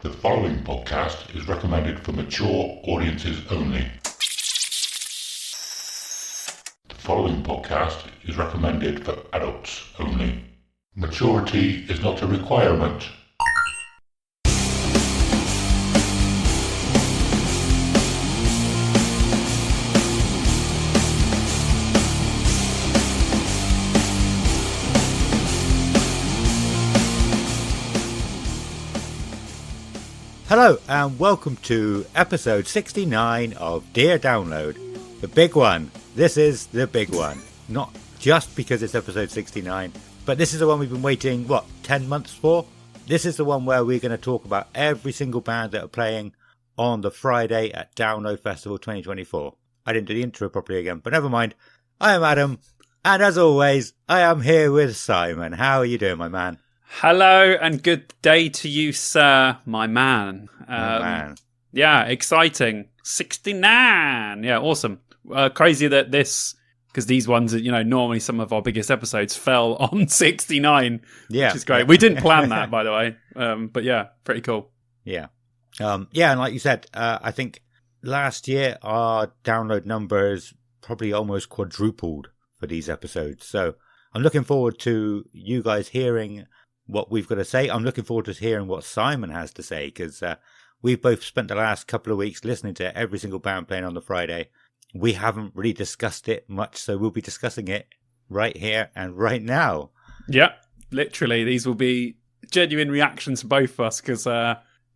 The following podcast is recommended for mature audiences only. The following podcast is recommended for adults only. Maturity is not a requirement. Hello and welcome to episode 69 of Dear Download, the big one. This is the big one, not just because it's episode 69, but this is the one we've been waiting, 10 months for? This is the one where we're going to talk about every single band that are playing on the Friday at Download Festival 2024. I didn't do the intro properly again, but never mind. I am Adam, and as always, I am here with Simon. How are you doing, my man? Hello and good day to you, sir, my man. Yeah, exciting. 69. Yeah, awesome. Crazy that because these ones are, normally some of our biggest episodes fell on 69, which is great. We didn't plan that, by the way. But yeah, pretty cool. Yeah. And like you said, I think last year our download numbers probably almost quadrupled for these episodes. So I'm looking forward to you guys hearing what we've got to say. I'm looking forward to hearing what Simon has to say, because we've both spent the last couple of weeks listening to every single band playing on the Friday. We haven't really discussed it much, so we'll be discussing it right here and right now. Yeah, literally. These will be genuine reactions from both of us, because,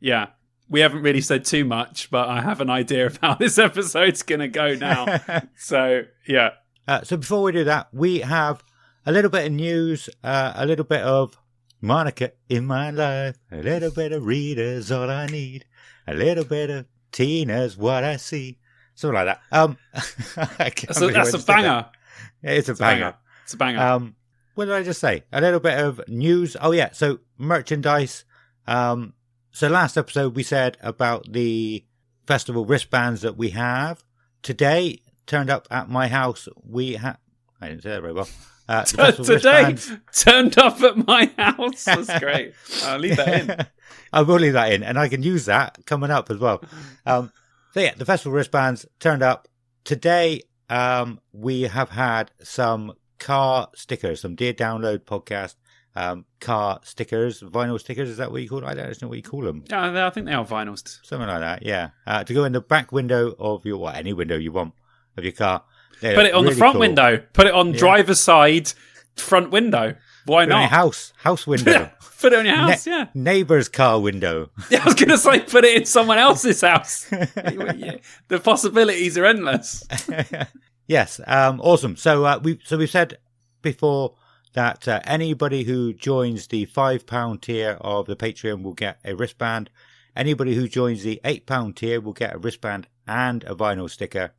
we haven't really said too much, but I have an idea of how this episode's going to go now. So, yeah. So before we do that, we have a little bit of news, a little bit of Monica in my life, a little bit of Rita's all I need, a little bit of Tina's what I see, something like that. That's a banger. It's a banger. It's a banger. What did I just say? A little bit of news. Oh yeah, so merchandise. So last episode we said about the festival wristbands that we have. Today, turned up at my house, we have... I didn't say that very well. Today, turned up at my house. That's great. I'll leave that in. I will leave that in, and I can use that coming up as well. So yeah, the festival wristbands turned up. Today, we have had some car stickers, some Dear Download podcast car stickers, vinyl stickers. Is that what you call it? I don't know what you call them. Yeah, I think they are vinyls. Something like that, yeah. To go in the back window of your, any window you want of your car. Put it on the front window. Put it on driver's side, front window. Why not? Put it on your house window. Put it on your house, Neighbour's car window. Yeah, I was going to say, put it in someone else's house. The possibilities are endless. Yes, awesome. So we've said before that anybody who joins the £5 tier of the Patreon will get a wristband. Anybody who joins the £8 tier will get a wristband and a vinyl sticker.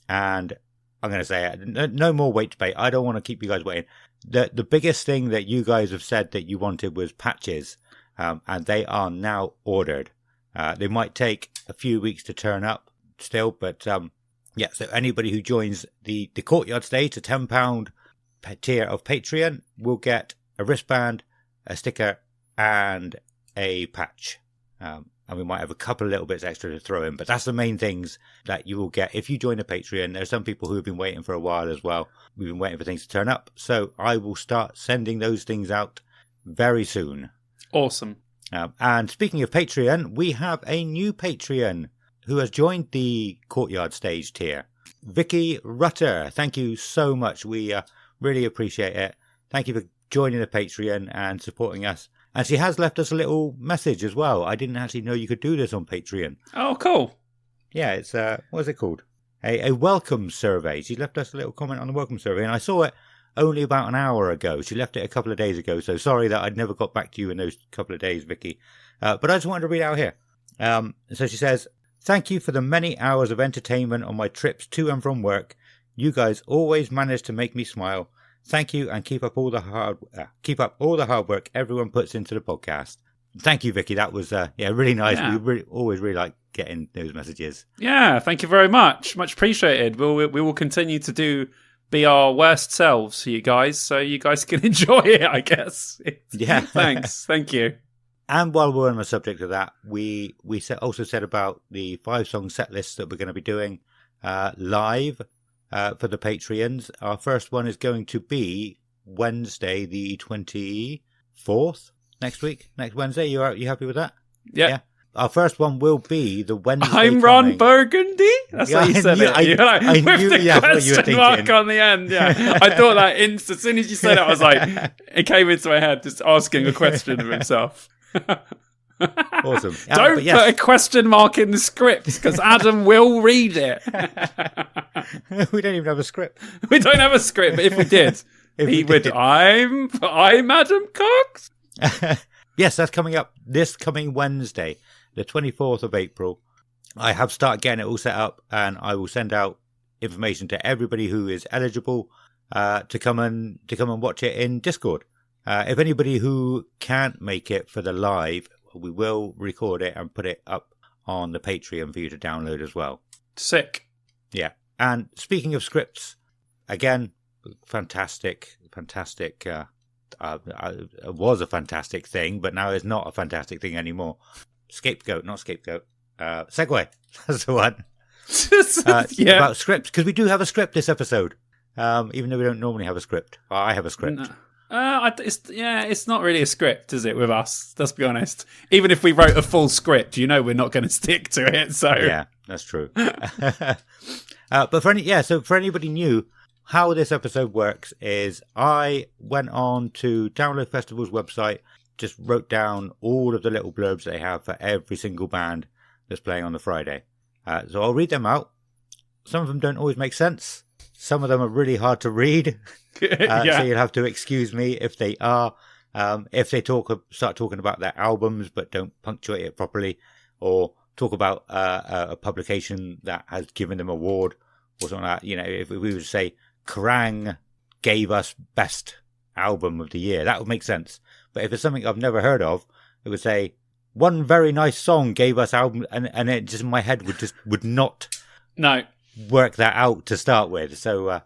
And I'm going to say no more wait debate. I don't want to keep you guys waiting. The biggest thing that you guys have said that you wanted was patches, and they are now ordered. They might take a few weeks to turn up still, but so anybody who joins the Courtyard stage, a £10 tier of Patreon, will get a wristband, a sticker, and a patch. And we might have a couple of little bits extra to throw in, but that's the main things that you will get if you join a Patreon. There's some people who have been waiting for a while as well. We've been waiting for things to turn up, so I will start sending those things out very soon. Awesome. And speaking of Patreon, we have a new Patreon who has joined the Courtyard stage tier. Vikki Rutter, thank you so much. We really appreciate it. Thank you for joining the Patreon and supporting us. And she has left us a little message as well. I didn't actually know you could do this on Patreon. Oh, cool. Yeah, it's, what is it called? A welcome survey. She left us a little comment on the welcome survey, and I saw it only about an hour ago. She left it a couple of days ago, so sorry that I'd never got back to you in those couple of days, Vikki. But I just wanted to read out here. So she says, "Thank you for the many hours of entertainment on my trips to and from work. You guys always manage to make me smile. Thank you, and keep up all the hard work everyone puts into the podcast." Thank you, Vikki. That was really nice. Yeah. We always really like getting those messages. Yeah, thank you very much. Much appreciated. We will continue to be our worst selves for you guys, so you guys can enjoy it, I guess. Yeah. Thanks. Thank you. And while we're on the subject of that, we also said about the 5-song set lists that we're going to be doing live for the Patreons. Our first one is going to be Wednesday, the 24th, next Wednesday. You happy with that? Yeah. Our first one will be the Wednesday. I'm Ron Burgundy. That's how you said it. I with knew, the question mark on the end. Yeah, I thought that as soon as you said it, I was like, it came into my head, just asking a question of himself. Awesome. Don't put a question mark in the script because Adam will read it. We don't even have a script. We don't have a script, but if we did, he would. I'm Adam Cox. Yes, that's coming up this coming Wednesday, the 24th of April. I have started getting it all set up, and I will send out information to everybody who is eligible to come and watch it in Discord. If anybody who can't make it for the live, we will record it and put it up on the Patreon for you to download as well. Sick. Yeah. And speaking of scripts, again, fantastic. It was a fantastic thing, but now it's not a fantastic thing anymore. Not scapegoat. Segue. That's the one. Yeah. About scripts, because we do have a script this episode, even though we don't normally have a script. Well, I have a script. No. It's not really a script, is it, with us? Let's be honest. Even if we wrote a full script, we're not going to stick to it. So yeah, that's true. But for anybody new, how this episode works is I went on to Download Festival's website, just wrote down all of the little blurbs they have for every single band that's playing on the Friday. So I'll read them out. Some of them don't always make sense. Some of them are really hard to read. So you'll have to excuse me if they are. If they start talking about their albums but don't punctuate it properly, or talk about a publication that has given them an award or something like that. If we would say Kerrang gave us best album of the year, that would make sense. But if it's something I've never heard of, it would say one very nice song gave us album, and it just in my head would not work that out to start with. So I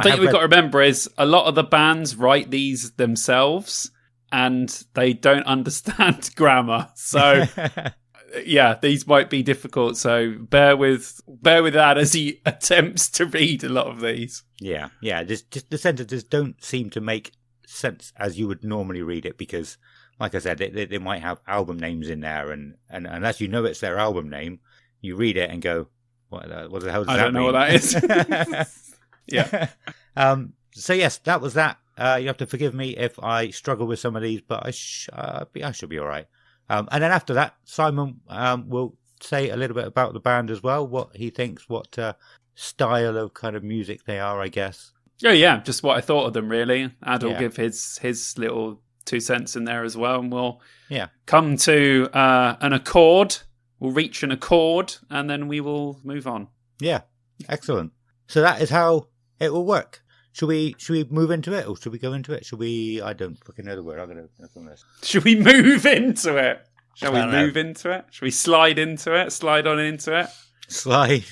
think we've got to remember is a lot of the bands write these themselves and they don't understand grammar. So yeah, these might be difficult. So bear with that as he attempts to read a lot of these. Yeah. Just the sentences don't seem to make sense as you would normally read it, because, like I said, they might have album names in there, and unless you know it's their album name, you read it and go, what the hell does that mean? I don't know what that is. Yeah. So yes, that was that. You have to forgive me if I struggle with some of these, but I should be all right. And then after that, Simon will say a little bit about the band as well, what he thinks, what style of kind of music they are, I guess. Oh yeah, just what I thought of them, really. Ad will give his little 2 cents in there as well, and we'll come to an accord. We'll reach an accord, and then we will move on. Yeah, excellent. So that is how it will work. Should we move into it, or should we go into it? I don't fucking know the word. I'm going to look on this. Should we move into it? Shall we move into it? Should we slide into it? Slide on into it? Slide.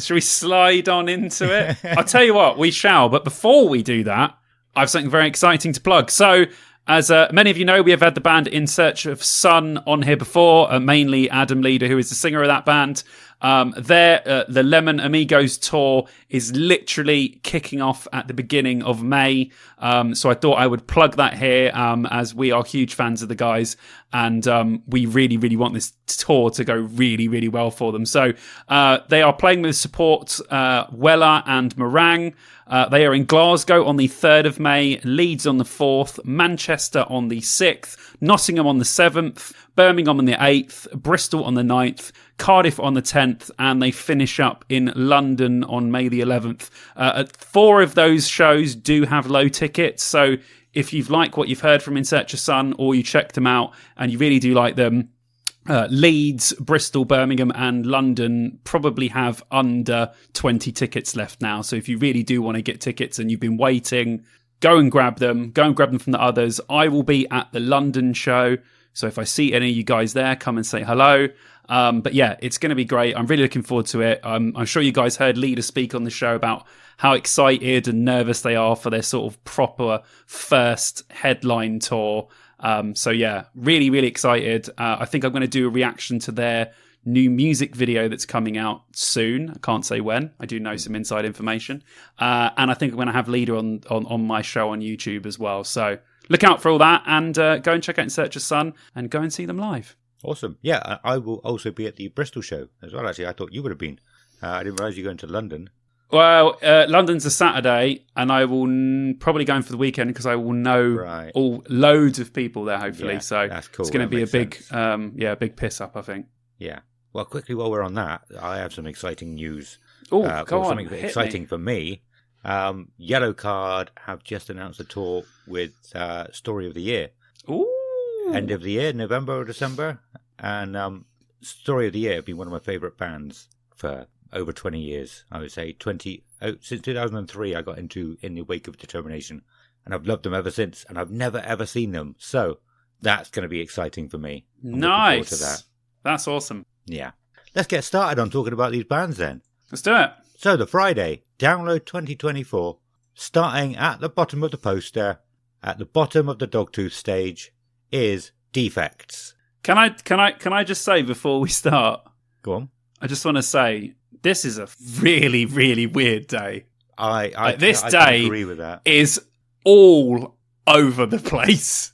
Should we slide on into it? I'll tell you what, we shall. But before we do that, I have something very exciting to plug. So, as many of you know, we have had the band In Search of Sun on here before, mainly Adam Leader, who is the singer of that band. The Lemon Amigos tour is literally kicking off at the beginning of May. So I thought I would plug that here, as we are huge fans of the guys, and we really, really want this tour to go really, really well for them. So they are playing with support Weller and Meringue. They are in Glasgow on the 3rd of May, Leeds on the 4th, Manchester on the 6th, Nottingham on the 7th, Birmingham on the 8th, Bristol on the 9th, Cardiff on the 10th, and they finish up in London on May the 11th. 4 of those shows do have low tickets, so if you've liked what you've heard from In Search of Sun, or you checked them out and you really do like them, Leeds, Bristol, Birmingham and London probably have under 20 tickets left now. So if you really do want to get tickets and you've been waiting, go and grab them from the others. I will be at the London show, so if I see any of you guys there, come and say hello. But yeah, it's going to be great. I'm really looking forward to it. I'm sure you guys heard Leader speak on the show about how excited and nervous they are for their sort of proper first headline tour. So yeah, really, really excited. I think I'm going to do a reaction to their new music video that's coming out soon. I can't say when. I do know some inside information. And I think I'm going to have Leader on my show on YouTube as well. So look out for all that, and go and check out In Search of Sun and go and see them live. Awesome. Yeah, I will also be at the Bristol show as well, actually. I thought you would have been. I didn't realise you're going to London. Well, London's a Saturday, and I will probably go in for the weekend because I will know loads of people there, hopefully. Yeah, so that's cool. It's going to be a big, big piss up, I think. Yeah. Well, quickly while we're on that, I have some exciting news. Oh, go on. Something exciting for me. Yellow Card have just announced a tour with Story of the Year. Ooh. End of the year, November or December. And Story of the Year have been one of my favourite bands for over 20 years. I would say since 2003 I got into In the Wake of Determination, and I've loved them ever since, and I've never ever seen them. So that's going to be exciting for me. I'm looking forward to that. That's awesome. Yeah. Let's get started on talking about these bands then. Let's do it. So the Friday, Download 2024, starting at the bottom of the poster, at the bottom of the Dogtooth stage, is Defects. Can I just say before we start? Go on. I just want to say this is a really, really weird day. I agree with that. Is all over the place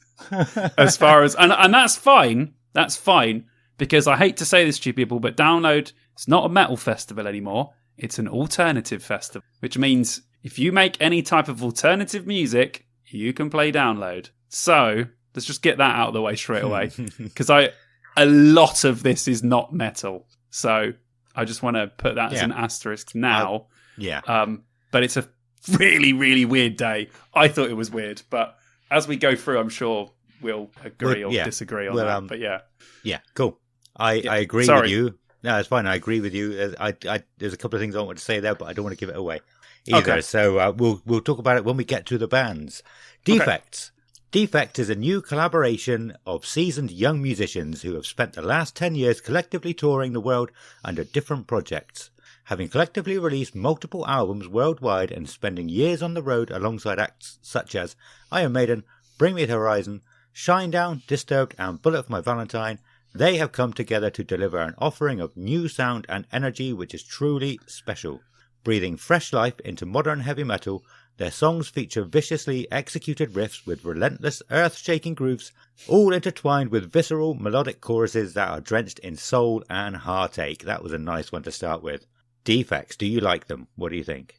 as far as and that's fine. That's fine. Because I hate to say this to you people, but Download, it's not a metal festival anymore. It's an alternative festival, which means if you make any type of alternative music, you can play Download. So let's just get that out of the way straight away. Because a lot of this is not metal. So I just want to put that as an asterisk now. But it's a really, really weird day. I thought it was weird. But as we go through, I'm sure we'll agree or disagree on that. But yeah. Yeah, cool. I agree with you. No, it's fine. I agree with you. There's a couple of things I want to say there, but I don't want to give it away either. Okay. So we'll talk about it when we get to the bands. Defects. Okay. Defect is a new collaboration of seasoned young musicians who have spent the last 10 years collectively touring the world under different projects. Having collectively released multiple albums worldwide and spending years on the road alongside acts such as Iron Maiden, Bring Me the Horizon, Shinedown, Disturbed and Bullet for My Valentine, they have come together to deliver an offering of new sound and energy which is truly special. Breathing fresh life into modern heavy metal, their songs feature viciously executed riffs with relentless earth-shaking grooves, all intertwined with visceral melodic choruses that are drenched in soul and heartache. That was a nice one to start with. Defects, do you like them? What do you think?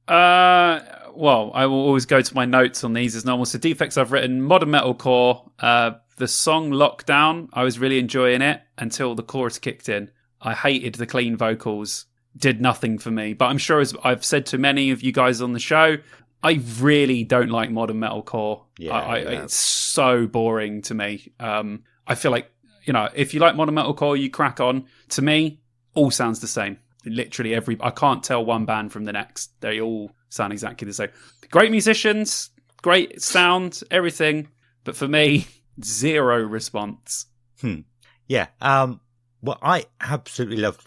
Well, I will always go to my notes on these as normal. So Defects, I've written modern metalcore. The song Lockdown, I was really enjoying it until the chorus kicked in. I hated the clean vocals. Did nothing for me. But I'm sure, as I've said to many of you guys on the show, I really don't like modern metalcore. It's so boring to me. I feel like, if you like modern metalcore, you crack on. To me, all sounds the same. Literally I can't tell one band from the next. They all sound exactly the same. Great musicians, great sound, everything. But for me, zero response. Yeah. Well, I absolutely love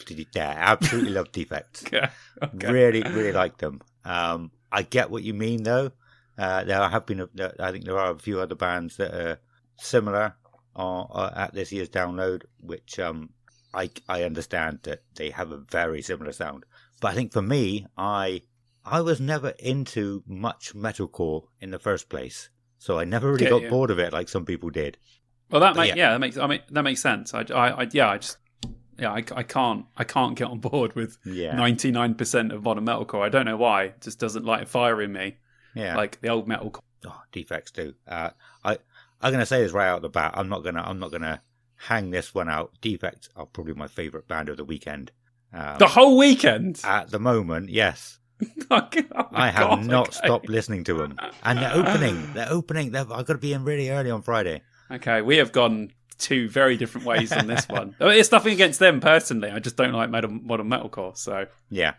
Defects. Okay. Really, really like them. I get what you mean, though. I think there are a few other bands that are similar at this year's Download, which I understand that they have a very similar sound. But I think for me, I was never into much metalcore in the first place, so I never really got bored of it like some people did. Well, that makes sense. I can't get on board with 99% of modern metalcore. I don't know why. It just doesn't light a fire in me. Yeah, like the old metalcore. Oh, Defects do. I'm gonna say this right out the bat. I'm not gonna hang this one out. Defects are probably my favourite band of the weekend. The whole weekend? At the moment, yes. I have not stopped listening to them. And they're opening. I've got to be in really early on Friday. Okay, we have gone two very different ways on this one. It's nothing against them personally. I just don't like modern metalcore. So yeah.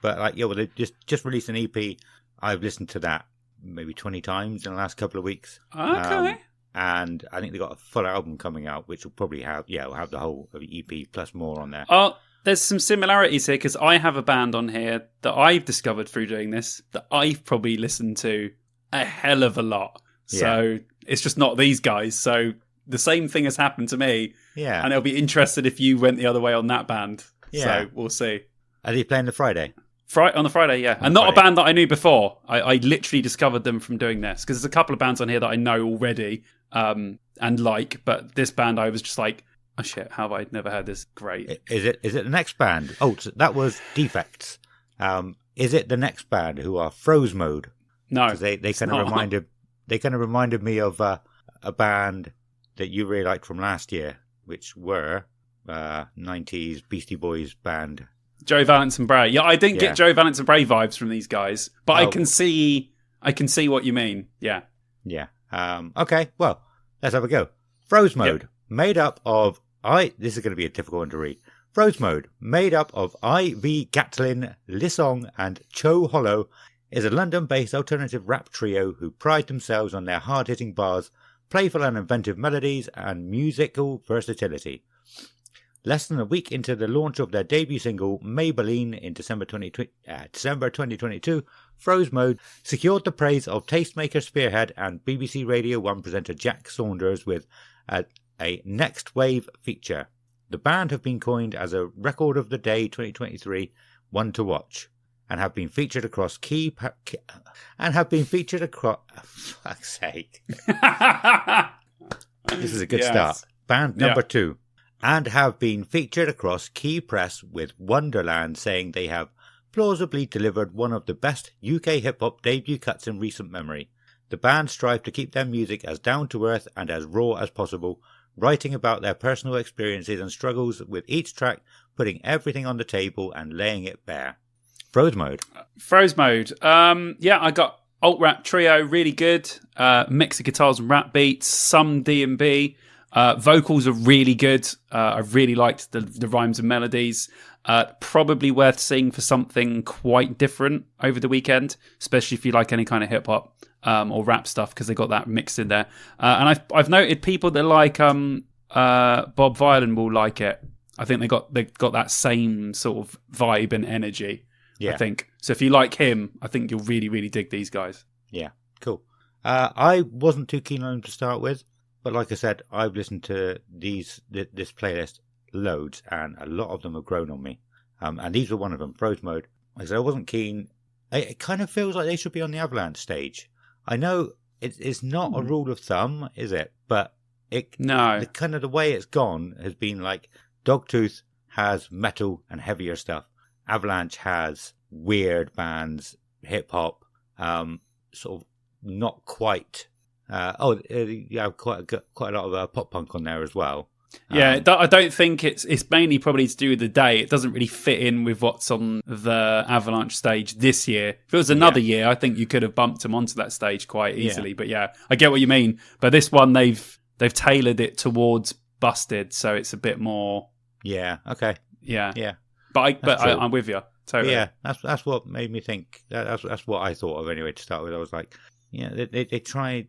But they just released an EP. I've listened to that maybe 20 times in the last couple of weeks. Okay. And I think they got a full album coming out, which will probably have the whole EP plus more on there. Oh, there's some similarities here because I have a band on here that I've discovered through doing this that I've probably listened to a hell of a lot. So It's just not these guys. So the same thing has happened to me. Yeah. And I'll be interested if you went the other way on that band. Yeah. So we'll see. Are they playing the Friday? On the Friday, yeah. And not a band that I knew before. I literally discovered them from doing this. Because there's a couple of bands on here that I know already and like. But this band, I was just like, oh shit, how have I never heard this? Great. Is it the next band? Oh, so that was Defects. Is it the next band who are Froze Mode? No. They kind of reminded me of a band that you really liked from last year, which were 90s Beastie Boys band. Joe Valence and Bray. Yeah, I didn't get Joe Valence and Bray vibes from these guys, but I can see what you mean. Yeah. Yeah. Okay. Well, let's have a go. Froze Mode, made up of this is going to be a difficult one to read. Froze Mode, made up of I.V. Gatlin, Lisong, and Cho Hollow, is a London-based alternative rap trio who pride themselves on their hard-hitting bars, playful and inventive melodies, and musical versatility. Less than a week into the launch of their debut single, Maybelline, in December 2022, Froze Mode secured the praise of tastemaker Spearhead and BBC Radio 1 presenter Jack Saunders with a Next Wave feature. The band have been coined as a Record of the Day 2023 one to watch, and have been featured across fuck's sake. This is a good start. Band number 2. And have been featured across key press, with Wonderland saying they have plausibly delivered one of the best UK hip-hop debut cuts in recent memory. The band strive to keep their music as down-to-earth and as raw as possible, writing about their personal experiences and struggles, with each track putting everything on the table and laying it bare. Froze Mode. I got alt-rap trio, really good. Mix of guitars and rap beats, some D&B. Vocals are really good. I really liked the rhymes and melodies. Probably worth seeing for something quite different over the weekend, especially if you like any kind of hip hop or rap stuff, because they got that mixed in there. And I've noted people that like Bob Vylan will like it. I think they got that same sort of vibe and energy. Yeah. I think so. If you like him, I think you'll really, really dig these guys. Yeah, cool. I wasn't too keen on him to start with. But like I said, I've listened to this playlist loads, and a lot of them have grown on me. And these were one of them, Froze Mode. Like I said, I wasn't keen. It kind of feels like they should be on the Avalanche stage. I know it's not a rule of thumb, is it? But the way it's gone has been like Dogtooth has metal and heavier stuff. Avalanche has weird bands, hip hop, sort of not quite. You have quite a lot of pop punk on there as well. Yeah, I don't think it's mainly probably to do with the day. It doesn't really fit in with what's on the Avalanche stage this year. If it was another year, I think you could have bumped them onto that stage quite easily. But yeah, I get what you mean. But this one, they've tailored it towards Busted, so it's a bit more. Yeah. Okay. Yeah. Yeah. But I'm with you. Totally. Yeah, that's what made me think. That's what I thought of anyway. To start with, I was like, they try.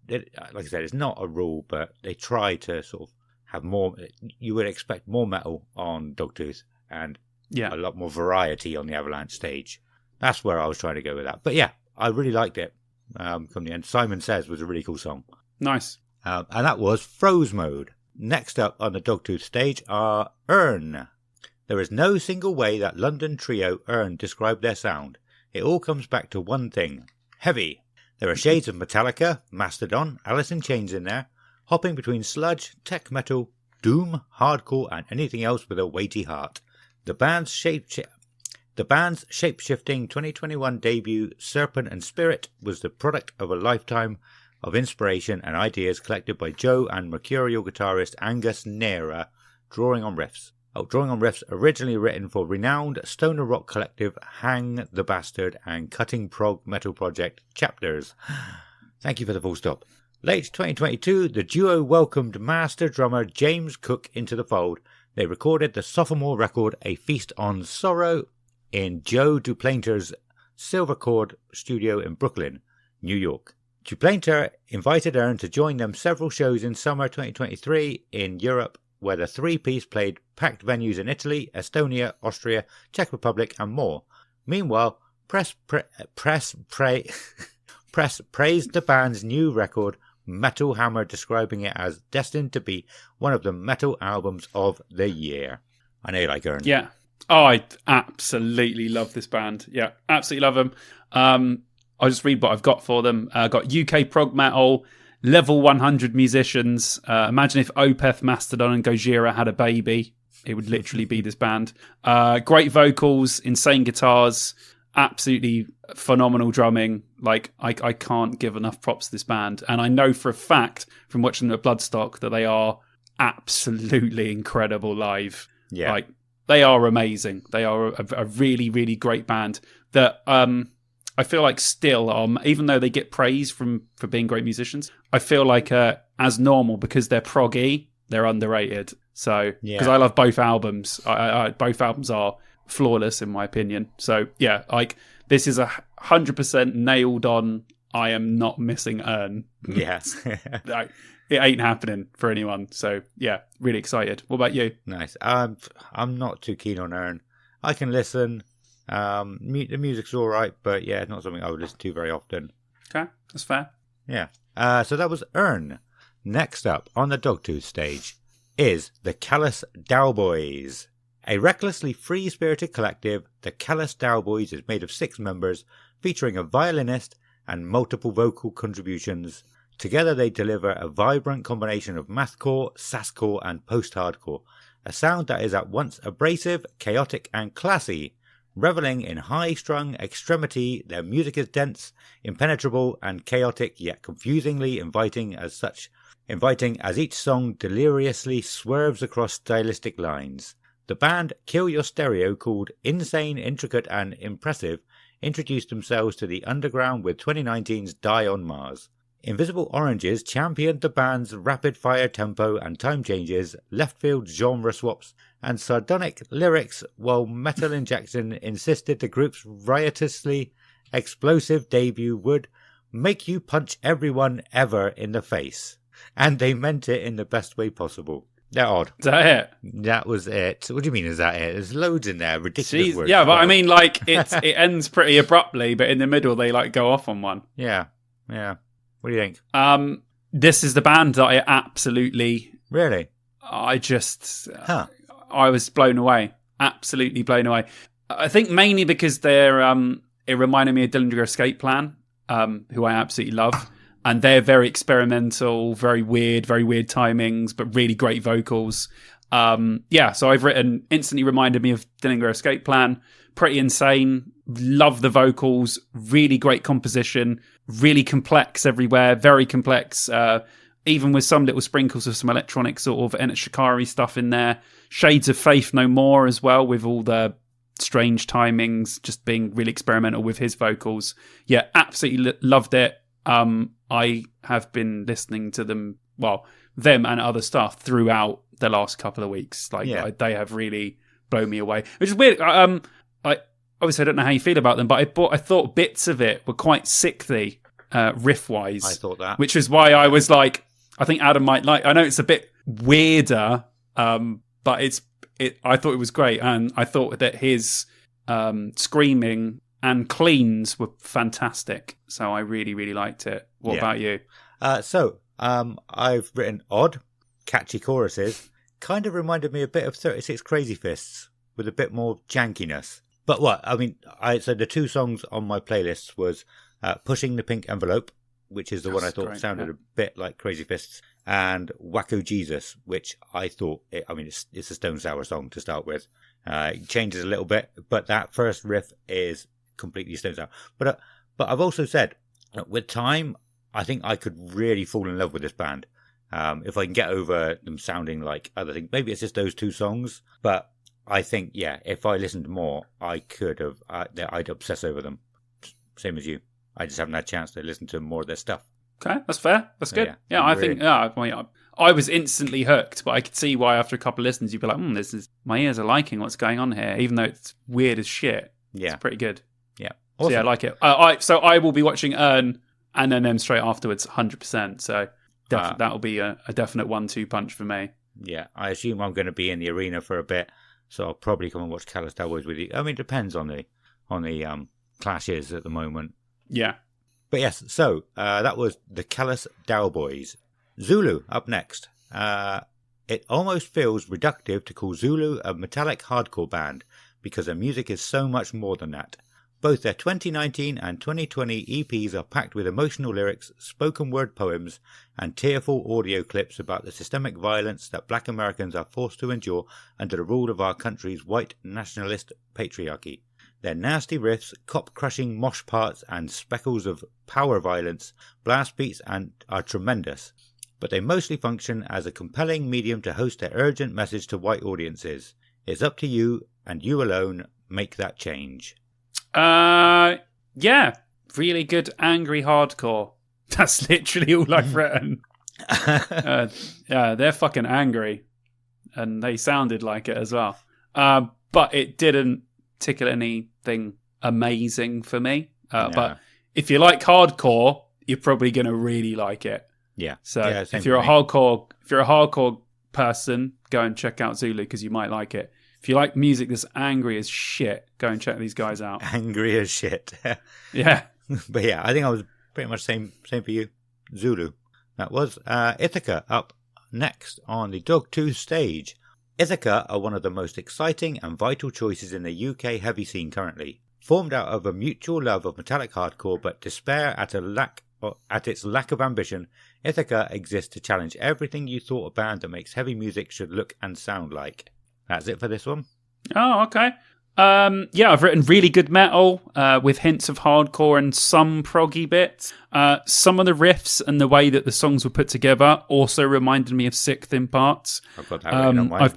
Like I said, it's not a rule, but they try to sort of have more. You would expect more metal on Dogtooth and a lot more variety on the Avalanche stage. That's where I was trying to go with that. But yeah, I really liked it from the end. Simon Says was a really cool song. Nice. And that was Froze Mode. Next up on the Dogtooth stage are Urn. There is no single way that London trio Urn described their sound. It all comes back to one thing: heavy. There are shades of Metallica, Mastodon, Alice in Chains in there, hopping between sludge, tech metal, doom, hardcore, and anything else with a weighty heart. The band's shape-shifting 2021 debut, Serpent and Spirit, was the product of a lifetime of inspiration and ideas collected by Joe and mercurial guitarist Angus Nera, drawing on riffs originally written for renowned stoner rock collective Hang the Bastard and cutting prog metal project Chapters. Thank you for the full stop. Late 2022, the duo welcomed master drummer James Cook into the fold. They recorded the sophomore record, A Feast on Sorrow, in Joe Duplanter's Silvercord studio in Brooklyn, New York. Duplanter invited Urn to join them several shows in summer 2023 in Europe, where the three-piece played packed venues in Italy, Estonia, Austria, Czech Republic, and more. Meanwhile, press praised the band's new record, Metal Hammer describing it as destined to be one of the metal albums of the year. I know you like Ern. Yeah. Oh, I absolutely love this band. Yeah, absolutely love them. I'll just read what I've got for them. Got UK prog metal, level 100 musicians. Imagine if Opeth, Mastodon and Gojira had a baby. It would literally be this band. Great vocals, insane guitars, absolutely phenomenal drumming. Like, I can't give enough props to this band. And I know for a fact from watching them at Bloodstock that they are absolutely incredible live. Yeah. Like, they are amazing. They are a really, really great band that I feel like still, even though they get praise for being great musicians, I feel like as normal, because they're proggy, they're underrated. So, because I love both albums. Both albums are flawless in my opinion. So, yeah, like this is 100% nailed on. I am not missing Ern. Yes. Like, it ain't happening for anyone. So, yeah, really excited. What about you? Nice. I'm not too keen on Ern. I can listen. The music's all right, but yeah, it's not something I would listen to very often. Okay, that's fair. Yeah. So that was Ern. Next up on the Dogtooth stage is the Callous Dowboys. A recklessly free-spirited collective, the Callous Dowboys is made of 6 members, featuring a violinist and multiple vocal contributions. Together they deliver a vibrant combination of mathcore, sasscore and post-hardcore, a sound that is at once abrasive, chaotic and classy. Reveling in high-strung extremity, their music is dense, impenetrable and chaotic, yet confusingly inviting as each song deliriously swerves across stylistic lines. The band Kill Your Stereo, called Insane, Intricate and Impressive, introduced themselves to the underground with 2019's Die on Mars. Invisible Oranges championed the band's rapid-fire tempo and time changes, left-field genre swaps, and sardonic lyrics, while Metal Injection insisted the group's riotously explosive debut would make you punch everyone ever in the face. And they meant it in the best way possible. They're odd. Is that it? That was it. What do you mean, is that it? There's loads in there, ridiculous words. Yeah, but I mean, like, it ends pretty abruptly, but in the middle they, like, go off on one. Yeah. What do you think? This is the band that I absolutely... Really? I just... I was blown away. Absolutely blown away. I think mainly because they're... it reminded me of Dillinger Escape Plan, who I absolutely love. And they're very experimental, very weird timings, but really great vocals. So I've written, instantly reminded me of Dillinger Escape Plan. Pretty insane. Love the vocals. Really great composition. Really complex everywhere. Very complex. Even with some little sprinkles of some electronic sort of Ennett Shikari stuff in there. Shades of Faith No More as well, with all the strange timings, just being really experimental with his vocals. Yeah, absolutely loved it. I have been listening to them and other stuff throughout the last couple of weeks. They have really blown me away, which is weird. Obviously I don't know how you feel about them, but I thought bits of it were quite sickly, riff-wise. I thought that. Which is why I was like, I think Adam might like, I know it's a bit weirder, but I thought it was great. And I thought that his screaming and cleans were fantastic. So I really, really liked it. What about you? I've written odd, catchy choruses. Kind of reminded me a bit of 36 Crazy Fists with a bit more jankiness. But so the 2 songs on my playlist was Pushing the Pink Envelope, which is the one I thought sounded a bit like Crazy Fists, and Wacko Jesus, which I thought, it's a Stone Sour song to start with. It changes a little bit, but that first riff is completely Stone Sour. But I've also said, with time, I think I could really fall in love with this band. If I can get over them sounding like other things. Maybe it's just those 2 songs, but I think, if I listened more, I could have, I'd obsess over them. Same as you. I just haven't had a chance to listen to more of their stuff. Okay, that's fair. That's good. I think, I was instantly hooked, but I could see why after a couple of listens, you'd be like, my ears are liking what's going on here, even though it's weird as shit. Yeah. It's pretty good. Yeah. Awesome. So, I like it. So I will be watching Ern and then them straight afterwards, 100%. So that'll be a definite 1-2 punch for me. Yeah, I assume I'm going to be in the arena for a bit, so I'll probably come and watch Callous Cowboys with you. I mean, it depends on the clashes at the moment. Yeah. But yes, so that was the Callous Dowboys. Zulu up next. It almost feels reductive to call Zulu a metallic hardcore band because their music is so much more than that. Both their 2019 and 2020 EPs are packed with emotional lyrics, spoken word poems, and tearful audio clips about the systemic violence that black Americans are forced to endure under the rule of our country's white nationalist patriarchy. Their nasty riffs, cop-crushing mosh parts, and speckles of power violence, blast beats are tremendous, but they mostly function as a compelling medium to host their urgent message to white audiences. It's up to you, and you alone, make that change. Yeah, really good angry hardcore. That's literally all I've written. Yeah, they're fucking angry, and they sounded like it as well. But it didn't tickle anything amazing for me. But if you like hardcore, you're probably going to really like it. Yeah. So if you're a hardcore person, go and check out Zulu because you might like it. If you like music that's angry as shit, go and check these guys out. Angry as shit. Yeah. But yeah, I think I was pretty much same for you. Zulu. That was Ithaca up next on the Dogtooth stage. Ithaca are one of the most exciting and vital choices in the UK heavy scene currently. Formed out of a mutual love of metallic hardcore but despair at its lack of ambition, Ithaca exists to challenge everything you thought a band that makes heavy music should look and sound like. That's it for this one. Oh, okay. Yeah, I've written really good metal with hints of hardcore and some proggy bits. Some of the riffs and the way that the songs were put together also reminded me of Sixth in parts. I've got that written on mine.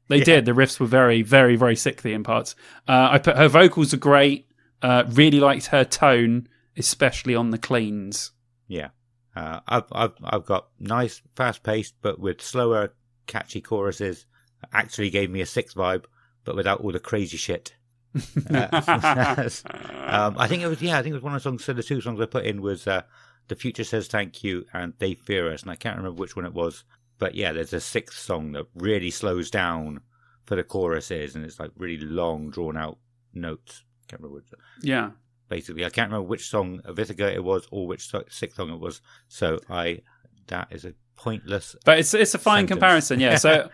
They did. The riffs were very, very, very Sixthy in parts. I put her vocals are great. Really liked her tone, especially on the cleans. Yeah. I've got nice, fast-paced, but with slower, catchy choruses. Actually gave me a Six vibe, but without all the crazy shit. I think it was one of the songs. So the two songs I put in was "The Future Says Thank You" and "They Fear Us," and I can't remember which one it was. But yeah, there's a sixth song that really slows down for the choruses, and it's like really long, drawn out notes. Can't remember which. Yeah. Basically, I can't remember which song of Ithaca it was or which sixth song it was. So that is a pointless. But it's a fine sentence. Comparison, yeah. So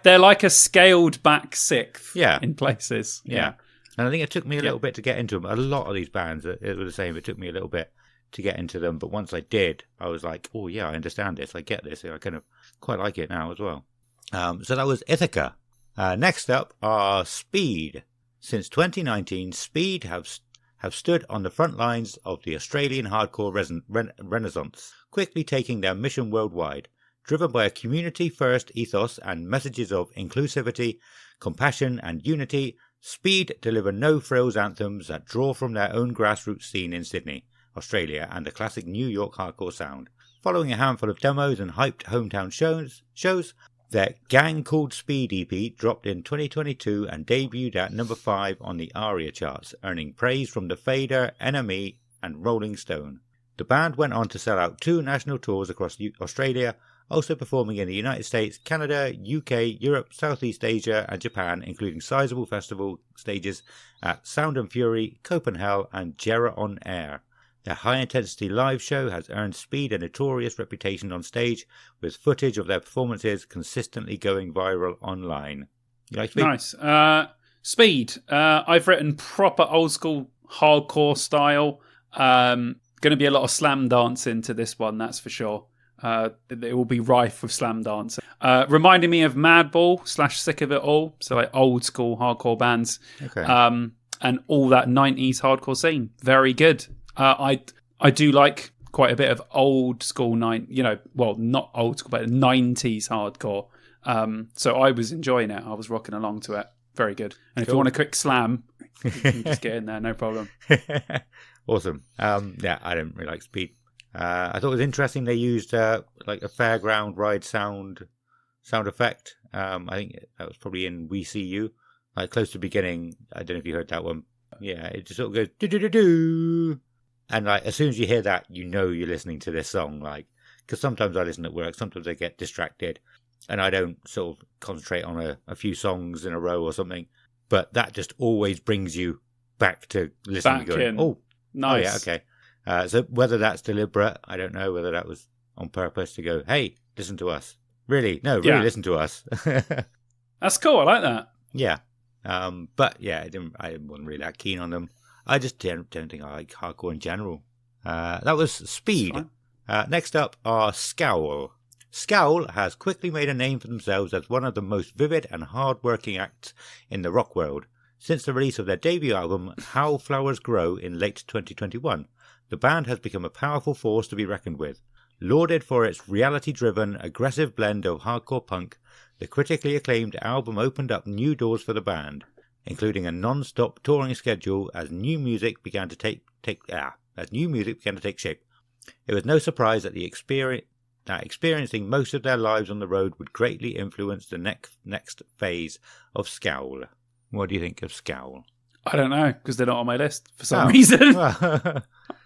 they're like a scaled back sixth, yeah, in places, yeah. And I think it took me a little bit to get into them. A lot of these bands, it was the same. It took me a little bit to get into them, but once I did, I was like, oh yeah, I understand this. I get this. I kind of quite like it now as well. So that was Ithaca. Next up are Speed. Since 2019, Speed have stood on the front lines of the Australian hardcore renaissance, quickly taking their mission worldwide. Driven by a community-first ethos and messages of inclusivity, compassion and unity, Speed deliver no-frills anthems that draw from their own grassroots scene in Sydney, Australia, and the classic New York hardcore sound. Following a handful of demos and hyped hometown shows, their Gang Called Speed EP dropped in 2022 and debuted at number 5 on the ARIA charts, earning praise from The Fader, NME, and Rolling Stone. The band went on to sell out 2 national tours across Australia, also performing in the United States, Canada, UK, Europe, Southeast Asia, and Japan, including sizable festival stages at Sound and Fury, Copenhagen, and Jera on Air. Their high-intensity live show has earned Speed a notorious reputation on stage, with footage of their performances consistently going viral online. You like Speed? Nice. Speed. I've written proper old-school hardcore style. Going to be a lot of slam dancing to this one, that's for sure. It will be rife with slam dancing. Reminding me of Madball / Sick of It All, so like old-school hardcore bands. Okay. And all that 90s hardcore scene. Very good. I do like quite a bit of old school not old school, but 90s hardcore. So I was enjoying it. I was rocking along to it. Very good. And if you want a quick slam, you can just get in there, no problem. Awesome. I didn't really like Speed. I thought it was interesting they used like a fairground ride sound effect. I think that was probably in We See You, like close to the beginning. I don't know if you heard that one. Yeah, it just sort of goes do-do-do-do. And like as soon as you hear that, you know you're listening to this song. Like, because sometimes I listen at work, sometimes I get distracted, and I don't sort of concentrate on a few songs in a row or something. But that just always brings you back to listening. Back in. Oh, nice. Oh, yeah, okay. So whether that's deliberate, I don't know. Whether that was on purpose to go, hey, listen to us. Really? No, really listen to us. That's cool. I like that. Yeah. But yeah, I wasn't really that keen on them. I just don't think I like hardcore in general. That was Speed. Next up are Scowl. Scowl has quickly made a name for themselves as one of the most vivid and hard-working acts in the rock world. Since the release of their debut album, How Flowers Grow, in late 2021, the band has become a powerful force to be reckoned with. Lauded for its reality-driven, aggressive blend of hardcore punk, the critically acclaimed album opened up new doors for the band, including a non-stop touring schedule as new music began to take shape. It was no surprise that experiencing most of their lives on the road would greatly influence the next phase of Scowl. What do you think of Scowl? I don't know, because they're not on my list for some reason.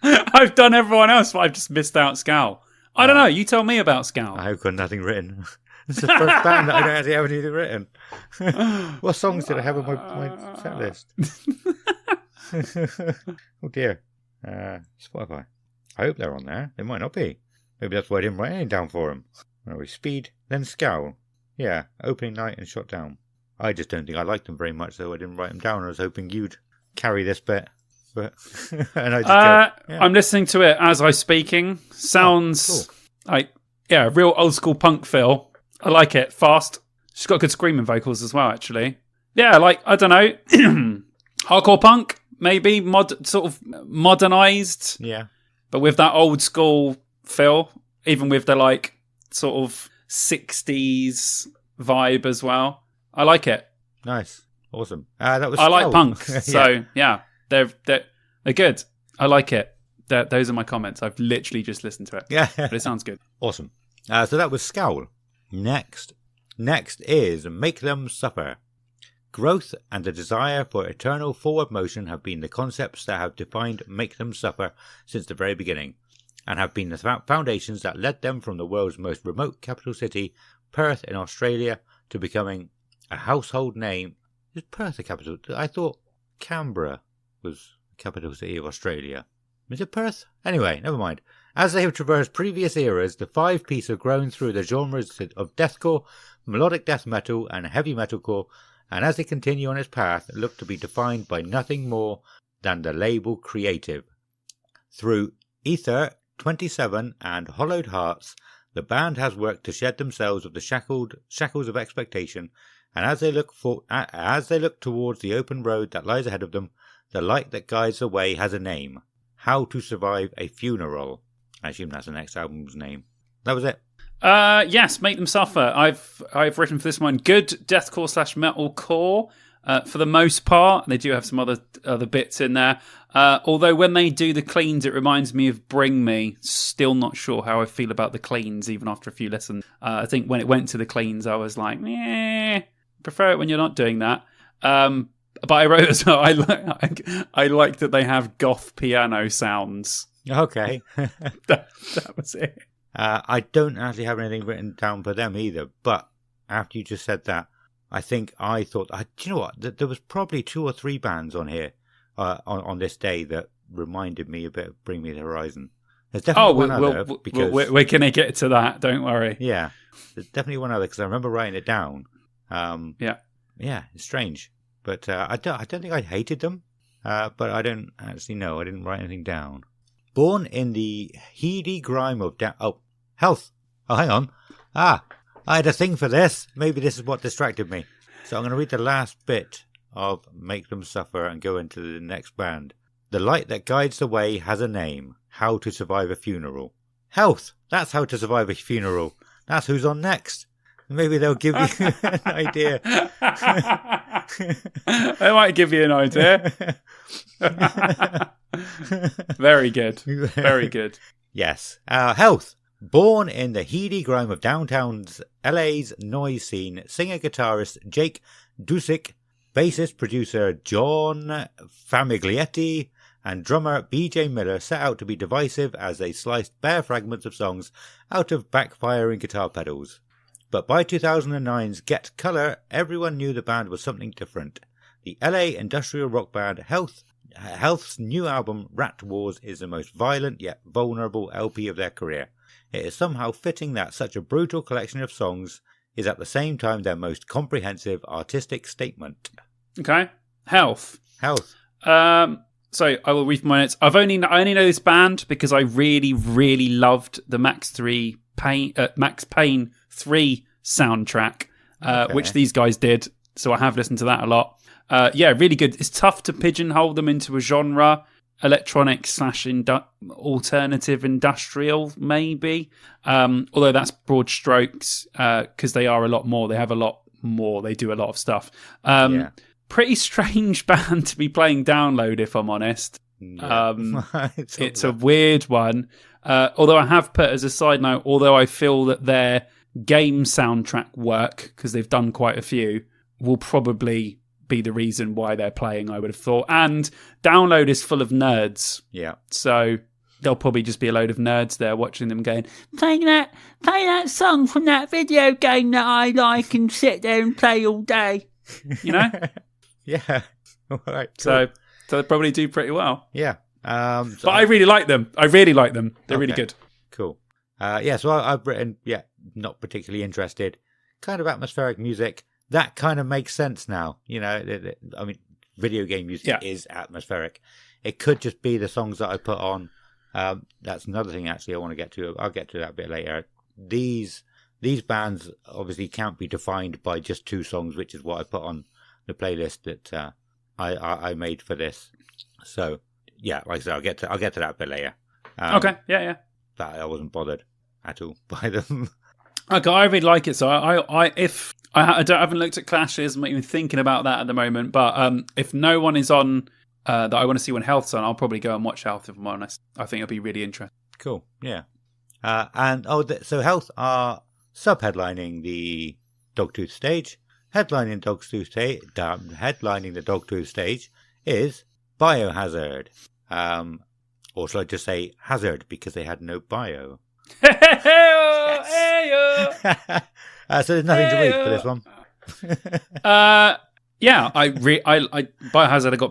I've done everyone else, but I've just missed out Scowl. I don't know. You tell me about Scowl. I've got nothing written. It's the first band that I don't actually have anything written. What songs did I have on my set list? Oh dear. Spotify. I hope they're on there. They might not be. Maybe that's why I didn't write anything down for them. Where are we? Speed, then Scowl. Yeah, opening night and Shot Down. I just don't think I liked them very much, so I didn't write them down. I was hoping you'd carry this bit. But and I just I'm listening to it as I'm speaking. Sounds like real old school punk feel. I like it. Fast. She's got good screaming vocals as well, actually. Yeah, like I don't know, hardcore punk maybe sort of modernized. Yeah, but with that old school feel, even with the like sort of 60s vibe as well. I like it. Nice, awesome. That was. I like punk, so yeah, they're good. I like it. Those are my comments. I've literally just listened to it. Yeah, but it sounds good. Awesome. So that was Scowl. Next is Make Them Suffer. Growth and the desire for eternal forward motion have been the concepts that have defined Make Them Suffer since the very beginning, and have been the foundations that led them from the world's most remote capital city, Perth in Australia, to becoming a household name. Is Perth a capital? I thought Canberra was the capital city of Australia. Is it Perth? Anyway, never mind. As they have traversed previous eras, the five-piece have grown through the genres of deathcore, melodic death metal, and heavy metalcore, and as they continue on its path, look to be defined by nothing more than the label creative. Through Ether 27 and Hollowed Hearts, the band has worked to shed themselves of the shackles of expectation, and as they look towards the open road that lies ahead of them, the light that guides the way has a name: How to Survive a Funeral. I assume that's the next album's name. That was it. Yes, Make Them Suffer. I've written for this one good deathcore / metalcore. For the most part, they do have some other bits in there. Although when they do the cleans, it reminds me of Bring Me. Still not sure how I feel about the cleans, even after a few listens. I think when it went to the cleans, I was like, prefer it when you're not doing that. But I wrote as well, I like that they have goth piano sounds. Okay. that was it. I don't actually have anything written down for them either, but after you just said that, I think I thought, do you know what? There was probably 2 or 3 bands on here on this day that reminded me a bit of Bring Me the Horizon. There's definitely one other. Because we're going to get to that, don't worry. Yeah, there's definitely one other because I remember writing it down. Yeah, it's strange. But I don't think I hated them, but I don't actually know. I didn't write anything down. Born in the heady grime of health. Oh, hang on. I had a thing for this. Maybe this is what distracted me. So I'm going to read the last bit of Make Them Suffer and go into the next band. The light that guides the way has a name: How to Survive a Funeral. Health. That's How to Survive a Funeral. That's who's on next. Maybe they'll give you an idea. They might give you an idea. Very good. Very good. Yes. Health. Born in the heady grime of downtown's LA's noise scene, singer-guitarist Jake Dusick, bassist producer John Famiglietti, and drummer BJ Miller set out to be divisive as they sliced bare fragments of songs out of backfiring guitar pedals. But by 2009's Get Color, everyone knew the band was something different. The LA industrial rock band Health Health's new album, Rat Wars, is the most violent yet vulnerable LP of their career. It is somehow fitting that such a brutal collection of songs is at the same time their most comprehensive artistic statement. Okay. Health. So I will read my notes. I only know this band because I really, really loved the Max Payne 3 soundtrack, which these guys did. So I have listened to that a lot. Really good. It's tough to pigeonhole them into a genre. Electronic / alternative industrial, maybe. Although that's broad strokes, because they are a lot more. They have a lot more. They do a lot of stuff. Pretty strange band to be playing Download, if I'm honest. Yeah. It's a weird one. Although I have put as a side note, although I feel that their game soundtrack work, because they've done quite a few, will probably be the reason why they're playing, I would have thought. And Download is full of nerds. Yeah. So there'll probably just be a load of nerds there watching them going, play that song from that video game that I like and sit there and play all day. You know? Yeah. All right. Cool. So they probably do pretty well. Yeah. But I really like them. They're really good. Cool. So I've written, not particularly interested. Kind of atmospheric music. That kind of makes sense now. You know, I mean, video game music is atmospheric. It could just be the songs that I put on. That's another thing, actually, I want to get to. I'll get to that a bit later. These bands obviously can't be defined by just 2 songs, which is what I put on the playlist that I made for this. So, like I said, I'll get to that a bit later. Okay, yeah. But I wasn't bothered at all by them. Okay, I really like it. So I haven't looked at clashes. I'm not even thinking about that at the moment. But if no one is on that I want to see when Health's on, I'll probably go and watch Health, if I'm honest. I think it'll be really interesting. Cool, yeah. So Health are sub-headlining the Dogtooth stage. Headlining the Dogtooth stage is Biohazard. Or should I just say Hazard, because they had no bio. So there's nothing to read for this one. Biohazard, they got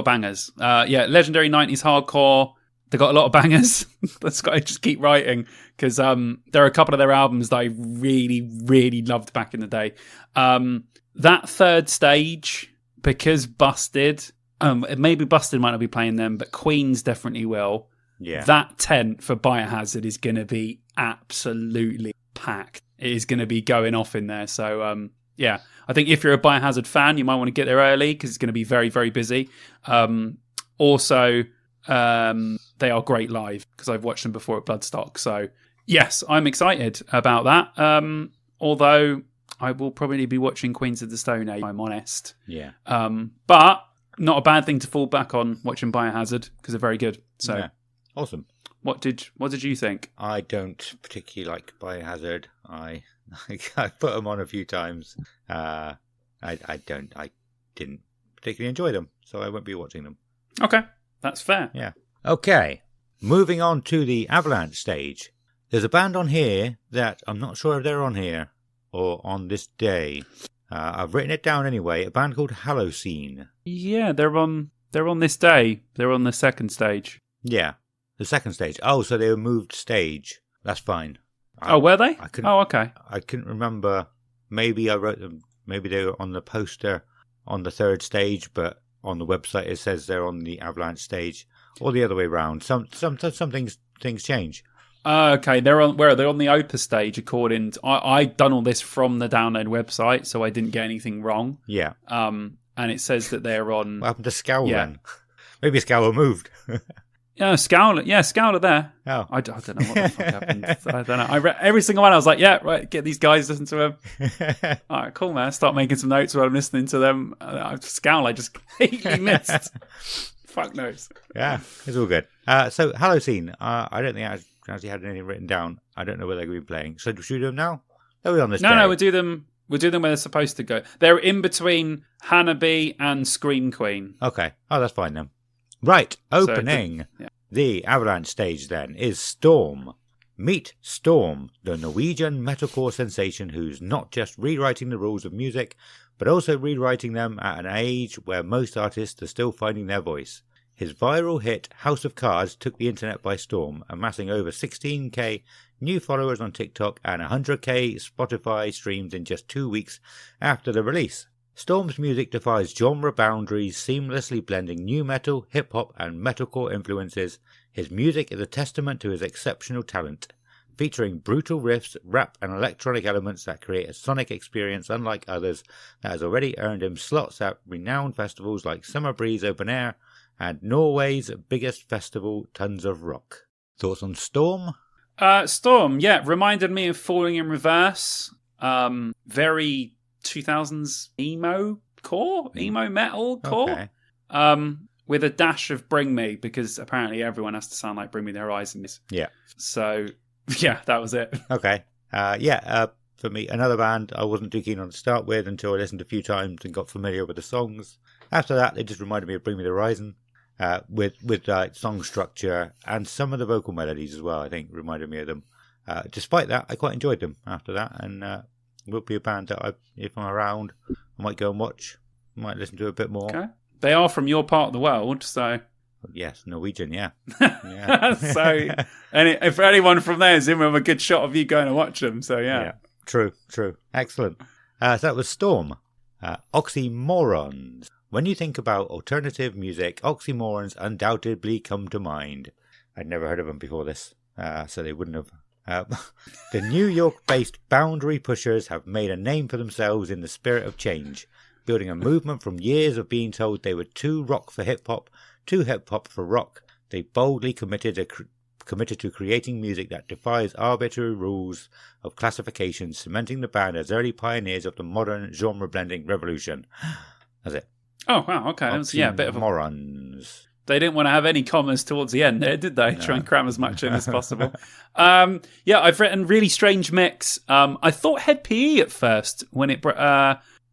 bangers. Legendary 90s hardcore. They got a lot of bangers. That's got to just keep writing, because there are a couple of their albums that I really, really loved back in the day. That third stage, because Busted, maybe Busted might not be playing them, but Queens definitely will. Yeah. That tent for Biohazard is going to be absolutely packed. It is going to be going off in there. So, I think if you're a Biohazard fan, you might want to get there early because it's going to be very, very busy. Also, they are great live because I've watched them before at Bloodstock. So, yes, I'm excited about that. Although I will probably be watching Queens of the Stone Age, if I'm honest. Yeah. But not a bad thing to fall back on watching Biohazard because they're very good. So. Yeah. Awesome. What did you think? I don't particularly like Biohazard. I put them on a few times. I didn't particularly enjoy them, so I won't be watching them. Okay, that's fair. Yeah. Okay, moving on to the Avalanche stage. There's a band on here that I'm not sure if they're on here or on this day. I've written it down anyway. A band called Halocene. Yeah, they're on this day. They're on the second stage. Yeah. The second stage. Oh, so they were moved stage. That's fine. Were they? Okay. I couldn't remember. Maybe I wrote them. Maybe they were on the poster on the third stage, but on the website it says they're on the Avalanche stage, or the other way around. Some things change. Okay, they're on. Where are they on the Opus stage? According to, I done all this from the Download website, so I didn't get anything wrong. Yeah. And it says that they're on. What happened to Scowl then? Maybe Scowl moved. Yeah, Scowler there. Oh. I don't know what the fuck happened. I don't know. I read every single one. I was like, yeah, right, get these guys, listen to them. All right, cool, man. Start making some notes while I'm listening to them. Scowl, I just completely missed. Fuck knows. Yeah, it's all good. So, Halocene. I don't think I actually had anything written down. I don't know where they're going to be playing. So, should we do them now? Are we on this day? No, we'll do them where they're supposed to go. They're in between Hannahby and Scream Queen. Okay. Oh, that's fine then. Right, opening the Avalanche stage then is Storm. Meet Storm, the Norwegian metalcore sensation who's not just rewriting the rules of music, but also rewriting them at an age where most artists are still finding their voice. His viral hit House of Cards took the internet by storm, amassing over 16k new followers on TikTok and 100k Spotify streams in just 2 weeks after the release. Storm's music defies genre boundaries, seamlessly blending new metal, hip-hop and metalcore influences. His music is a testament to his exceptional talent, featuring brutal riffs, rap and electronic elements that create a sonic experience unlike others that has already earned him slots at renowned festivals like Summer Breeze Open Air and Norway's biggest festival, Tons of Rock. Thoughts on Storm? Storm, yeah, reminded me of Falling in Reverse. Very 2000s emo metal core. Okay. With a dash of Bring Me, because apparently everyone has to sound like Bring Me the Horizons. Yeah. So, yeah, that was it. Okay. For me, another band I wasn't too keen on to start with until I listened a few times and got familiar with the songs. After that, they just reminded me of Bring Me the Horizon, with song structure and some of the vocal melodies as well, I think, reminded me of them. Despite that, I quite enjoyed them after that, and will be a band that, if I'm around, I might go and watch. I might listen to a bit more. Okay. They are from your part of the world, so... Yes, Norwegian, yeah. So, if anyone from there is in with a good shot of you going to watch them, so yeah. True. Excellent. So that was Storm. Oxymorons. When you think about alternative music, oxymorons undoubtedly come to mind. I'd never heard of them before this, so they wouldn't have. The New York-based Boundary Pushers have made a name for themselves in the spirit of change, building a movement from years of being told they were too rock for hip-hop, too hip-hop for rock. They boldly committed to creating music that defies arbitrary rules of classification, cementing the band as early pioneers of the modern genre-blending revolution. That's it. Oh, wow, okay. A bit of a... Morons. They didn't want to have any commas towards the end there, did they? No. Try and cram as much in as possible. I've written Really Strange Mix. I thought Head PE at first, when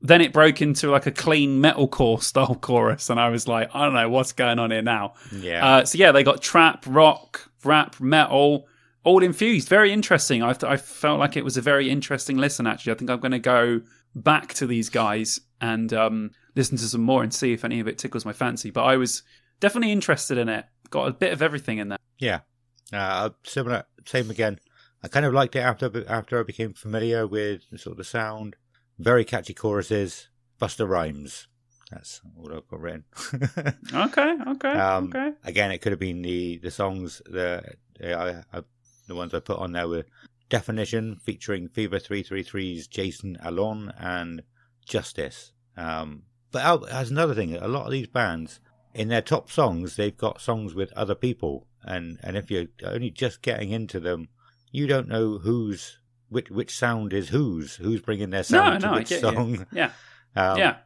then it broke into like a clean metalcore style chorus, and I was like, I don't know what's going on here now. Yeah. They got trap, rock, rap, metal, all infused. Very interesting. I felt like it was a very interesting listen, actually. I think I'm going to go back to these guys and listen to some more and see if any of it tickles my fancy. But I was definitely interested in it. Got a bit of everything in there. Yeah. Same again. I kind of liked it after I became familiar with sort of the sound. Very catchy choruses. Buster Rhymes. That's all I've got written. Okay. Again, it could have been the songs, the ones I put on there were Definition, featuring Fever 333's Jason Alon and Justice. But as another thing, a lot of these bands, in their top songs, they've got songs with other people. And if you're only just getting into them, you don't know which sound is who's bringing their sound to which song. You.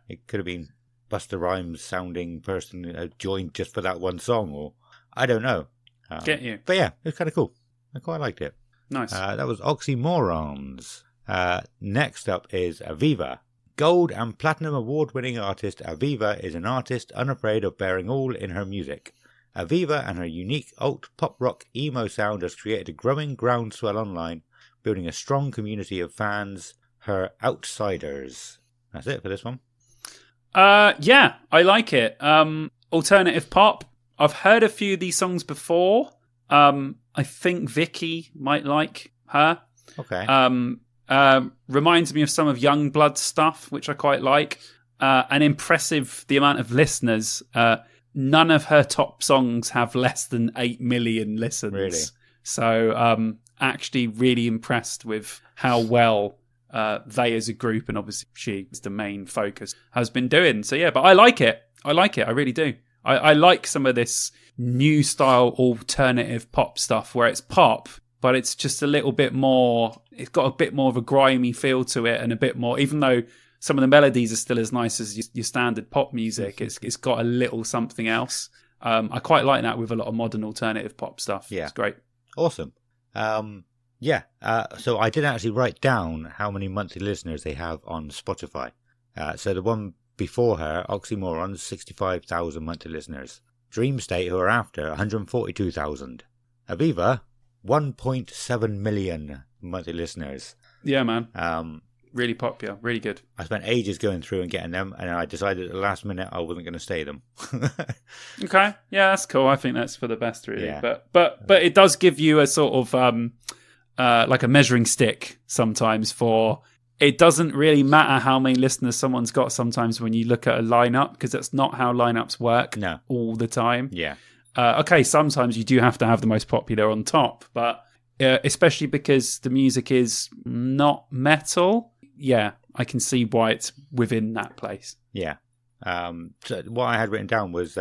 It could have been Buster Rhymes sounding person joined just for that one song, or I don't know. Get you. But yeah, it's kind of cool. I quite liked it. Nice. That was Oxymorons. Next up is Aviva. Gold and Platinum award-winning artist Aviva is an artist unafraid of bearing all in her music. Aviva and her unique alt-pop rock emo sound has created a growing groundswell online, building a strong community of fans, her outsiders. That's it for this one. I like it. Alternative pop. I've heard a few of these songs before. I think Vikki might like her. Okay. Reminds me of some of Youngblood stuff, which I quite like. And impressive the amount of listeners. None of her top songs have less than 8 million listens. Really? So actually really impressed with how well they as a group, and obviously she is the main focus, has been doing. So yeah, but I like it. I really do. I like some of this new style alternative pop stuff where it's pop, but it's just a little bit more, it's got a bit more of a grimy feel to it, and a bit more, even though some of the melodies are still as nice as your standard pop music, it's got a little something else. I quite like that with a lot of modern alternative pop stuff. Yeah. It's great. Awesome. So I did actually write down how many monthly listeners they have on Spotify. So the one before her, Oxymorons, 65,000 monthly listeners. Dream State, who are after, 142,000. Aviva, 1.7 million monthly listeners. Yeah, man. Really popular, really good. I spent ages going through and getting them, and I decided at the last minute I wasn't going to stay them. Okay, yeah, that's cool. I think that's for the best, really. Yeah. But it does give you a sort of like a measuring stick sometimes for. It doesn't really matter how many listeners someone's got sometimes when you look at a lineup, because that's not how lineups work all the time. Yeah. Okay, sometimes you do have to have the most popular on top, but especially because the music is not metal. Yeah, I can see why it's within that place. Yeah. So what I had written down was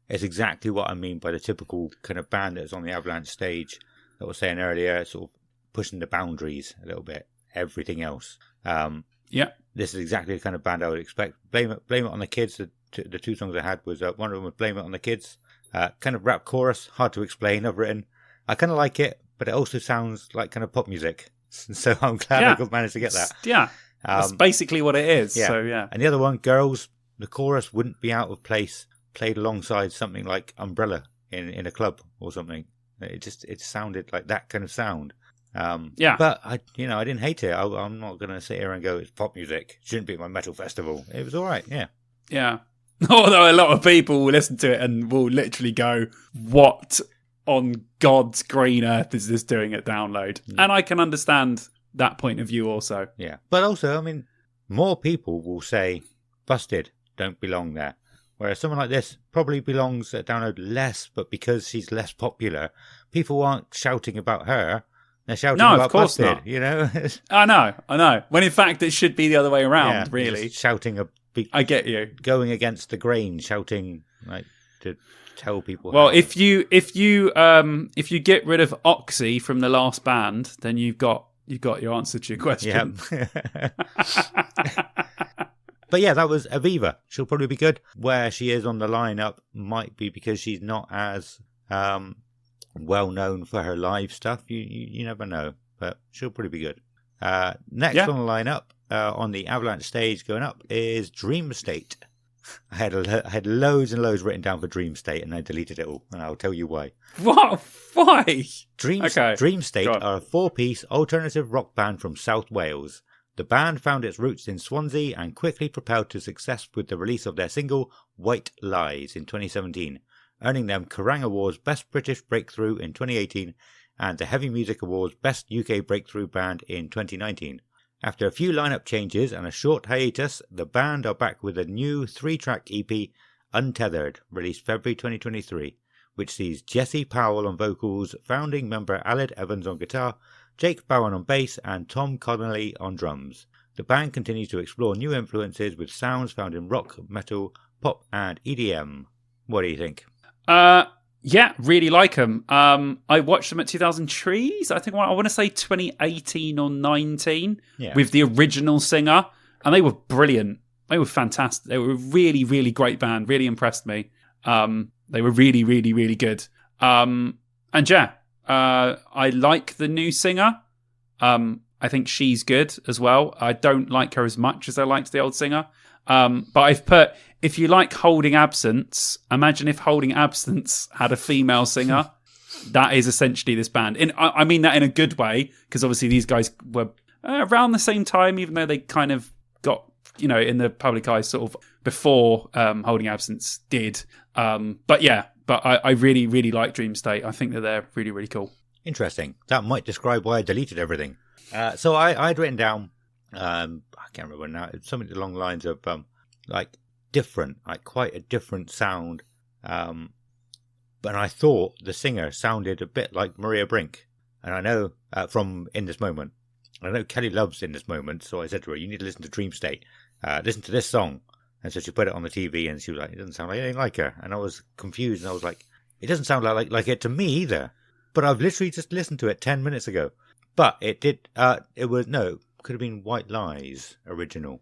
it's exactly what I mean by the typical kind of band that's on the Avalanche stage that I was saying earlier, sort of pushing the boundaries a little bit, everything else. Yeah. This is exactly the kind of band I would expect. Blame It on the Kids. The two songs I had was one of them was Blame It on the Kids. Kind of rap chorus, hard to explain. I've written. I kind of like it, but it also sounds like kind of pop music. So I'm glad I managed to get that. Yeah, that's basically what it is. Yeah. So yeah. And the other one, Girls, the chorus wouldn't be out of place played alongside something like Umbrella in a club or something. It sounded like that kind of sound. Yeah. But I didn't hate it. I'm not going to sit here and go, it's pop music. Shouldn't be at my metal festival. It was all right. Yeah. Yeah. Although a lot of people will listen to it and will literally go, what on God's green earth is this doing at Download? And I can understand that point of view also. Yeah. But also, I mean, more people will say, Busted, don't belong there. Whereas someone like this probably belongs at Download less, but because she's less popular, people aren't shouting about her. They're shouting about of course Busted, not. you know? I know. When in fact it should be the other way around, really. Shouting I get you. Going against the grain, shouting like to tell people. Well, if you get rid of Oxy from the last band, then you've got your answer to your question. Yeah. But yeah, that was Aviva. She'll probably be good. Where she is on the lineup might be because she's not as well known for her live stuff. You never know, but she'll probably be good. Next on the lineup on the Avalanche stage going up is Dream State. I had loads and loads written down for Dream State, and I deleted it all, and I'll tell you why. What? Why? Dream State are a 4-piece alternative rock band from South Wales. The band found its roots in Swansea and quickly propelled to success with the release of their single White Lies in 2017, earning them Kerrang Awards Best British Breakthrough in 2018 and the Heavy Music Awards Best UK Breakthrough Band in 2019. After a few lineup changes and a short hiatus, the band are back with a new 3-track EP, Untethered, released February 2023, which sees Jesse Powell on vocals, founding member Aled Evans on guitar, Jake Bowen on bass, and Tom Connolly on drums. The band continues to explore new influences with sounds found in rock, metal, pop, and EDM. What do you think? Yeah, really like them. I watched them at 2000 Trees. I think I want to say 2018 or 19 with the original singer, and they were brilliant. They were fantastic. They were a really, really great band. Really impressed me. They were really, really, really good. And yeah, I like the new singer. I think she's good as well. I don't like her as much as I liked the old singer. But I've put, if you like Holding Absence, imagine if Holding Absence had a female singer. That is essentially this band. And I mean that in a good way, because obviously these guys were around the same time, even though they kind of got, in the public eye sort of before Holding Absence did. But I really, really like Dream State. I think that they're really, really cool. Interesting. That might describe why I deleted everything. So I'd written down, I can't remember now, it's something along the lines of different, quite a different sound. But I thought the singer sounded a bit like Maria Brink. And I know from In This Moment, I know Kelly loves In This Moment, so I said to her, you need to listen to Dream State. Listen to this song. And so she put it on the TV and she was like, it doesn't sound like anything like her. And I was confused and I was like, it doesn't sound like it to me either. But I've literally just listened to it 10 minutes ago. But it did, could have been White Lies original.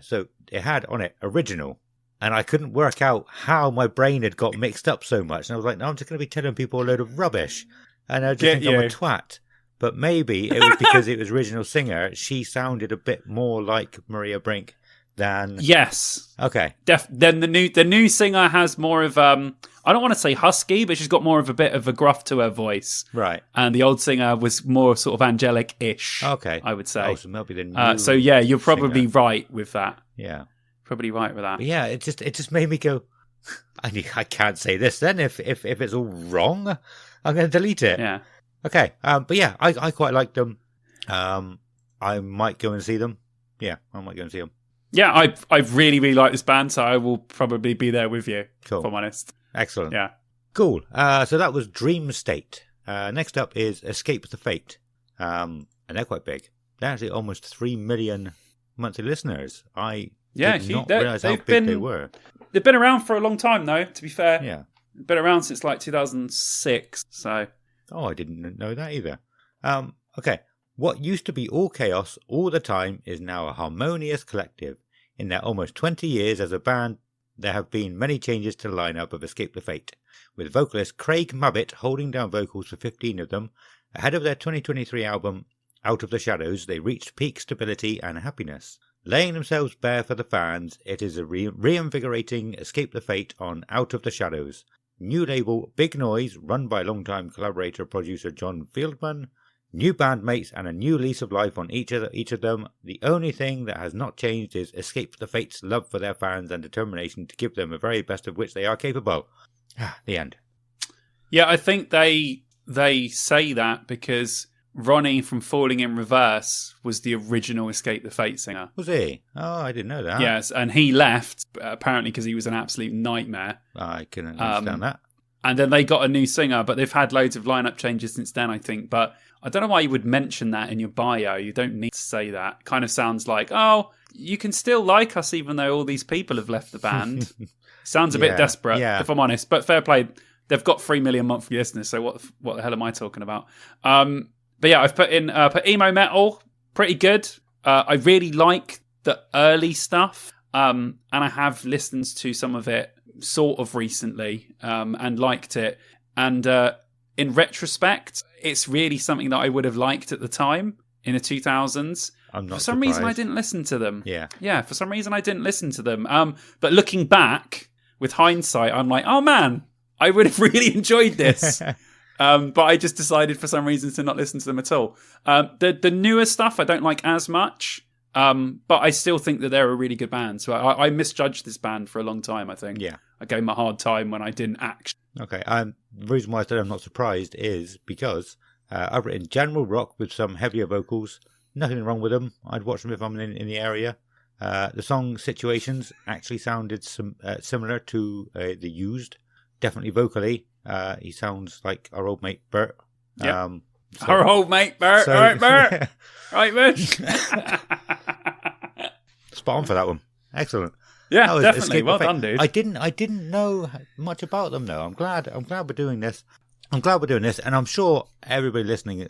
So it had on it original. And I couldn't work out how my brain had got mixed up so much. And I was like, no, I'm just going to be telling people a load of rubbish. And I just think I'm a twat. But maybe it was because it was original singer. She sounded a bit more like Maria Brink than... Yes. Okay. Then the new singer has more of I don't want to say husky, but she's got more of a bit of a gruff to her voice. Right. And the old singer was more sort of angelic-ish. Okay. I would say. Oh, so maybe the new so yeah, you're probably singer. right with that. Yeah. Probably right with that. But yeah, it just made me go, I can't say this then. If it's all wrong, I'm going to delete it. Yeah. Okay. But yeah, I quite like them. I might go and see them. Yeah, I might go and see them. Yeah, I really, really like this band, so I will probably be there with you, Cool. if I'm honest. Excellent. Yeah. Cool. So that was Dream State. Next up is Escape the Fate. And they're quite big. They're actually almost 3 million monthly listeners. I did not realise how big they were. They've been around for a long time, though, to be fair. Yeah. They've been around since like 2006, so... Oh, I didn't know that either. Okay. What used to be all chaos all the time is now a harmonious collective. In their almost 20 years as a band, there have been many changes to the lineup of Escape the Fate, with vocalist Craig Mabbitt holding down vocals for 15 of them. Ahead of their 2023 album, Out of the Shadows, they reached peak stability and happiness. Laying themselves bare for the fans, it is a reinvigorating Escape the Fate on Out of the Shadows. New label Big Noise, run by longtime collaborator producer John Fieldman. New bandmates and a new lease of life on each of them. The only thing that has not changed is Escape the Fate's love for their fans and determination to give them the very best of which they are capable. The end. Yeah, I think they say that because Ronnie from Falling in Reverse was the original Escape the Fate singer. Was he? Oh, I didn't know that. Yes, and he left apparently because he was an absolute nightmare. I can understand that. And then they got a new singer, but they've had loads of lineup changes since then, I think. But I don't know why you would mention that in your bio. You don't need to say that. It kind of sounds like, oh, you can still like us even though all these people have left the band. Sounds a bit desperate, if I'm honest. But fair play. They've got 3 million monthly listeners, so what the hell am I talking about? But yeah, I've put emo metal, pretty good. I really like the early stuff, and I have listened to some of it sort of recently and liked it. And in retrospect, it's really something that I would have liked at the time in the 2000s. I'm not For some reason, I didn't listen to them. Yeah. For some reason, I didn't listen to them. But looking back with hindsight, I'm like, oh man, I would have really enjoyed this. But I just decided for some reason to not listen to them at all. The newer stuff I don't like as much, but I still think that they're a really good band. So I misjudged this band for a long time, I think. Yeah. I gave them a hard time when I didn't actually. Okay. The reason why I said I'm not surprised is because I've written general rock with some heavier vocals. Nothing wrong with them. I'd watch them if I'm in the area. The song Situations actually sounded similar to The Used. Definitely vocally. He sounds like our old mate Bert. Yeah. Our old mate Bert. So, right, Bert. Right, Bert. Spot on for that one. Excellent. Yeah, definitely. Well done, dude. I didn't know much about them though. I'm glad we're doing this. And I'm sure everybody listening,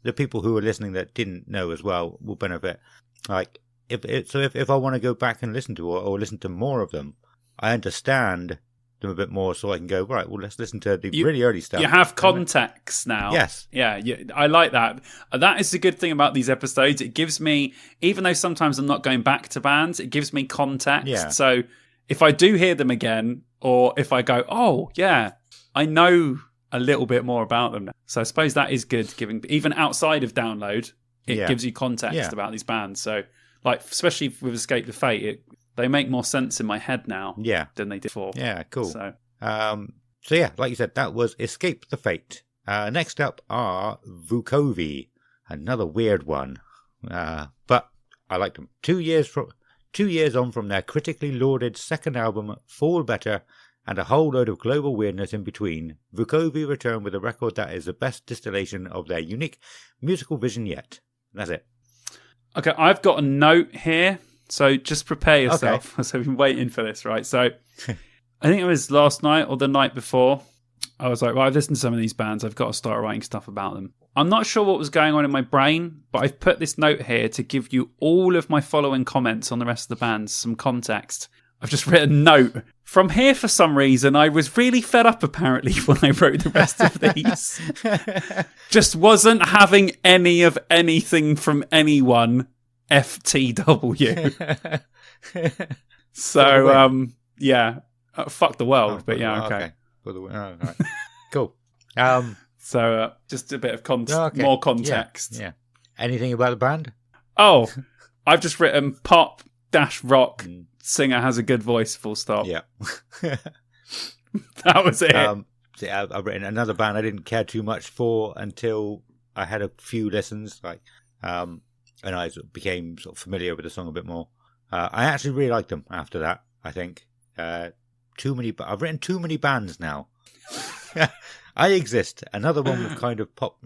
the people who are listening that didn't know as well, will benefit. Like if I want to go back and listen to or listen to more of them, I understand them a bit more, so I can go, right, well, let's listen to the really early stuff. You have context now. Yes. Yeah, I like that. That is the good thing about these episodes. It gives me, even though sometimes I'm not going back to bands, it gives me context. Yeah. So if I do hear them again, or if I go, oh, yeah, I know a little bit more about them now. So I suppose that is good, giving, even outside of download, it gives you context about these bands. So, like, especially with Escape the Fate, they make more sense in my head now than they did before. Yeah, cool. So yeah, like you said, that was Escape the Fate. Next up are Vukovi, another weird one. But I liked them. 2 years on from their critically lauded second album, Fall Better, and a whole load of global weirdness in between, Vukovi returned with a record that is the best distillation of their unique musical vision yet. That's it. Okay, I've got a note here. So just prepare yourself. Okay. So we've been waiting for this, right? So I think it was last night or the night before. I was like, well, I've listened to some of these bands. I've got to start writing stuff about them. I'm not sure what was going on in my brain, but I've put this note here to give you all of my following comments on the rest of the bands some context. I've just written a note. From here, for some reason, I was really fed up, apparently, when I wrote the rest of these. Just wasn't having any of anything from anyone. FTW. So, yeah, fuck the world, but yeah, okay. For the right. Cool. So, just a bit of more context. Yeah. Anything about the band? Oh, I've just written pop-rock singer has a good voice, full stop. Yeah. That was it. I've written another band I didn't care too much for until I had a few listens, and I sort of became sort of familiar with the song a bit more. I actually really liked them after that, I think. I've written too many bands now. I Exist, another one with kind of pop.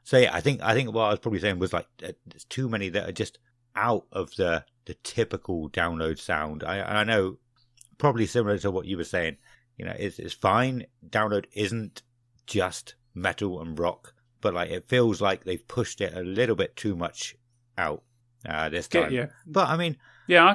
So yeah, I think what I was probably saying was like there's too many that are just out of the typical download sound. I know, probably similar to what you were saying. You know, it's fine. Download isn't just metal and rock, but like it feels like they've pushed it a little bit too much out this time. Yeah. But I mean, yeah,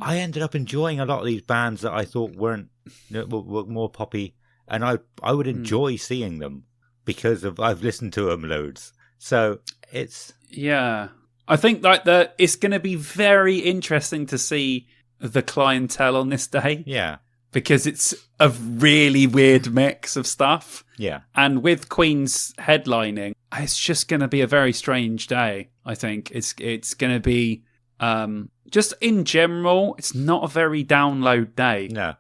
I ended up enjoying a lot of these bands that I thought were more poppy, and I would enjoy seeing them because I've listened to them loads. So it's I think like it's going to be very interesting to see the clientele on this day. Yeah. Because it's a really weird mix of stuff. Yeah. And with Queen's headlining, it's just going to be a very strange day, I think. It's going to be, just in general, it's not a very download day. No.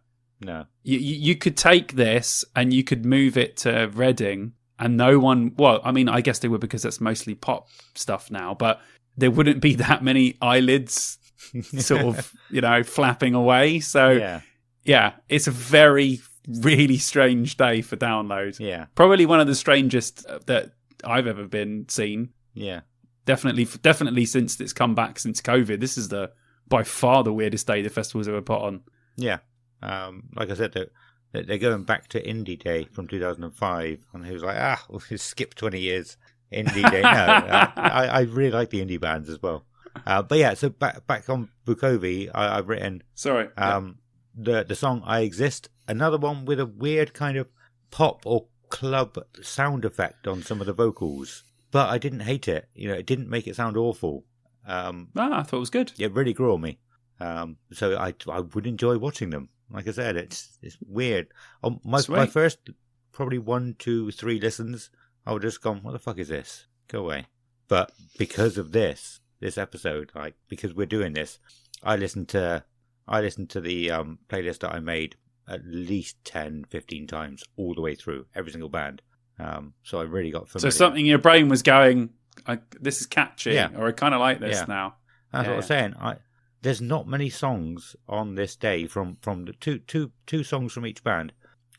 You could take this and you could move it to Reading and no one, well, I mean, I guess they would because that's mostly pop stuff now, but there wouldn't be that many eyelids sort of, flapping away. So... Yeah, it's a really strange day for download. Yeah. Probably one of the strangest that I've ever been seen. Yeah. Definitely since it's come back since COVID. This is by far the weirdest day the festival's ever put on. Yeah. Like I said, they're going back to Indie Day from 2005. And he was like, we'll skip 20 years. Indie Day. No, I really like the indie bands as well. But yeah, so back on Bukovi, I've written... Sorry. The song I Exist, another one with a weird kind of pop or club sound effect on some of the vocals. But I didn't hate it. It didn't make it sound awful. I thought it was good. It really grew on me. So I would enjoy watching them. Like I said, it's weird. My first probably 1, 2, 3 listens, I would just gone, what the fuck is this? Go away. But because of this episode, like because we're doing this, I listened to the playlist that I made at least 10, 15 times all the way through, every single band. So I really got familiar. So something in your brain was going, this is catchy, or I kind of like this now. That's what I was saying. There's not many songs on this day from the two songs from each band.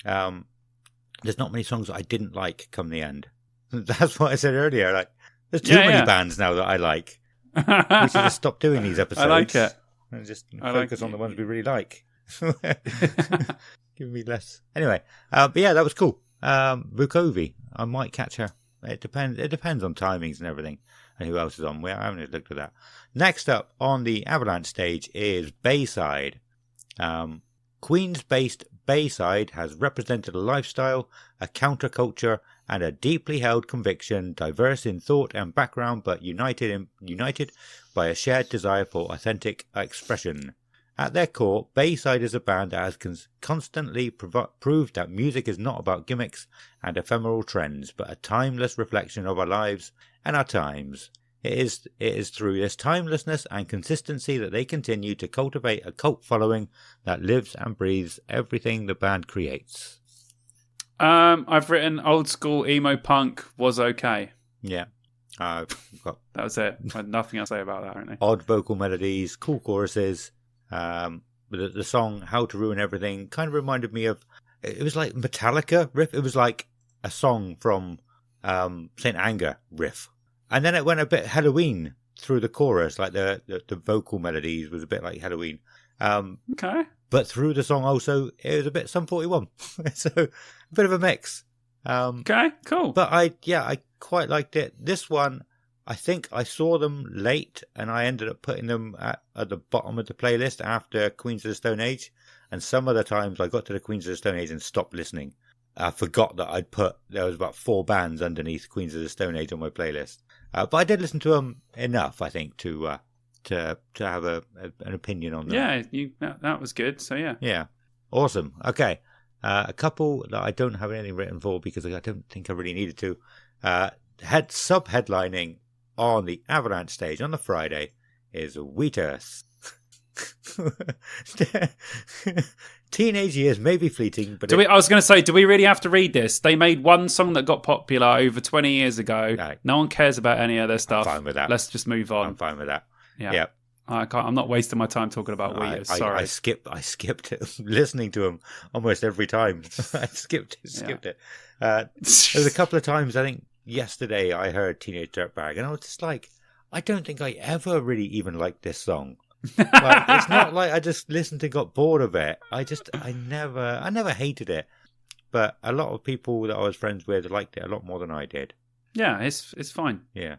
There's not many songs that I didn't like come the end. That's what I said earlier. Like, there's too many bands now that I like. We should just stop doing these episodes. I like it. And just focus on the ones we really like. Give me less. Anyway, but yeah, that was cool. Bukovi, I might catch her. It depends on timings and everything, and who else is on. I haven't looked at that. Next up on the Avalanche stage is Bayside. Queens-based Bayside has represented a lifestyle, a counterculture, and a deeply held conviction, diverse in thought and background, but united by a shared desire for authentic expression. At their core, Bayside is a band that has constantly proved that music is not about gimmicks and ephemeral trends, but a timeless reflection of our lives and our times. It is through this timelessness and consistency that they continue to cultivate a cult following that lives and breathes everything the band creates. I've written old school emo punk was okay. Yeah. That was it. I had nothing else to say about that, apparently. Odd vocal melodies, cool choruses. The song How to Ruin Everything kind of reminded me of, it was like Metallica riff. It was like a song from Saint Anger riff. And then it went a bit Halloween through the chorus, like the vocal melodies was a bit like Halloween. Okay. But through the song also, it was a bit Sum 41. So a bit of a mix. Okay, cool. But I quite liked it. This one, I think I saw them late and I ended up putting them at the bottom of the playlist after Queens of the Stone Age. And some other times I got to the Queens of the Stone Age and stopped listening. I forgot that there was about 4 bands underneath Queens of the Stone Age on my playlist. But I did listen to them enough, I think, to to have an opinion on that. Yeah, that was good. So yeah. Yeah. Awesome. Okay. A couple that I don't have anything written for because I don't think I really needed to. Sub-headlining on the Avalanche stage on the Friday is Wheatus. Teenage years may be fleeting, but I was going to say, do we really have to read this? They made one song that got popular over 20 years ago. Right. No one cares about any of their stuff. I'm fine with that. Let's just move on. I'm fine with that. Yeah. Yep. I'm not wasting my time talking about Wheatus. Sorry. I skipped it, listening to him almost every time. I skipped it. There was a couple of times, I think yesterday I heard Teenage Dirtbag, and I was just like, I don't think I ever really even liked this song. Like, it's not like I just listened and got bored of it. I never hated it, but a lot of people that I was friends with liked it a lot more than I did. Yeah, it's fine. Yeah,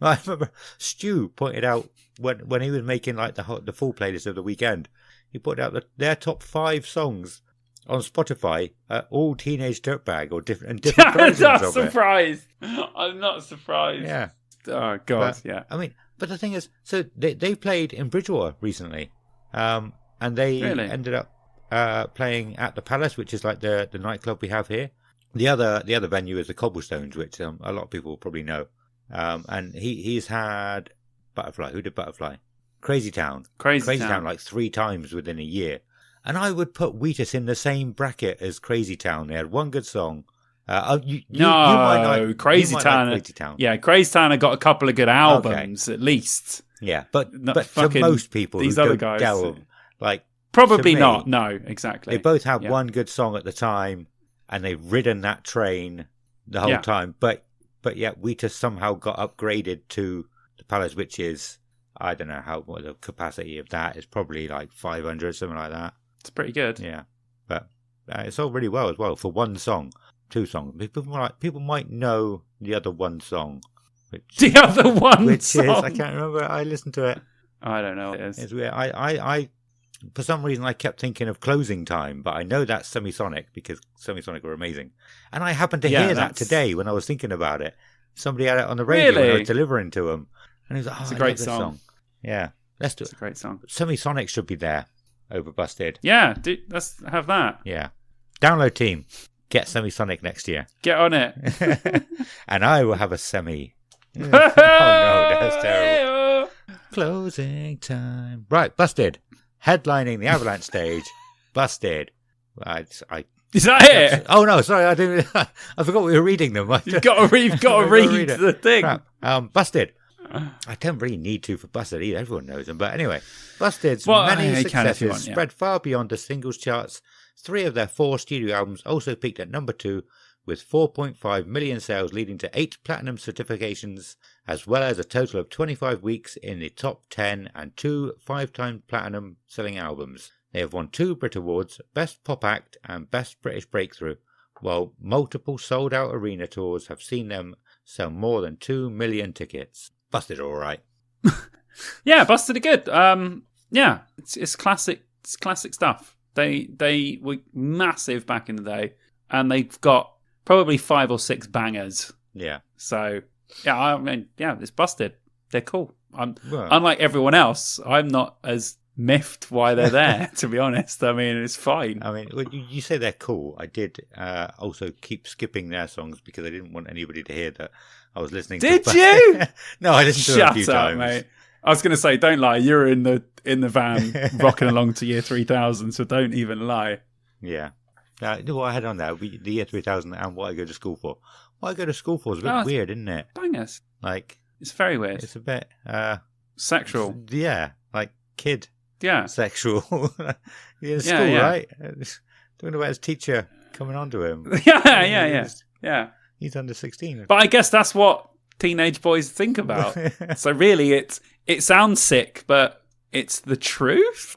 I remember Stu pointed out when he was making like the full playlist of the weekend, he put out their top 5 songs on Spotify, all Teenage Dirtbag or different versions I'm not of surprised. I'm not surprised. Yeah. Oh God. But, yeah. I mean. But the thing is, so they played in Bridgewater recently, and they ended up playing at the Palace, which is like the nightclub we have here. The other venue is the Cobblestones, which a lot of people probably know. And he's had Butterfly. Who did Butterfly? Crazy Town. Crazy Town like 3 times within a year. And I would put Wheatus in the same bracket as Crazy Town. They had one good song. Crazy Town. Crazy Town. Yeah, Crazy Town have got a couple of good albums at least. Yeah, but to most people, these who other don't guys, delve, like probably me, not. No, exactly. They both have one good song at the time, and they've ridden that train the whole time. But yet, Wheatus somehow got upgraded to the Palace, which is, I don't know what the capacity of that is. Probably like 500, something like that. It's pretty good. Yeah, but it's sold really well as well for one song. 2 songs. People might know the other one song. Which is, I can't remember. I listened to it. I don't know what it is. It's weird. I for some reason I kept thinking of Closing Time, but I know that's Semisonic because Semisonic were amazing. And I happened to hear that today when I was thinking about it. Somebody had it on the radio when I was delivering to them. And he was like, it's a great song. Yeah. Let's do it. It's a great song. Semisonic should be there over Busted. Yeah, let's have that. Yeah. Download team. Get Semisonic next year. Get on it. And I will have a semi. Oh no, that's terrible. Closing time. Right, Busted. Headlining the Avalanche stage. Busted. Is that it? Oh no, sorry, I didn't. I forgot we were reading them. You've got to read the thing. Crap. Busted. I don't really need to for Busted either. Everyone knows them. But anyway, Busted's many successes spread far beyond the singles charts. 3 of their 4 studio albums also peaked at number 2, with 4.5 million sales, leading to 8 platinum certifications, as well as a total of 25 weeks in the top 10 and 2 5-time platinum selling albums. They have won 2 Brit Awards, Best Pop Act and Best British Breakthrough, while multiple sold-out arena tours have seen them sell more than 2 million tickets. Busted all right. Yeah, Busted are good. Yeah, it's classic. It's classic stuff. They were massive back in the day, and they've got probably 5 or 6 bangers. Yeah. So it's Busted. They're cool. Unlike everyone else, I'm not as miffed why they're there. To be honest, I mean it's fine. I mean, you say they're cool. I did also keep skipping their songs because I didn't want anybody to hear that I was listening. Did you? No, I listened to it a few times, mate. I was going to say, don't lie. You're in the van rocking along to Year 3000, so don't even lie. Yeah. What I had on there, the Year 3000 and What I Go to School For. What I Go to School For is a bit weird, isn't it? Bangers. Like, it's very weird. It's a bit sexual. Yeah, like kid. Yeah. Sexual. You're in school, right? Talking about his teacher coming on to him. Yeah. He's under 16. But I guess that's what teenage boys think about. So really, it sounds sick, but it's the truth.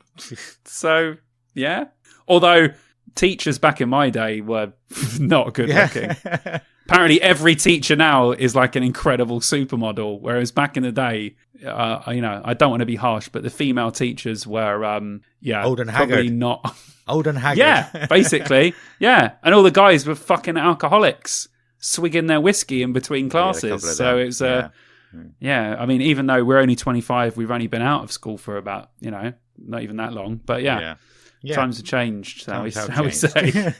So, yeah. Although teachers back in my day were not good looking. Apparently every teacher now is like an incredible supermodel, whereas back in the day, I don't want to be harsh, but the female teachers were, old and probably haggard. not. Old and haggard. Yeah, basically. Yeah. And all the guys were fucking alcoholics, swigging their whiskey in between classes. So it was Yeah, I mean, even though we're only 25, we've only been out of school for about, not even that long. But yeah. Times have changed, how we say.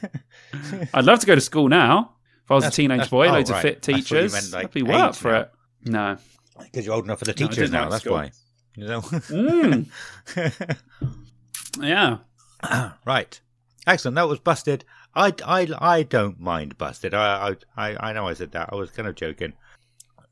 I'd love to go to school now. If I was a teenage boy, loads of fit teachers. Meant, like, I'd be work for it. No. Because you're old enough for the teachers now, that's why. Yeah. Right. Excellent. That was Busted. I don't mind Busted. I know I said that. I was kind of joking.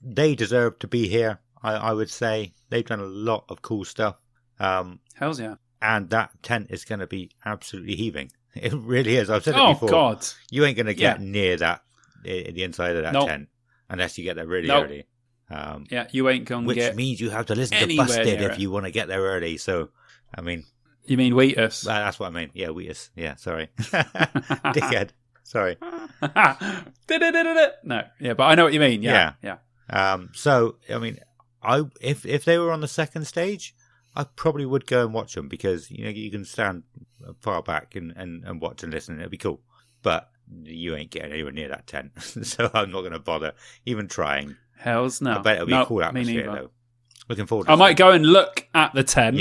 They deserve to be here, I would say. They've done a lot of cool stuff. Hells yeah. And that tent is going to be absolutely heaving. It really is. I've said it before. Oh, God. You ain't going to get near that, the inside of that tent, unless you get there really early. You ain't going to get which means you have to listen to Busted if you want to get there early. So, I mean... You mean Wheatus? That's what I mean. Yeah, Wheatus. Yeah, sorry. Dickhead. Sorry. No. Yeah, but I know what you mean. Yeah. So, I mean, if they were on the second stage... I probably would go and watch them because you can stand far back and watch and listen. It'd be cool, but you ain't getting anywhere near that tent, so I'm not going to bother even trying. Hells no! I bet it'll be a cool atmosphere though. Looking forward to I might go and look at the tent,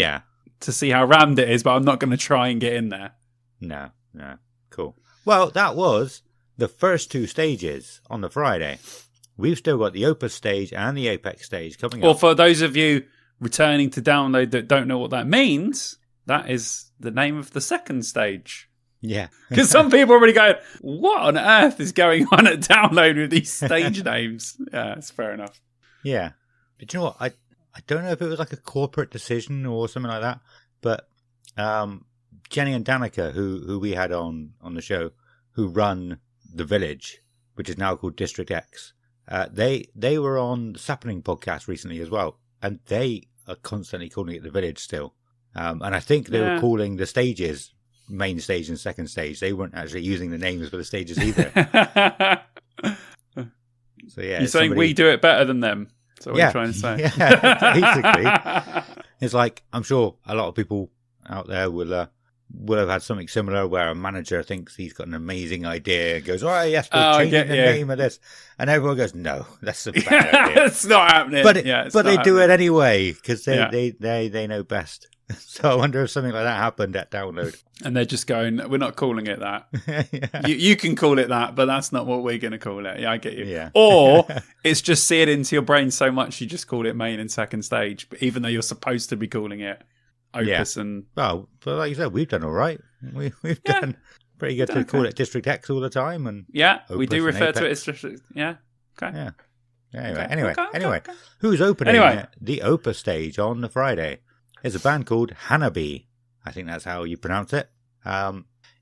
to see how rammed it is, but I'm not going to try and get in there. No, cool. Well, that was the first two stages on the Friday. We've still got the Opus stage and the Apex stage coming up. Well, for those of you returning to download that don't know what that means, that is the name of the second stage. Yeah. Because some people are already going, what on earth is going on at download with these stage names? Yeah, it's fair enough. Yeah. But you know what? I don't know if it was like a corporate decision or something like that, but Jenny and Danica, who we had on the show, who run The Village, which is now called District X, they were on the Saccone podcast recently as well. And they are constantly calling it The Village still. And I think they were calling the stages main stage and second stage. They weren't actually using the names for the stages either. So yeah. You're saying we do it better than them? That's what you're trying to say. Yeah, basically. It's like, I'm sure a lot of people out there will have had something similar where a manager thinks he's got an amazing idea and goes, oh, yes, we're changing the name of this. And everyone goes, no, that's a bad idea. It's not happening. But they do it anyway because they know best. So I wonder if something like that happened at Download. And they're just going, we're not calling it that. You can call it that, but that's not what we're going to call it. Yeah, I get you. Yeah. Or it's just seared into your brain so much you just call it main and second stage, but even though you're supposed to be calling it Opus and... Well, but like you said, we've done all right. We've done pretty good to call it District X all the time. And we do refer to it as District... Yeah, okay. Yeah. Anyway, who's opening the Opus stage on the Friday? It's a band called Hanabi. I think that's how you pronounce it.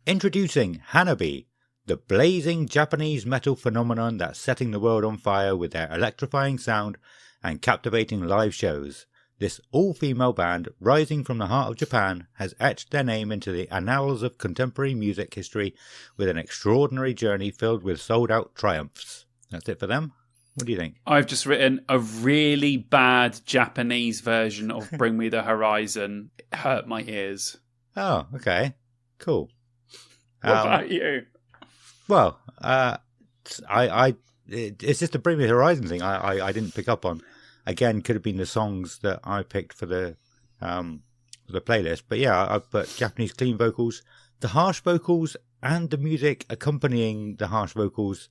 Introducing Hanabi, the blazing Japanese metal phenomenon that's setting the world on fire with their electrifying sound and captivating live shows. This all-female band, rising from the heart of Japan, has etched their name into the annals of contemporary music history with an extraordinary journey filled with sold-out triumphs. That's it for them. What do you think? I've just written a really bad Japanese version of Bring Me the Horizon. It hurt my ears. Oh, okay. Cool. What about you? Well, it's just the Bring Me the Horizon thing I didn't pick up on. Again, could have been the songs that I picked for the playlist. But yeah, I put Japanese clean vocals. The harsh vocals and the music accompanying the harsh vocals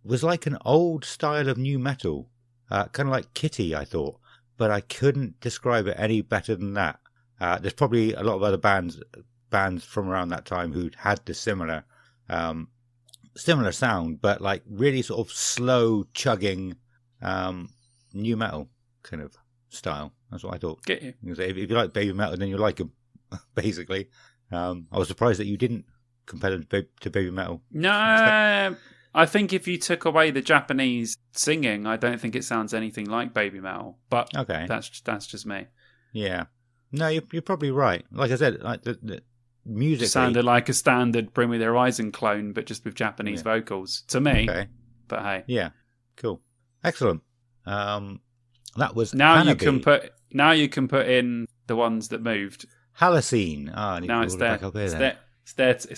was like an old style of new metal. Kind of like Kitty, I thought. But I couldn't describe it any better than that. There's probably a lot of other bands from around that time who'd had the similar sound, but like really sort of slow chugging new metal kind of style. That's what I thought. Get you. If you like baby metal, then you like them, basically. I was surprised that you didn't compare them to baby metal. No, I think if you took away the Japanese singing, I don't think it sounds anything like baby metal. But okay, that's just me. Yeah. No, you're probably right. Like I said, like the music sounded like a standard Bring Me the Horizon clone, but just with Japanese vocals to me. Okay. But hey, yeah, cool, excellent. That was now Hanabi. you can put in the ones that moved. Halocene. Now it's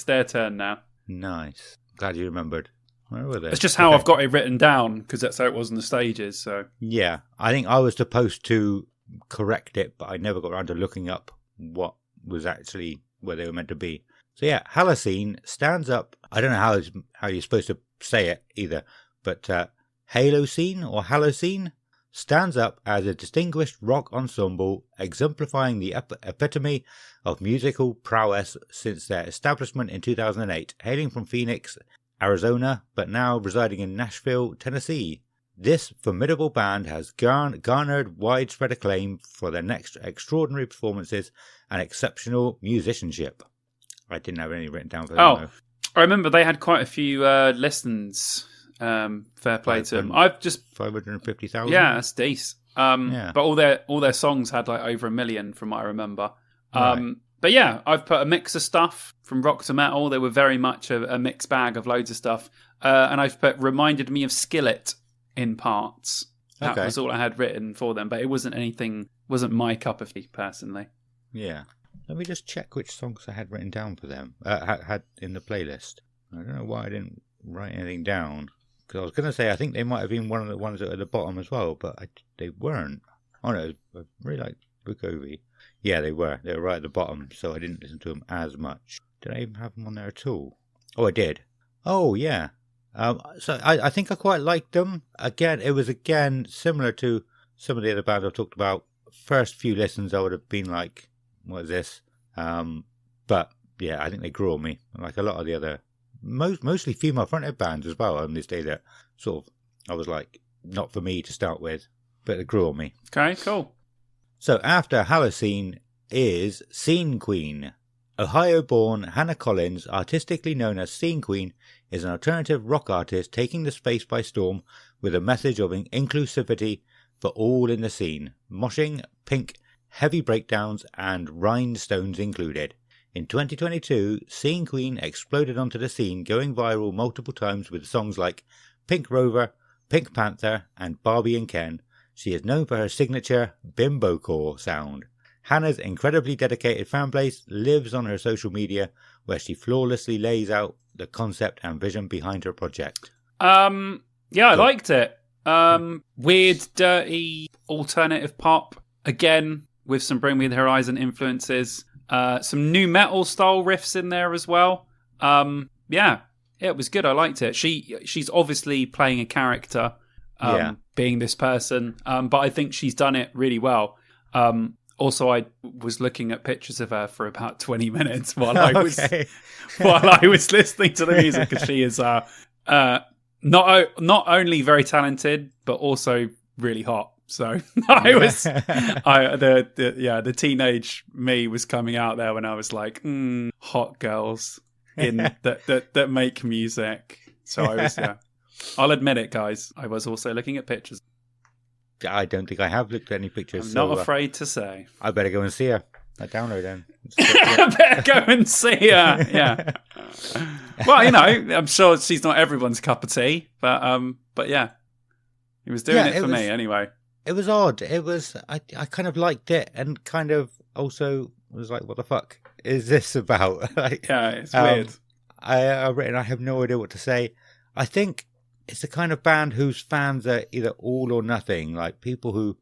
their turn now. Nice. Glad you remembered. Where were they? It's just how I've got it written down, because that's how it was on the stages. So yeah, I think I was supposed to correct it, but I never got around to looking up what was actually where they were meant to be. So yeah, Halocene stands up. I don't know how you're supposed to say it either, but Halocene or Halocene stands up as a distinguished rock ensemble exemplifying the epitome of musical prowess since their establishment in 2008, hailing from Phoenix, Arizona, but now residing in Nashville, Tennessee. This formidable band has garnered widespread acclaim for their next extraordinary performances and exceptional musicianship. I didn't have any written down for them. Oh, I remember they had quite a few listens. Fair play to them. I've just 550,000. Yeah, that's decent. But all their songs had like over 1 million, from what I remember. Right. But yeah, I've put a mix of stuff from rock to metal. They were very much a mixed bag of loads of stuff. And I've put reminded me of Skillet in parts. That was all I had written for them. But it wasn't my cup of tea personally. Yeah. Let me just check which songs I had written down for them. Had in the playlist. I don't know why I didn't write anything down. Because I was going to say I think they might have been one of the ones that were at the bottom as well, but they weren't. Oh no, I really like Bukovi. Yeah, they were. They were right at the bottom, so I didn't listen to them as much. Did I even have them on there at all? Oh, I did. Oh, yeah. So I think I quite liked them. Again, it was similar to some of the other bands I've talked about. First few listens, I would have been like, what is this? But yeah, I think they grew on me. Like a lot of the other, mostly female-fronted bands as well on this day that sort of, I was like, not for me to start with, but it grew on me. Okay, cool. So after Halocene is Scene Queen. Ohio-born Hannah Collins, artistically known as Scene Queen, is an alternative rock artist taking the space by storm with a message of inclusivity for all in the scene. Moshing, pink, heavy breakdowns, and rhinestones included. In 2022, Scene Queen exploded onto the scene, going viral multiple times with songs like Pink Rover, Pink Panther, and Barbie and Ken. She is known for her signature bimbo-core sound. Hannah's incredibly dedicated fan base lives on her social media, where she flawlessly lays out the concept and vision behind her project. Yeah, I liked it. Weird, dirty, alternative pop. Again, with some Bring Me the Horizon influences. Some new metal style riffs in there as well. Yeah, it was good. I liked it. She's obviously playing a character, being this person, but I think she's done it really well. Also, I was looking at pictures of her for about 20 minutes while I was listening to the music, because she is not only very talented but also really hot. So the teenage me was coming out there when I was like, hot girls in that make music. So I was, I'll admit it, guys. I was also looking at pictures. I don't think I have looked at any pictures. I'm not afraid to say. I better go and see her. I download then. I better go and see her. Yeah. Well, I'm sure she's not everyone's cup of tea, but yeah, he was doing it for me anyway. It was odd. It was I kind of liked it, and kind of also was like, what the fuck is this about? It's weird. I've written, I have no idea what to say. I think it's the kind of band whose fans are either all or nothing, like people who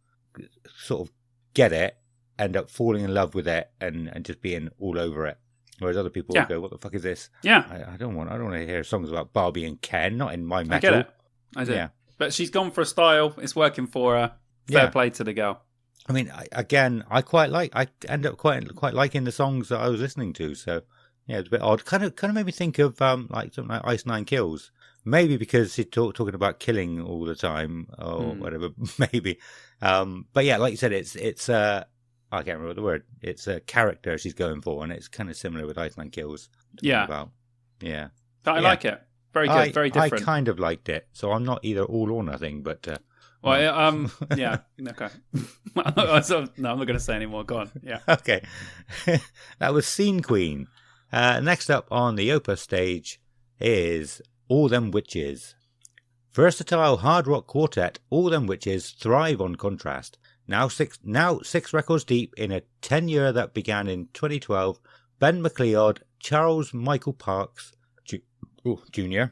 sort of get it, end up falling in love with it, and just being all over it. Whereas other people go, what the fuck is this? Yeah. I don't want to hear songs about Barbie and Ken, not in my metal. I get it. I do. Yeah. But she's gone for a style. It's working for her. Fair play to the girl. I mean, I end up quite liking the songs that I was listening to. So yeah, it's a bit odd. Kind of made me think of like something like Ice Nine Kills. Maybe because she's talking about killing all the time or whatever. Maybe. But yeah, like you said, it's I can't remember the word. It's a character she's going for, and it's kind of similar with Ice Nine Kills. Yeah. Yeah. I like it. Very good. Very different. I kind of liked it. So I'm not either all or nothing, but. Yeah. Okay. No, I'm not going to say anymore. Go on. Yeah. Okay. That was Scene Queen. Next up on the Opus stage is All Them Witches. Versatile hard rock quartet, All Them Witches thrive on contrast. Now six records deep in a tenure that began in 2012, Ben McLeod, Charles Michael Parks Jr.,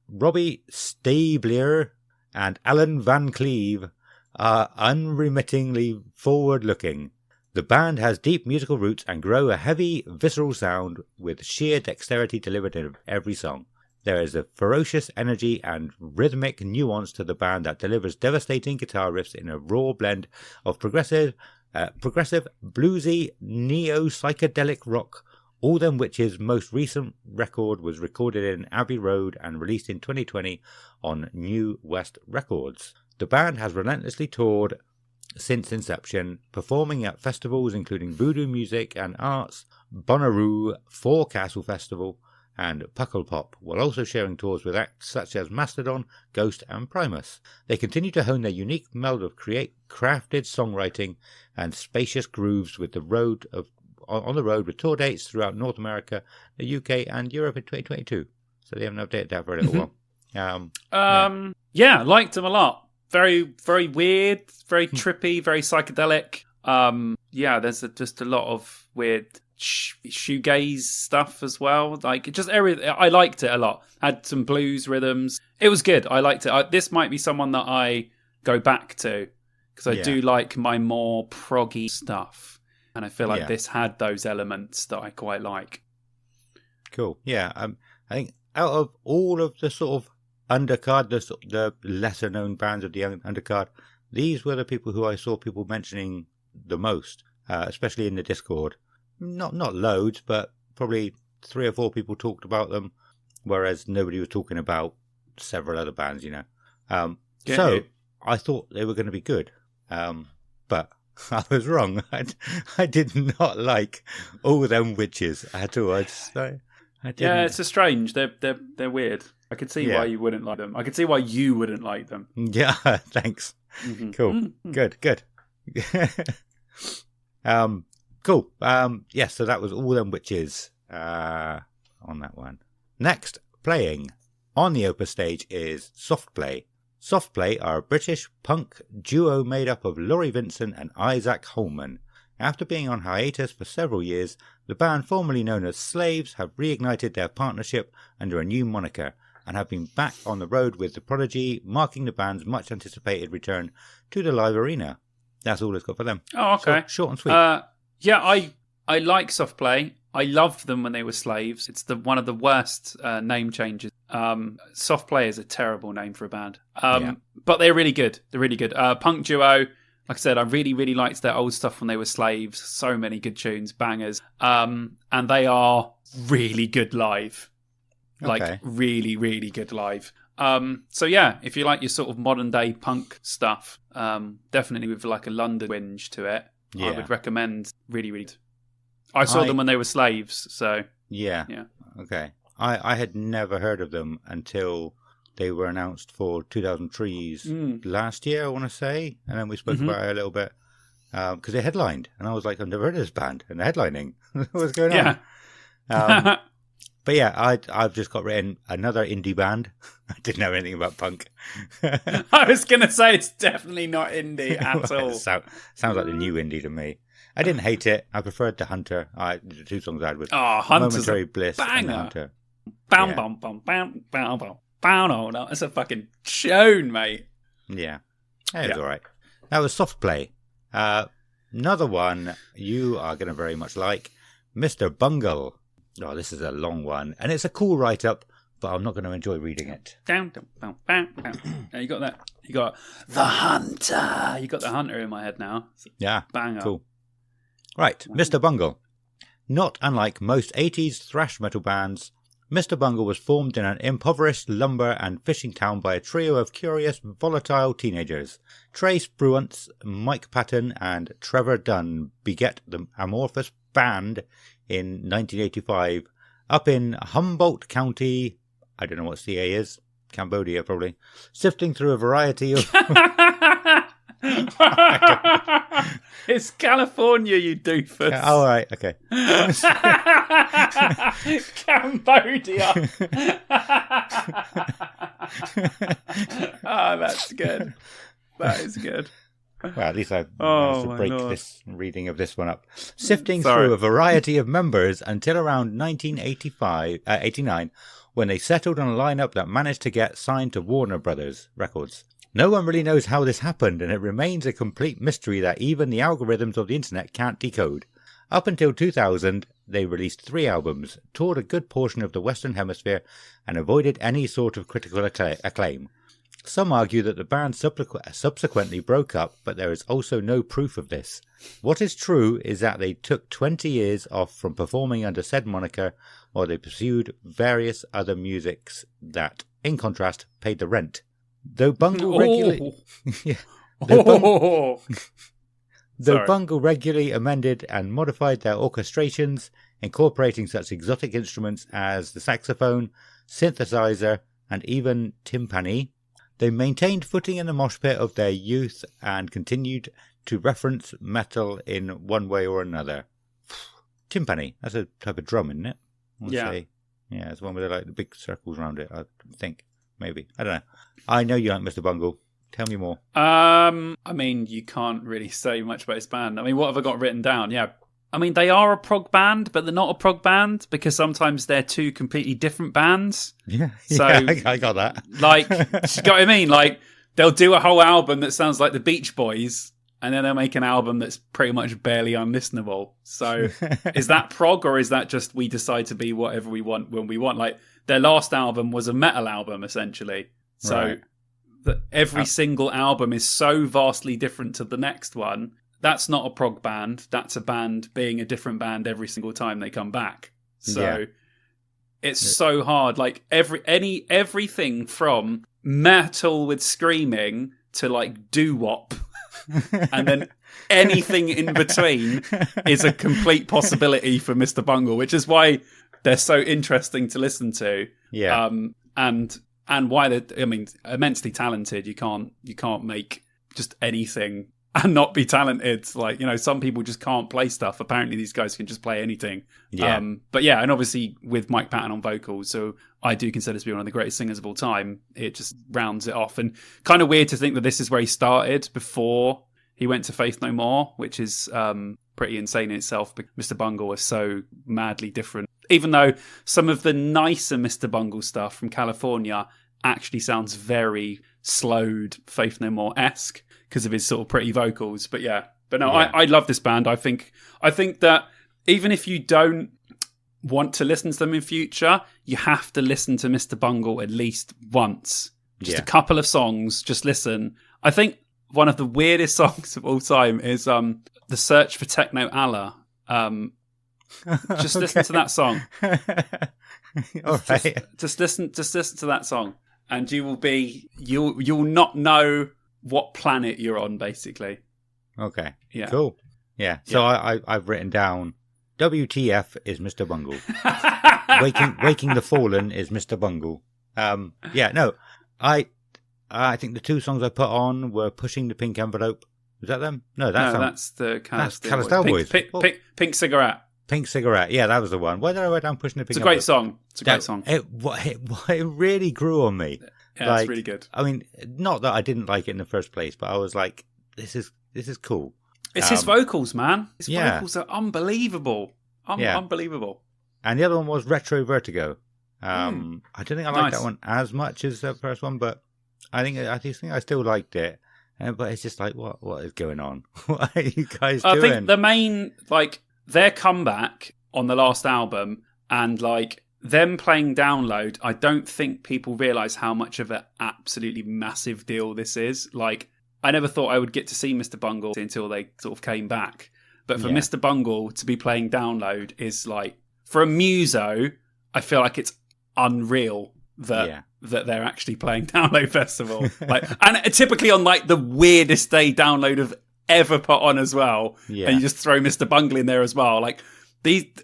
Robbie Stabler and Alan Van Cleve are unremittingly forward-looking. The band has deep musical roots and grow a heavy, visceral sound with sheer dexterity delivered in every song. There is a ferocious energy and rhythmic nuance to the band that delivers devastating guitar riffs in a raw blend of progressive, bluesy, neo-psychedelic rock. All Them Witches' most recent record was recorded in Abbey Road and released in 2020 on New West Records. The band has relentlessly toured since inception, performing at festivals including Voodoo Music and Arts, Bonnaroo, Forecastle Festival, and Puckle Pop, while also sharing tours with acts such as Mastodon, Ghost, and Primus. They continue to hone their unique meld of crafted songwriting and spacious grooves on the road with tour dates throughout North America, the UK, and Europe in 2022. So they haven't updated that for a little while. Yeah, liked them a lot. Very, very weird, very trippy, very psychedelic. There's just a lot of weird shoegaze stuff as well. Like just everything. I liked it a lot. Had some blues rhythms. It was good. I liked it. This might be someone that I go back to because I do like my more proggy stuff, and I feel like this had those elements that I quite like. Cool. Yeah. I think out of all of the sort of undercard, the lesser known bands of the undercard, these were the people who I saw people mentioning the most, especially in the Discord. Not loads, but probably 3 or 4 people talked about them, whereas nobody was talking about several other bands, So I thought they were going to be good, but I was wrong. I did not like All Them Witches at all. I didn't. Yeah, it's a strange. They're weird. I could see why you wouldn't like them. I could see why you wouldn't like them. Yeah, thanks. Mm-hmm. Cool. Mm-hmm. Good. Cool. So that was All Them Witches on that one. Next, playing on the Opus stage is Softplay. Softplay are a British punk duo made up of Laurie Vincent and Isaac Holman. After being on hiatus for several years, the band formerly known as Slaves have reignited their partnership under a new moniker and have been back on the road with The Prodigy, marking the band's much anticipated return to the live arena. That's all it's got for them. Oh, okay. So, short and sweet. I like Softplay. I loved them when they were Slaves. It's one of the worst name changes. Softplay is a terrible name for a band. But they're really good. They're really good. Punk duo. Like I said, I really, really liked their old stuff when they were Slaves. So many good tunes, bangers. And they are really good live. Like, really, really good live. If you like your sort of modern day punk stuff, definitely with like a London twinge to it, I would recommend really, really. I saw them when they were Slaves, so. Yeah. Okay. I had never heard of them until they were announced for 2003's last year, I want to say. And then we spoke about it a little bit. Because they headlined. And I was like, I've never heard of this band. And they're headlining. What's going on? But yeah, I've just got written another indie band. I didn't know anything about punk. I was going to say it's definitely not indie at all. Sounds like the new indie to me. I didn't hate it. I preferred The Hunter. The 2 songs I had with Momentary Bliss and The Hunter. Bam, bam, bam, bam, bam, bam. No, that's a fucking tune, mate. Yeah. It was all right. That was Softplay. Another one you are going to very much like, Mr. Bungle. Oh, this is a long one, and it's a cool write-up, but I'm not going to enjoy reading it. You got that. You got The Hunter. You got The Hunter in my head now. Yeah, banger. Cool. Right, Mr. Bungle. Not unlike most 80s thrash metal bands, Mr. Bungle was formed in an impoverished lumber and fishing town by a trio of curious, volatile teenagers. Trace Bruants, Mike Patton, and Trevor Dunn beget the amorphous band in 1985 up in Humboldt County. I don't know what CA is. Cambodia, probably. Sifting through a variety of... It's California, you doofus. Oh, all right, okay. Cambodia. Oh, that's good. That is good. Well, at least I managed to break this reading of this one up. Sifting through a variety of members until around 1989, when they settled on a lineup that managed to get signed to Warner Brothers Records. No one really knows how this happened, and it remains a complete mystery that even the algorithms of the internet can't decode. Up until 2000, they released 3 albums, toured a good portion of the Western Hemisphere, and avoided any sort of critical acclaim. Some argue that the band subsequently broke up, but there is also no proof of this. What is true is that they took 20 years off from performing under said moniker, while they pursued various other musics that, in contrast, paid the rent. Though Bungle regularly amended and modified their orchestrations, incorporating such exotic instruments as the saxophone, synthesizer, and even timpani, they maintained footing in the mosh pit of their youth and continued to reference metal in one way or another. Timpani, that's a type of drum, isn't it? Yeah, it's one with like the big circles around it, I think. Maybe. I don't know. I know you like Mr. Bungle. Tell me more. I mean, you can't really say much about his band. I mean, what have I got written down? Yeah. I mean, they are a prog band, but they're not a prog band because sometimes they're 2 completely different bands. Yeah. So, yeah, I got that. Like, you got what I mean? Like, they'll do a whole album that sounds like the Beach Boys, and then they'll make an album that's pretty much barely unlistenable. So, is that prog, or is that just we decide to be whatever we want when we want? Like, their last album was a metal album, essentially. So, every single album is so vastly different to the next one. That's not a prog band. That's a band being a different band every single time they come back. So it's so hard. Like everything from metal with screaming to like doo-wop, and then anything in between is a complete possibility for Mr. Bungle, which is why they're so interesting to listen to. Yeah. And why they're, I mean, immensely talented. You can't make just anything and not be talented. Like, you know, some people just can't play stuff. Apparently these guys can just play anything. Yeah. But yeah, and obviously with Mike Patton on vocals, so I do consider to be one of the greatest singers of all time. It just rounds it off. And kind of weird to think that this is where he started before he went to Faith No More, which is pretty insane in itself. But Mr. Bungle was so madly different. Even though some of the nicer Mr. Bungle stuff from California actually sounds very slowed Faith No More-esque because of his sort of pretty vocals. But yeah, I love this band. I think that even if you don't want to listen to them in future, you have to listen to Mr. Bungle at least once. Just a couple of songs, just listen. I think one of the weirdest songs of all time is The Search for Techno Allah. Just listen to that song. All right. Just listen to that song, and you'll not know what planet you're on, basically. Okay. Yeah. Cool. Yeah. So I've written down WTF is Mr. Bungle. Waking the Fallen is Mr. Bungle. I think the 2 songs I put on were Pushing the Pink Envelope. Was that them? No, that's the Calistel Boys. Pink Cigarette. Pink Cigarette. Yeah, that was the one. Why did I write down Pushing the Pink Envelope? It's a great song. It really grew on me. Yeah, it's really good. I mean, not that I didn't like it in the first place, but I was like, this is cool. It's his vocals, man. His vocals are unbelievable. Unbelievable. And the other one was Retro Vertigo. I don't think I liked that one as much as the first one, but I think I still liked it. But it's just like, what is going on? What are you guys doing? I think the main, like, their comeback on the last album and, like, them playing Download, I don't think people realise how much of an absolutely massive deal this is. Like, I never thought I would get to see Mr. Bungle until they sort of came back. But for Mr. Bungle to be playing Download is, like, for a muso, I feel like it's unreal that they're actually playing Download Festival. Like, and typically on, like, the weirdest day Download have ever put on as well. Yeah. And you just throw Mr. Bungle in there as well. Like,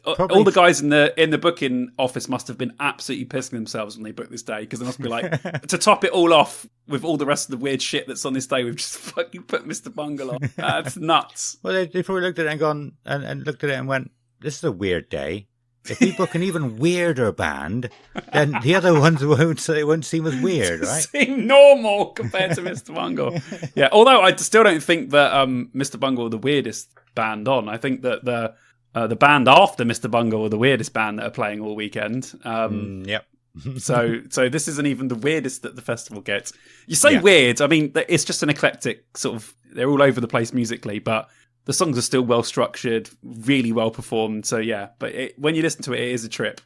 all the guys in the booking office must have been absolutely pissing themselves when they booked this day, because they must be like, to top it all off with all the rest of the weird shit that's on this day, we've just fucking put Mr. Bungle on. That's nuts. Well, they probably looked at it and gone and looked at it and went, "This is a weird day. if we book an even weirder band, then the other ones won't seem as weird, right? Seem normal compared to Mr. Bungle. Yeah, although I still don't think that Mr. Bungle are the weirdest band on. I think that the band after Mr. Bungle are the weirdest band that are playing all weekend. Yep. so this isn't even the weirdest that the festival gets. You say weird, I mean, it's just an eclectic sort of, they're all over the place musically, but the songs are still well structured, really well performed. So yeah, but when you listen to it, it is a trip.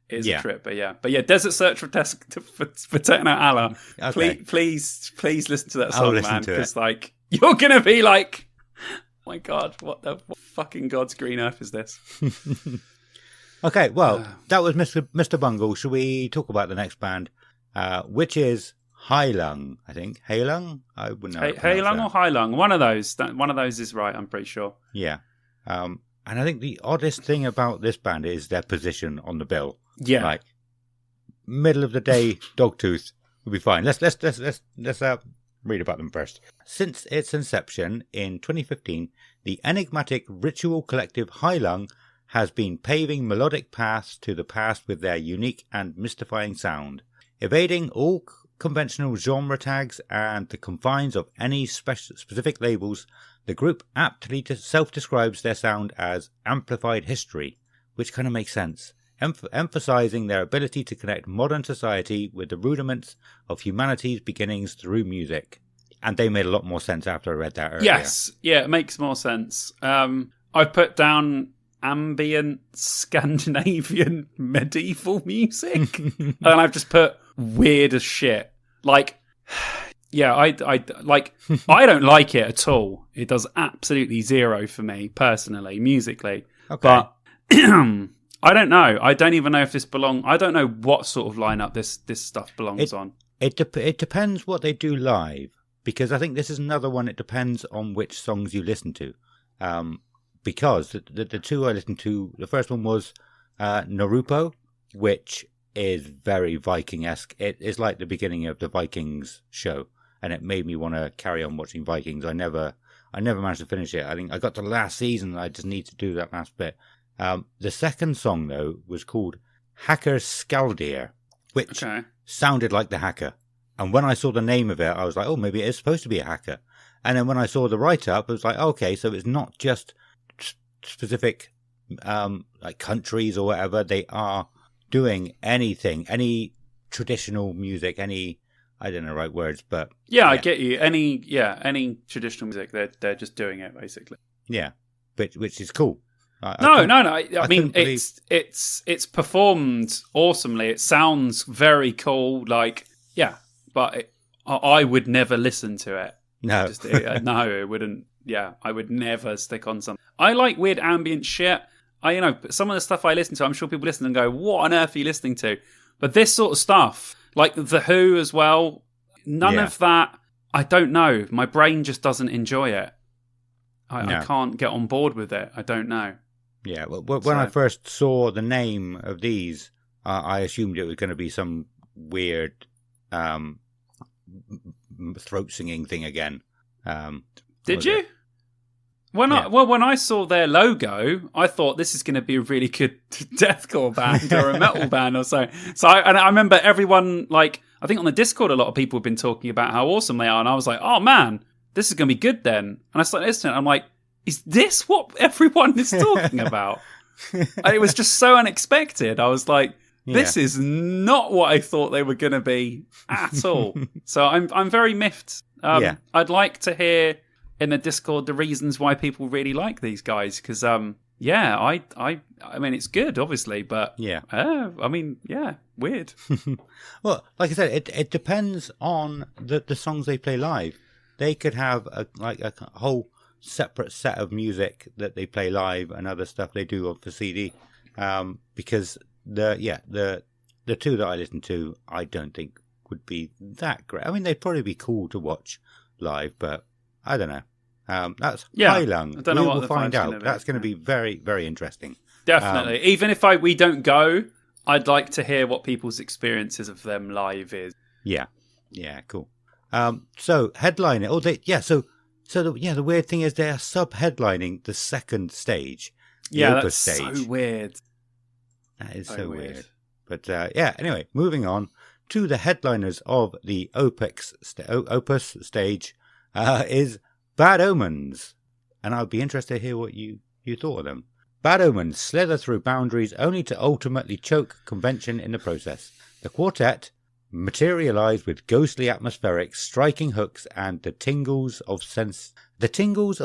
It is a trip, but yeah, Desert Search for Techno Allah. Okay. Please listen to that song, man, because like you're gonna be like, oh my God, what fucking God's green earth is this? Okay, well, that was Mr. Bungle. Should we talk about the next band, which is Heilung, I think. Heilung? I wouldn't know. Heilung or Heilung? One of those. One of those is right, I'm pretty sure. Yeah. And I think the oddest thing about this band is their position on the bill. Yeah. Like, middle of the day, Dogtooth will be fine. Let's read about them first. Since its inception in 2015, the enigmatic ritual collective Heilung has been paving melodic paths to the past with their unique and mystifying sound. Evading all conventional genre tags and the confines of any specific labels, the group aptly self-describes their sound as amplified history, which kind of makes sense, emphasizing their ability to connect modern society with the rudiments of humanity's beginnings through music. And they made a lot more sense after I read that earlier. Yes, yeah, it makes more sense. I've put down ambient Scandinavian medieval music, and I've just put weird as shit. Like, yeah, I don't like it at all. It does absolutely zero for me personally, musically. Okay. But I don't know. I don't even know if this I don't know what sort of lineup this stuff belongs on. It depends what they do live, because I think this is another one. It depends on which songs you listen to. Because the two I listened to, the first one was Narupo, which is very Viking-esque. It is like the beginning of the Vikings show, and it made me want to carry on watching Vikings. I never managed to finish it. I think I got to the last season, and I just need to do that last bit. The second song, though, was called Hacker Skaldir, which sounded like the hacker. And when I saw the name of it, I was like, oh, maybe it is supposed to be a hacker. And then when I saw the write-up, I was like, okay, so it's not just specific like countries or whatever. They are doing anything, any traditional music, any, I don't know the right words, but yeah, I get you. Any traditional music, they're just doing it basically. Yeah, which is cool. No. I mean, it's performed awesomely. It sounds very cool. Like, yeah, but I would never listen to it. No, no, it wouldn't. Yeah, I would never stick on something. I like weird ambient shit. Some of the stuff I listen to, I'm sure people listen and go, what on earth are you listening to? But this sort of stuff, like The Who as well, none of that, I don't know. My brain just doesn't enjoy it. I can't get on board with it. I don't know. Yeah, well, when I first saw the name of these, I assumed it was going to be some weird throat singing thing again. Did you? When I saw their logo, I thought this is going to be a really good deathcore band or a metal band or so. So I remember everyone, like, I think on the Discord, a lot of people have been talking about how awesome they are, and I was like, oh man, this is going to be good then. And I started listening, I'm like, is this what everyone is talking about? And it was just so unexpected. I was like, this is not what I thought they were going to be at all. So I'm very miffed. I'd like to hear in the Discord the reasons why people really like these guys, because I mean it's good obviously, but weird. Well, like I said, it depends on the songs they play live. They could have a whole separate set of music that they play live and other stuff they do for CD, because the two that I listen to I don't think would be that great. I mean, they'd probably be cool to watch live, but I don't know. That's Heilung. I don't know what we'll find out. That's going to be very, very interesting. Definitely. Even if we don't go, I'd like to hear what people's experiences of them live is. Yeah, cool. So headlining. The weird thing is they are sub-headlining the second stage. Yeah, that's stage. so weird. That is So so weird. weird. But anyway, moving on to the headliners of the Opus stage is Bad Omens. And I'd be interested to hear what you thought of them. Bad Omens slither through boundaries only to ultimately choke convention in the process. The quartet materialize with ghostly atmospherics, striking hooks, and the tingles of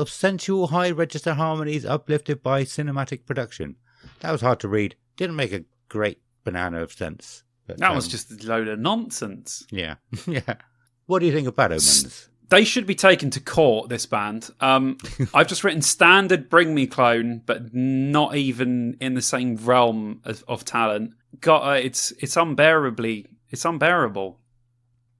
sensual high register harmonies uplifted by cinematic production. That was hard to read. Didn't make a great banana of sense. But, That was just a load of nonsense. Yeah. Yeah. What do you think of Bad Omens? They should be taken to court, this band. I've just written standard Bring Me clone, but not even in the same realm of talent. It's unbearable.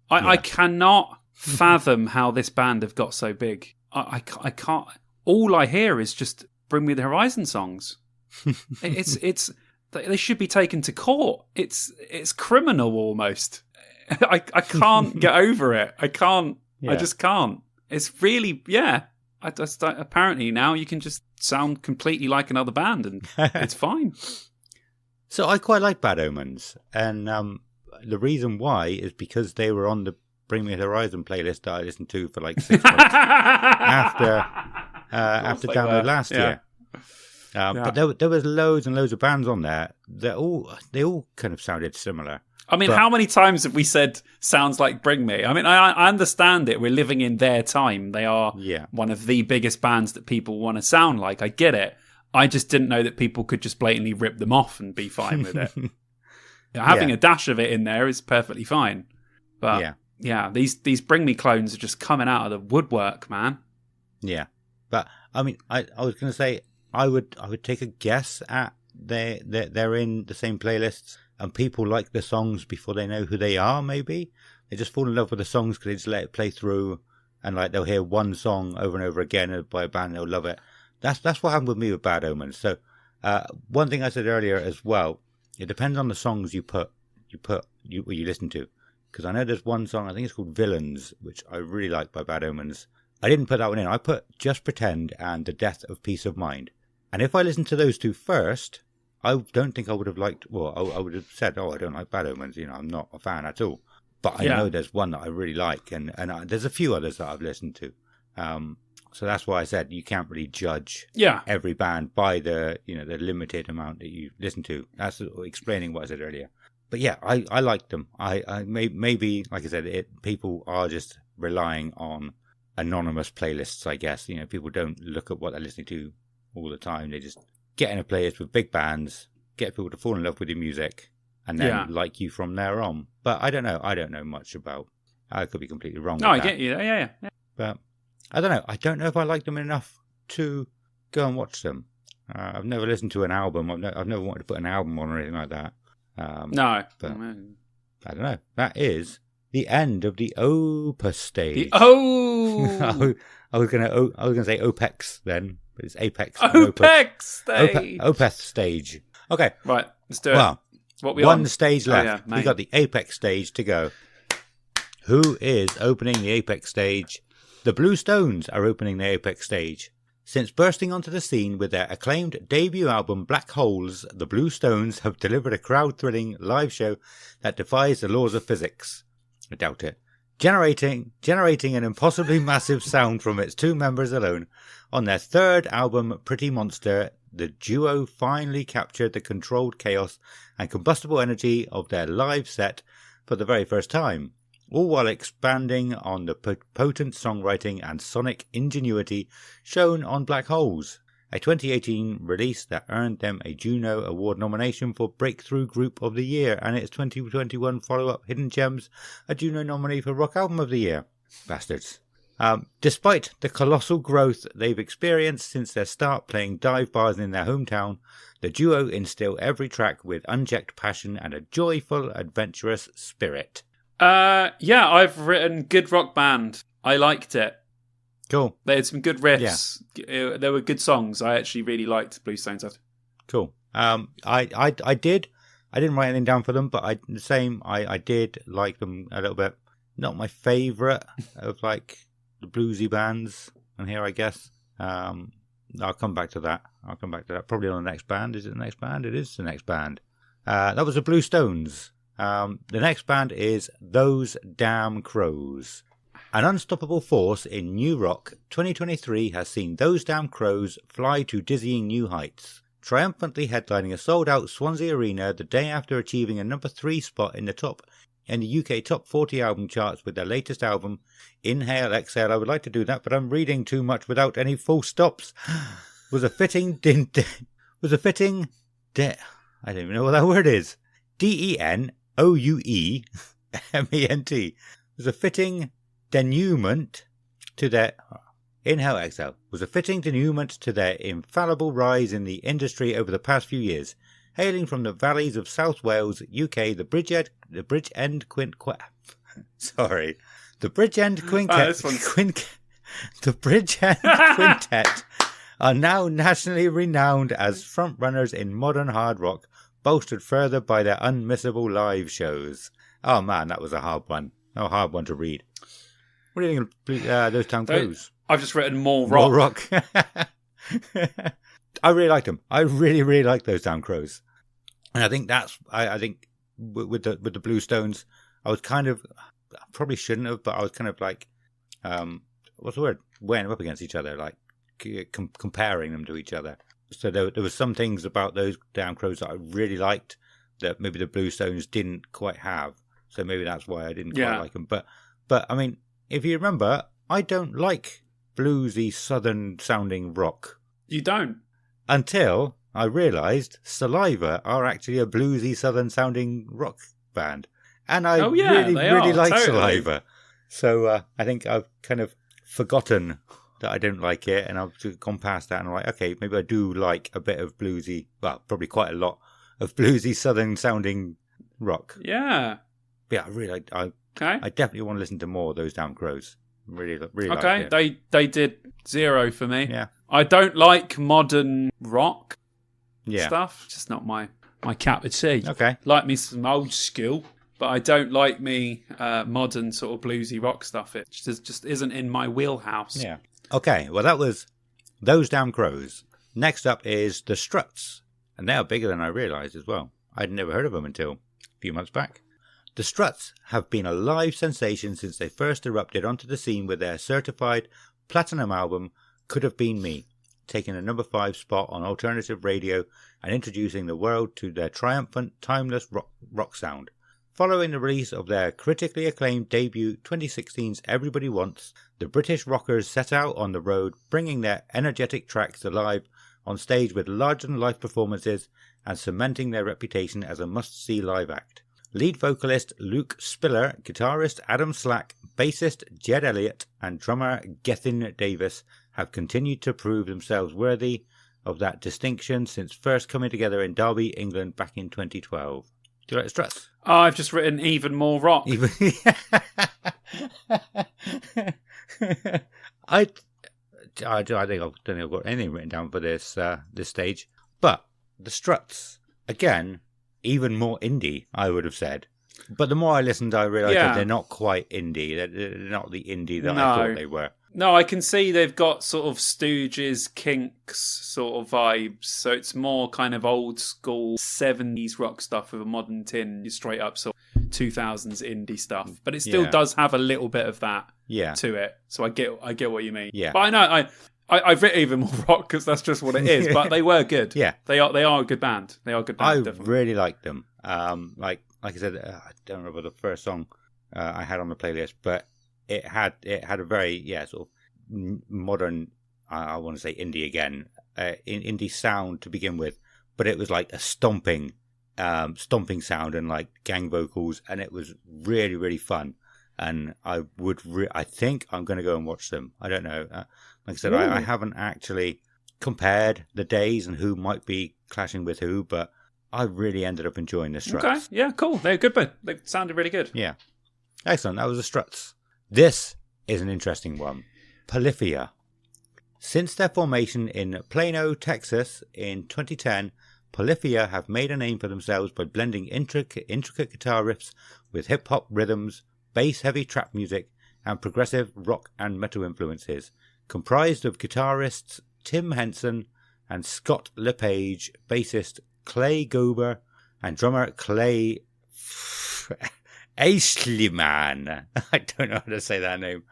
I cannot fathom how this band have got so big. I can't. All I hear is just Bring Me the Horizon songs. They should be taken to court. It's criminal almost. I can't get over it. I can't. Yeah. I just can't. It's really, apparently now you can just sound completely like another band and it's fine. So I quite like Bad Omens. And the reason why is because they were on the Bring Me the Horizon playlist that I listened to for like 6 months after download last year. But there was loads and loads of bands on there. They all kind of sounded similar. I mean, how many times have we said sounds like Bring Me? I mean, I understand it. We're living in their time. They are one of the biggest bands that people want to sound like. I get it. I just didn't know that people could just blatantly rip them off and be fine with it. Having a dash of it in there is perfectly fine. But these Bring Me clones are just coming out of the woodwork, man. Yeah. But I mean, I was going to say I would take a guess at they're in the same playlists. And people like the songs before they know who they are, maybe. They just fall in love with the songs because they just let it play through. And like they'll hear one song over and over again by a band, they'll love it. That's what happened with me with Bad Omens. So one thing I said earlier as well, it depends on the songs you listen to. Because I know there's one song, I think it's called Villains, which I really like by Bad Omens. I didn't put that one in. I put Just Pretend and The Death of Peace of Mind. And if I listened to those two first, I don't think I would have liked. Well, I would have said, "Oh, I don't like Bad Omens." I'm not a fan at all. But I know there's one that I really like, and there's a few others that I've listened to. So that's why I said you can't really judge every band by the the limited amount that you listen to. That's explaining what I said earlier. But yeah, I like them. I maybe like I said, people are just relying on anonymous playlists. I guess people don't look at what they're listening to all the time. They just get in a playlist with big bands, get people to fall in love with your music, and then like you from there on. But I don't know. I don't know much about. I could be completely wrong. No, I get you. Yeah. But I don't know. I don't know if I like them enough to go and watch them. I've never listened to an album. I've never wanted to put an album on or anything like that. No. But I don't know. That is the end of the Opus stage. I was gonna say Opex then. But it's Apex. Opex stage. Opus stage. Okay. Right, let's do it. Well, what we one on? stage left. We got the Apex stage to go. Who is opening the Apex stage? The Blue Stones are opening the Apex stage. Since bursting onto the scene with their acclaimed debut album Black Holes, the Blue Stones have delivered a crowd-thrilling live show that defies the laws of physics. I doubt it. Generating an impossibly massive sound from its two members alone. On their third album, Pretty Monster, the duo finally captured the controlled chaos and combustible energy of their live set for the very first time, all while expanding on the potent songwriting and sonic ingenuity shown on Black Holes, a 2018 release that earned them a Juno Award nomination for Breakthrough Group of the Year and its 2021 follow-up Hidden Gems, a Juno nominee for Rock Album of the Year. Bastards. Despite the colossal growth they've experienced since their start playing dive bars in their hometown, the duo instill every track with unchecked passion and a joyful, adventurous spirit. I've written good rock band. I liked it. Cool. They had some good riffs. Yeah. There were good songs. I actually really liked Blue Stones. Cool. I didn't write anything down for them, but I did like them a little bit. Not my favourite of like the bluesy bands on here, I guess. I'll come back to that. Probably on the next band. Is it the next band? It is the next band. That was the Blue Stones. The next band is Those Damn Crows. An unstoppable force in new rock, 2023 has seen Those Damn Crows fly to dizzying new heights, triumphantly headlining a sold-out Swansea Arena the day after achieving a number 3 spot in the UK Top 40 album charts with their latest album, Inhale Exhale. I would like to do that, but I'm reading too much without any full stops. I don't even know what that word is. Denourement was a fitting denouement to their Inhale Exhale was a fitting denouement to their infallible rise in the industry over the past few years. Hailing from the valleys of South Wales, UK, the Bridgend Quintet are now nationally renowned as frontrunners in modern hard rock, bolstered further by their unmissable live shows. Oh man, that was a hard one. A hard one to read. What do you think of Those Damn Crows? I've just written more rock. I really liked them. I really, really like Those Damn Crows. And I think I think with the Blue Stones, I was kind of, I probably shouldn't have, but I was kind of like, what's the word? Weighing them up against each other, like comparing them to each other. So there was some things about Those Damn Crows that I really liked that maybe the Blue Stones didn't quite have. So maybe that's why I didn't quite like them. But I mean, if you remember, I don't like bluesy southern sounding rock. You don't? Until I realised Saliva are actually a bluesy southern sounding rock band. And I really like Saliva. So I think I've kind of forgotten that I don't like it, and I've gone past that and I'm like, okay, maybe I do like a bit of bluesy, well, probably quite a lot of bluesy southern sounding rock. Yeah. Yeah, I definitely want to listen to more of Those Damn Crows. Really like it. They did 0 for me. Yeah. I don't like modern rock stuff. Just not my cup of tea. Okay. Like me some old school, but I don't like me modern sort of bluesy rock stuff. It just isn't in my wheelhouse. Yeah. Okay, well that was Those Damn Crows. Next up is The Struts, and they are bigger than I realised as well. I'd never heard of them until a few months back. The Struts have been a live sensation since they first erupted onto the scene with their certified platinum album, Could Have Been Me, taking a number 5 spot on alternative radio and introducing the world to their triumphant, timeless rock sound. Following the release of their critically acclaimed debut 2016's Everybody Wants, the British rockers set out on the road, bringing their energetic tracks alive on stage with larger-than-life performances and cementing their reputation as a must-see live act. Lead vocalist Luke Spiller, guitarist Adam Slack, bassist Jed Elliott, and drummer Gethin Davis have continued to prove themselves worthy of that distinction since first coming together in Derby, England back in 2012. Do you like The Struts? Oh, I've just written even more rock. I think I don't think I've got anything written down for this stage. But The Struts, again, even more indie, I would have said. But the more I listened, I realised that they're not quite indie. They're not the indie that I thought they were. No, I can see they've got sort of Stooges, Kinks sort of vibes. So it's more kind of old school 70s rock stuff with a modern tinge, straight up sort of 2000s indie stuff. But it still does have a little bit of that to it. So I get what you mean. Yeah. But I know I've written even more rock because that's just what it is. But they were good. Yeah. They are a good band. They are a good band. I really like them. Like I said, I don't remember the first song I had on the playlist, but it had a very sort of modern, I want to say indie again, indie sound to begin with, but it was like a stomping sound and like gang vocals, and it was really, really fun. And I think I'm going to go and watch them. I don't know. Like I said, I haven't actually compared the days and who might be clashing with who, but I really ended up enjoying the Struts. Okay, yeah, cool. They're good, but they sounded really good. Yeah. Excellent. That was the Struts. This is an interesting one. Polyphia. Since their formation in Plano, Texas in 2010, Polyphia have made a name for themselves by blending intricate guitar riffs with hip-hop rhythms, bass-heavy trap music, and progressive rock and metal influences. Comprised of guitarists Tim Henson and Scott LePage, bassist Clay Gober, and drummer Clay Eastliman. I don't know how to say that name.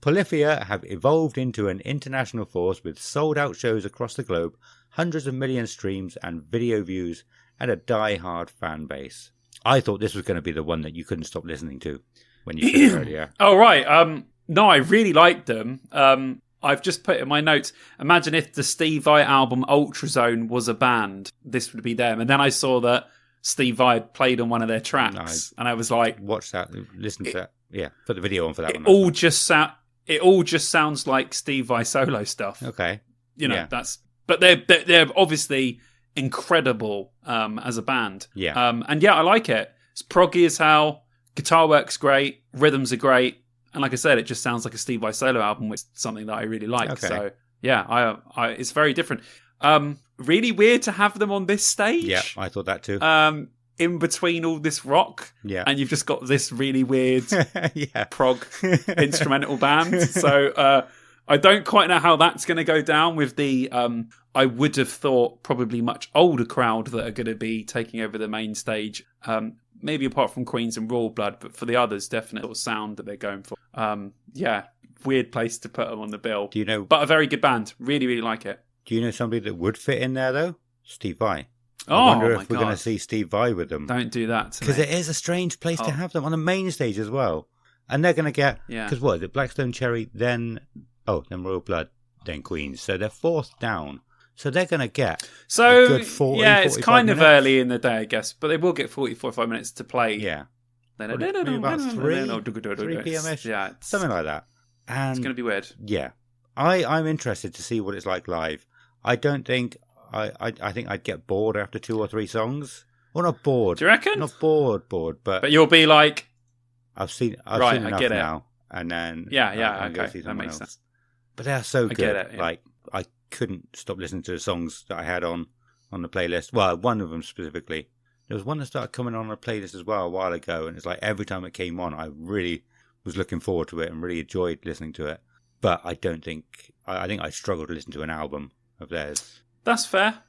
Polyphia have evolved into an international force with sold-out shows across the globe, hundreds of million streams and video views, and a die-hard fan base. I thought this was going to be the one that you couldn't stop listening to when you said it earlier. Oh, right. No, I really liked them. I've just put in my notes, imagine if the Steve Vai album Ultrazone was a band. This would be them. And then I saw that Steve Vai had played on one of their tracks. And I was like... Watch that. Listen to that. Yeah, put the video on for that one. It all just sounds like Steve Vai solo stuff. Okay. You know, but they're obviously incredible as a band. Yeah. And yeah, I like it. It's proggy as hell. Guitar work's great. Rhythms are great. And like I said, it just sounds like a Steve Vai solo album, which is something that I really like. Okay. So yeah, I it's very different. Really weird to have them on this stage. Yeah, I thought that too. In between all this rock. Yeah. And you've just got this really weird yeah. prog instrumental band. So I don't quite know how that's going to go down with the, I would have thought, probably much older crowd that are going to be taking over the main stage. Maybe apart from Queens and Royal Blood, but for the others, definite sort of sound that they're going for. Yeah, weird place to put them on the bill. Do you know? But a very good band. Really, really like it. Do you know somebody that would fit in there, though? Steve Vai. I wonder if we're going to see Steve Vai with them. Don't do that to me. Because it is a strange place to have them on the main stage as well. And they're going to get... Because what is it? Blackstone Cherry, then Royal Blood, then Queens. So they're fourth down. So they're going to get a good 40, yeah, it's kind minutes. of early in the day, I guess. But they will get 40, 45 minutes to play. Yeah. Maybe about 3 p.m.ish. Yeah. Something like that. And it's going to be weird. Yeah. I'm interested to see what it's like live. I don't think... I think I'd get bored after 2 or 3 songs. Well, not bored. Do you reckon? Not bored, but you'll be like... I've seen enough I get it. now. And then... Yeah, okay. That makes sense. But they're so good. Get it, yeah. Like, I couldn't stop listening to the songs that I had on the playlist. Well, one of them specifically. There was one that started coming on a playlist as well a while ago, and it's like every time it came on, I really was looking forward to it and really enjoyed listening to it. But I don't think... I think I struggled to listen to an album of theirs. That's fair.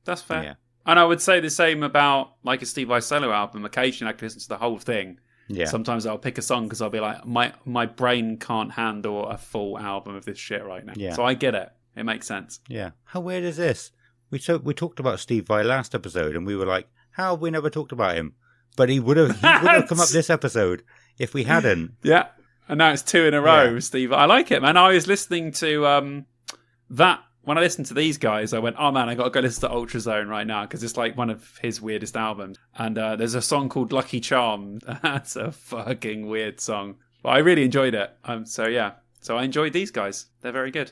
Yeah. And I would say the same about like a Steve Vai solo album. Occasionally I can listen to the whole thing. Yeah. Sometimes I'll pick a song because I'll be like, my brain can't handle a full album of this shit right now. Yeah. So I get it. It makes sense. Yeah. How weird is this? We talked about Steve Vai last episode, and we were like, how have we never talked about him? But he would have come up this episode if we hadn't. Yeah. And now it's 2 in a row, Steve. I like it, man. I was listening to that. When I listened to these guys, I went, oh man, I got to go listen to Ultrazone right now because it's like one of his weirdest albums. And there's a song called Lucky Charm. That's a fucking weird song. But I really enjoyed it. So I enjoyed these guys. They're very good.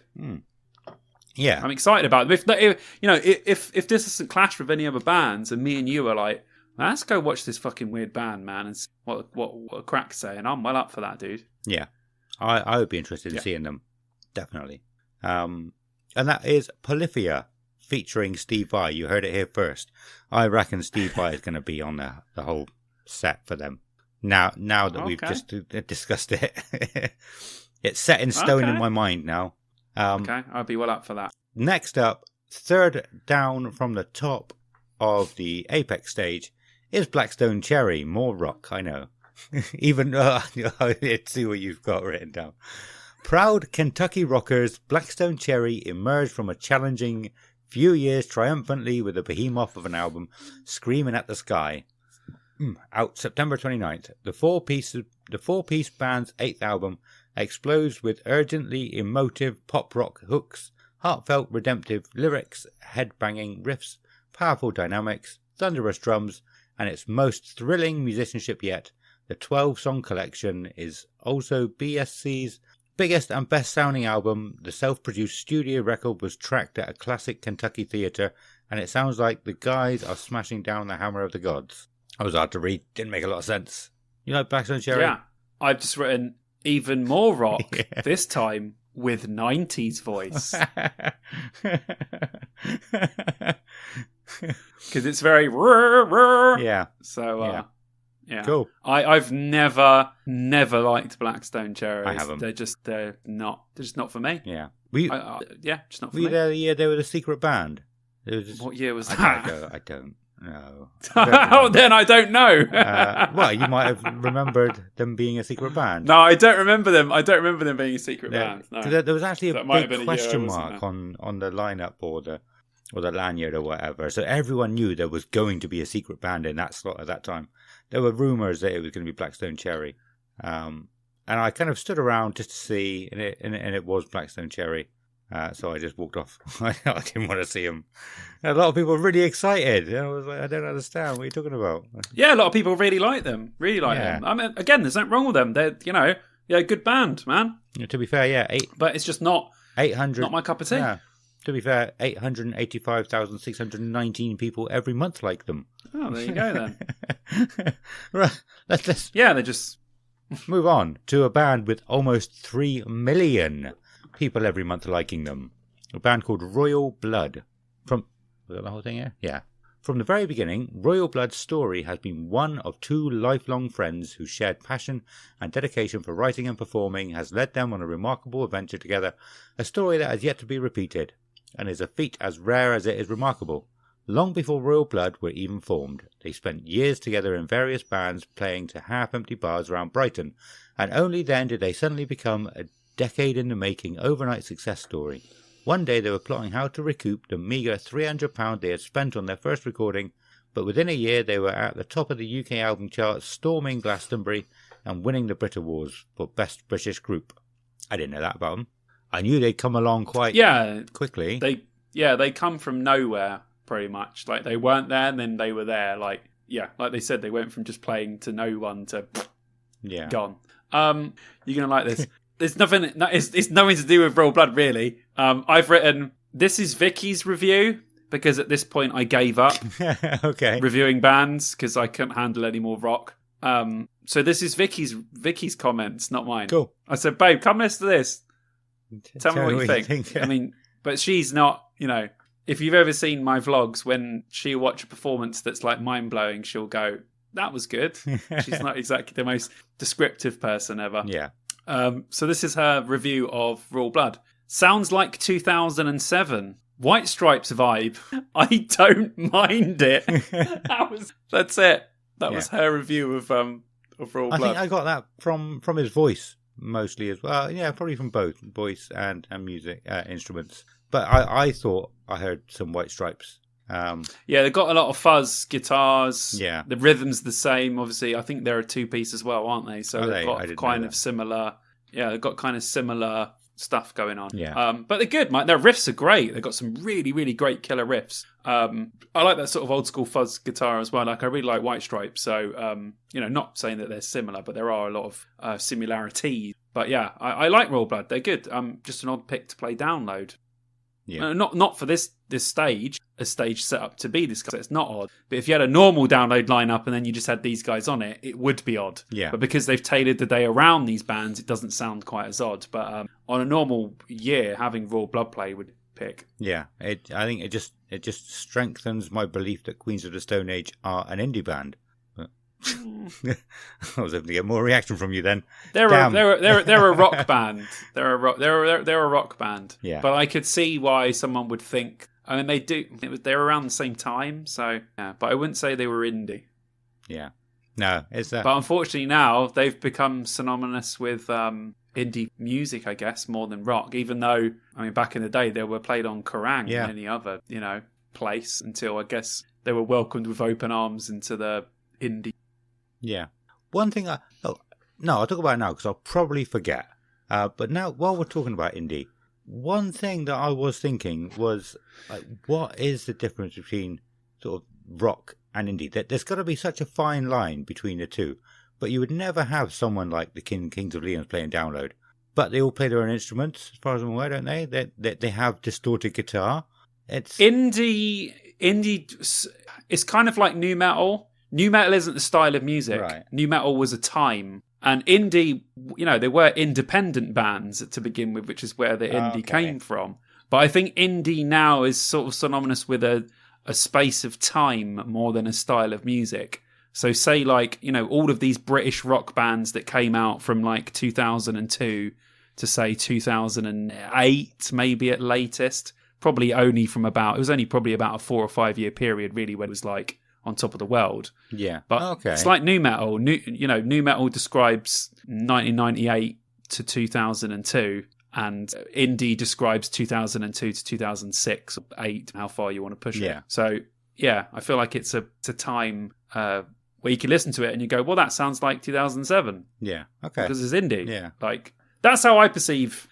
Yeah. I'm excited about them. If this doesn't clash with any other bands and me and you are like, let's go watch this fucking weird band, man, and see what a crack's saying. I'm well up for that, dude. Yeah. I would be interested in seeing them. Definitely. And that is Polyphia featuring Steve Vai. You heard it here first. I reckon Steve Vai is going to be on the whole set for them. Now that we've just discussed it. It's set in stone in my mind now. Okay, I'll be well up for that. Next up, third down from the top of the Apex stage is Blackstone Cherry. More rock, I know. Even, let's see what you've got written down. Proud Kentucky rockers, Blackstone Cherry emerged from a challenging few years triumphantly with a behemoth of an album, Screaming at the Sky. Out September 29th, the four-piece band's 8th album explodes with urgently emotive pop rock hooks, heartfelt redemptive lyrics, head-banging riffs, powerful dynamics, thunderous drums, and its most thrilling musicianship yet. The 12-song collection is also BSC's biggest and best-sounding album. The self-produced studio record was tracked at a classic Kentucky theatre, and it sounds like the guys are smashing down the hammer of the gods. That was hard to read. Didn't make a lot of sense. You like Blackstone Cherry? Yeah. I've just written even more rock, this time with 90s voice. Because it's very... Yeah. So, yeah. Cool. I've never liked Blackstone Cherries. I haven't. They're just not for me. Yeah. Just not for me. Were you there the year they were the secret band? What year was that? I don't. No. Oh, then I don't know. Well, you might have remembered them being a secret band. No, I don't remember them. I don't remember them being a secret band. No. There was actually a big question mark there. on the lineup or the lanyard or whatever. So everyone knew there was going to be a secret band in that slot at that time. There were rumours that it was going to be Blackstone Cherry. And I kind of stood around just to see, and it was Blackstone Cherry. So I just walked off. I didn't want to see them. A lot of people were really excited. I was like, I don't understand. What are you talking about? Yeah, a lot of people really like them. Really like them. I mean, again, there's nothing wrong with them. They're, good band, man. To be fair, yeah. But it's just not 800. Not my cup of tea. Yeah. To be fair, 885,619 people every month like them. Oh, there you go then. Right. Let's they just move on to a band with almost 3 million people every month liking them. A band called Royal Blood. Was that the whole thing here? Yeah. From the very beginning, Royal Blood's story has been one of 2 lifelong friends whose shared passion and dedication for writing and performing has led them on a remarkable adventure together, a story that has yet to be repeated, and is a feat as rare as it is remarkable. Long before Royal Blood were even formed, they spent years together in various bands playing to half-empty bars around Brighton, and only then did they suddenly become a decade-in-the-making overnight success story. One day they were plotting how to recoup the meagre £300 they had spent on their first recording, but within a year they were at the top of the UK album charts, storming Glastonbury and winning the Brit Awards for Best British Group. I didn't know that about them. I knew they'd come along quite quickly. They come from nowhere, pretty much. Like, they weren't there, and then they were there. Like they said, they went from just playing to no one to gone. You're going to like this. There's nothing. It's nothing to do with Royal Blood, really. I've written, this is Vikki's review, because at this point I gave up reviewing bands because I couldn't handle any more rock. So this is Vikki's comments, not mine. Cool. I said, babe, come listen to this. Tell me what you think. I mean, but she's not, if you've ever seen my vlogs, when she'll watch a performance that's like mind-blowing, she'll go, that was good. She's not exactly the most descriptive person ever. Yeah. So this is her review of Royal Blood. Sounds like 2007. White Stripes vibe. I don't mind it. That's it. That was her review of Royal Blood. I think I got that from his voice mostly as well. Yeah, probably from both voice and music instruments. But I thought I heard some White Stripes. They've got a lot of fuzz guitars. Yeah, the rhythm's the same. Obviously, I think they're a 2-piece as well, aren't they? So they've got kind of similar. Yeah, they've got kind of similar stuff going on. Yeah, but they're good. Their riffs are great. They've got some really, really great killer riffs. I like that sort of old school fuzz guitar as well. Like, I really like White Stripes. So not saying that they're similar, but there are a lot of similarities. But yeah, I like Royal Blood. They're good. Just an odd pick to play download. Yeah. Not for this stage, a stage set up to be this guy. So it's not odd. But if you had a normal download lineup and then you just had these guys on it, it would be odd. Yeah. But because they've tailored the day around these bands, it doesn't sound quite as odd. But on a normal year, having Royal Blood play would pick. Yeah. I think it just strengthens my belief that Queens of the Stone Age are an indie band. I was hoping to get more reaction from you then. They're a rock band. They're a rock band. Yeah. But I could see why someone would think. I mean, they're around the same time. So yeah. But I wouldn't say they were indie. Yeah. No, it's that. But unfortunately now they've become synonymous with indie music, I guess, more than rock. Even though, I mean, back in the day they were played on Kerrang and any other place until I guess they were welcomed with open arms into the indie. Yeah. One thing I'll talk about it now because I'll probably forget. But now, while we're talking about indie, one thing that I was thinking was, what is the difference between sort of rock and indie? There's got to be such a fine line between the two. But you would never have someone like the Kings of Leon playing download. But they all play their own instruments, as far as I'm aware, don't they? They have distorted guitar. It's indie. It's kind of like nu metal. Nu metal isn't the style of music. Right. Nu metal was a time. And indie, they were independent bands to begin with, which is where the indie came from. But I think indie now is sort of synonymous with a space of time more than a style of music. So say all of these British rock bands that came out from 2002 to say 2008, maybe at latest, it was only probably about a 4 or 5 year period really where it was on top of the world. Yeah. But it's like nu metal. Nu metal describes 1998 to 2002, and indie describes 2002 to 2006 or 8, how far you want to push it. So, yeah, I feel like it's a time where you can listen to it and you go, well, that sounds like 2007. Yeah, okay. Because it's indie. Yeah. Like, that's how I perceive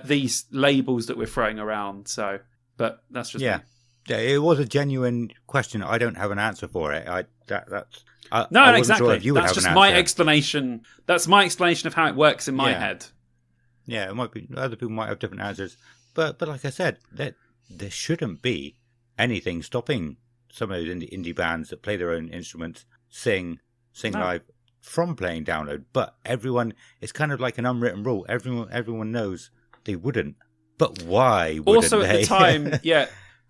these labels that we're throwing around. So, but that's just me. Yeah, it was a genuine question. I don't have an answer for it. No, exactly. Sure if you would that's have just an my answer. explanation. That's my explanation of how it works in my head. Yeah, it might be. Other people might have different answers, but like I said, there shouldn't be anything stopping some of those indie bands that play their own instruments sing live from playing download. But everyone, it's kind of like an unwritten rule. Everyone knows they wouldn't. But why wouldn't also they? At the time,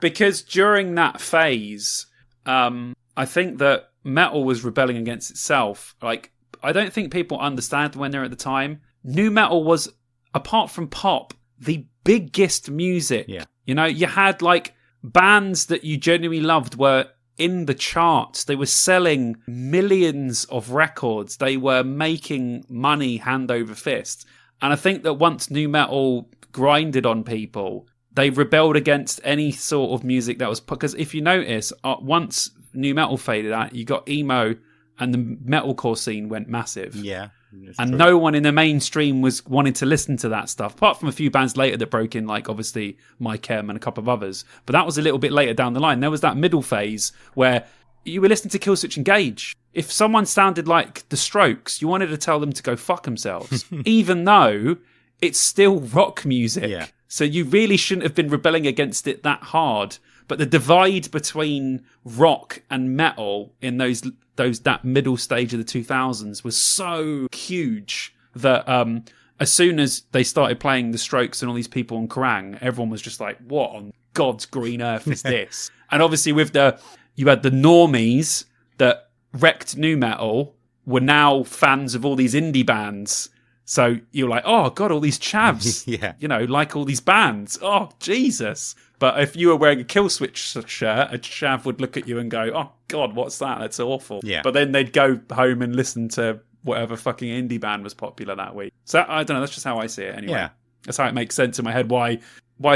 because during that phase, I think that metal was rebelling against itself. Like, I don't think people understand when they're at the time. Nu metal was, apart from pop, the biggest music. Yeah. You had like bands that you genuinely loved were in the charts. They were selling millions of records. They were making money hand over fist. And I think that once nu metal grinded on people, they rebelled against any sort of music that was... Because if you notice, once nu metal faded out, you got emo and the metalcore scene went massive. Yeah. And no one in the mainstream was wanting to listen to that stuff, apart from a few bands later that broke in, like obviously My Chem and a couple of others. But that was a little bit later down the line. There was that middle phase where you were listening to Killswitch Engage. If someone sounded like The Strokes, you wanted to tell them to go fuck themselves, even though it's still rock music. Yeah. So you really shouldn't have been rebelling against it that hard. But the divide between rock and metal in that middle stage of the 2000s was so huge that as soon as they started playing The Strokes and all these people on Kerrang, everyone was just like, what on God's green earth is this? And obviously you had the normies that wrecked nu metal were now fans of all these indie bands. So you're like, oh God, all these chavs, like all these bands. Oh, Jesus. But if you were wearing a Killswitch shirt, a chav would look at you and go, oh God, what's that? That's awful. Yeah. But then they'd go home and listen to whatever fucking indie band was popular that week. So I don't know, that's just how I see it anyway. Yeah. That's how it makes sense in my head why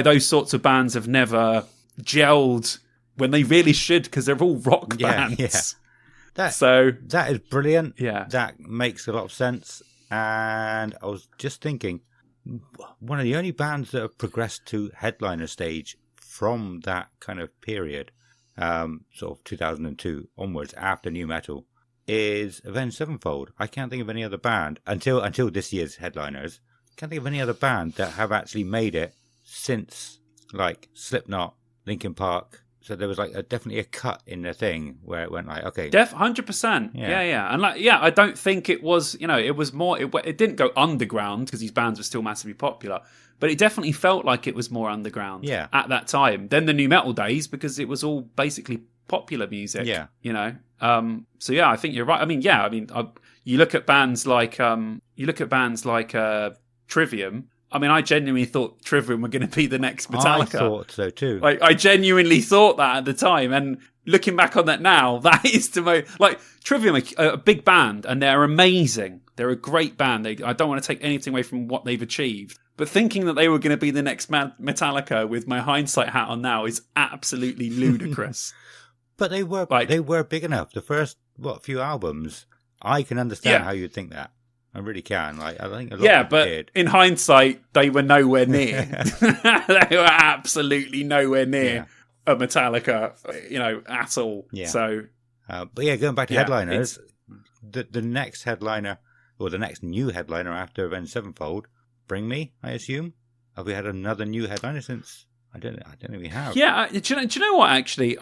those sorts of bands have never gelled when they really should, because they're all rock bands. Yeah. That is brilliant. Yeah. That makes a lot of sense. And I was just thinking, one of the only bands that have progressed to headliner stage from that kind of period, sort of 2002 onwards, after nu metal, is Avenged Sevenfold. I can't think of any other band until this year's headliners. Can't think of any other band that have actually made it since, like, Slipknot, Linkin Park. So there was like definitely a cut in the thing where it went like, okay, 100%. Yeah. And I don't think it was, it was more. It didn't go underground because these bands were still massively popular, but it definitely felt like it was more underground. Yeah. At that time, than the nu metal days, because it was all basically popular music. Yeah. So yeah, I think you're right. You look at bands like Trivium. I mean, I genuinely thought Trivium were going to be the next Metallica. I thought so too. Like, I genuinely thought that at the time, and looking back on that now, that is the most... Like, Trivium are a big band, and they're amazing. They're a great band. I don't want to take anything away from what they've achieved. But thinking that they were going to be the next Metallica with my hindsight hat on now is absolutely ludicrous. But they were big enough. The first, few albums, I can understand how you'd think that. I really can. Like, I think a lot of people did. In hindsight, they were nowhere near. They were absolutely nowhere near a Metallica, at all. Yeah. So, going back to headliners, the next headliner, or the next new headliner after Avenged Sevenfold, Bring Me, I assume. Have we had another new headliner since? I don't think we have. Yeah. Do you know what? Actually,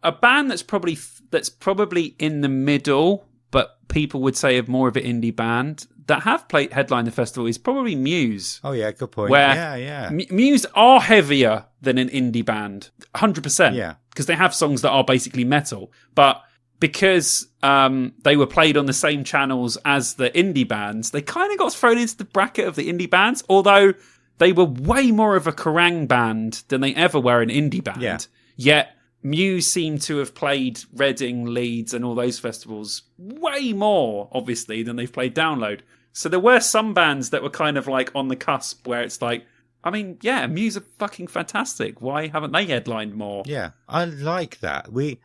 a band that's probably in the middle, but people would say of more of an indie band that have played headline the festival is probably Muse. Oh yeah, good point. Where Muse are heavier than an indie band, 100%. Yeah, because they have songs that are basically metal, but because they were played on the same channels as the indie bands, they kind of got thrown into the bracket of the indie bands. Although they were way more of a Kerrang band than they ever were an indie band. Yeah. Yet Muse seem to have played Reading, Leeds, and all those festivals way more, obviously, than they've played Download. So there were some bands that were kind of like on the cusp where it's like, I mean, yeah, Muse are fucking fantastic. Why haven't they headlined more? Yeah, I like that. We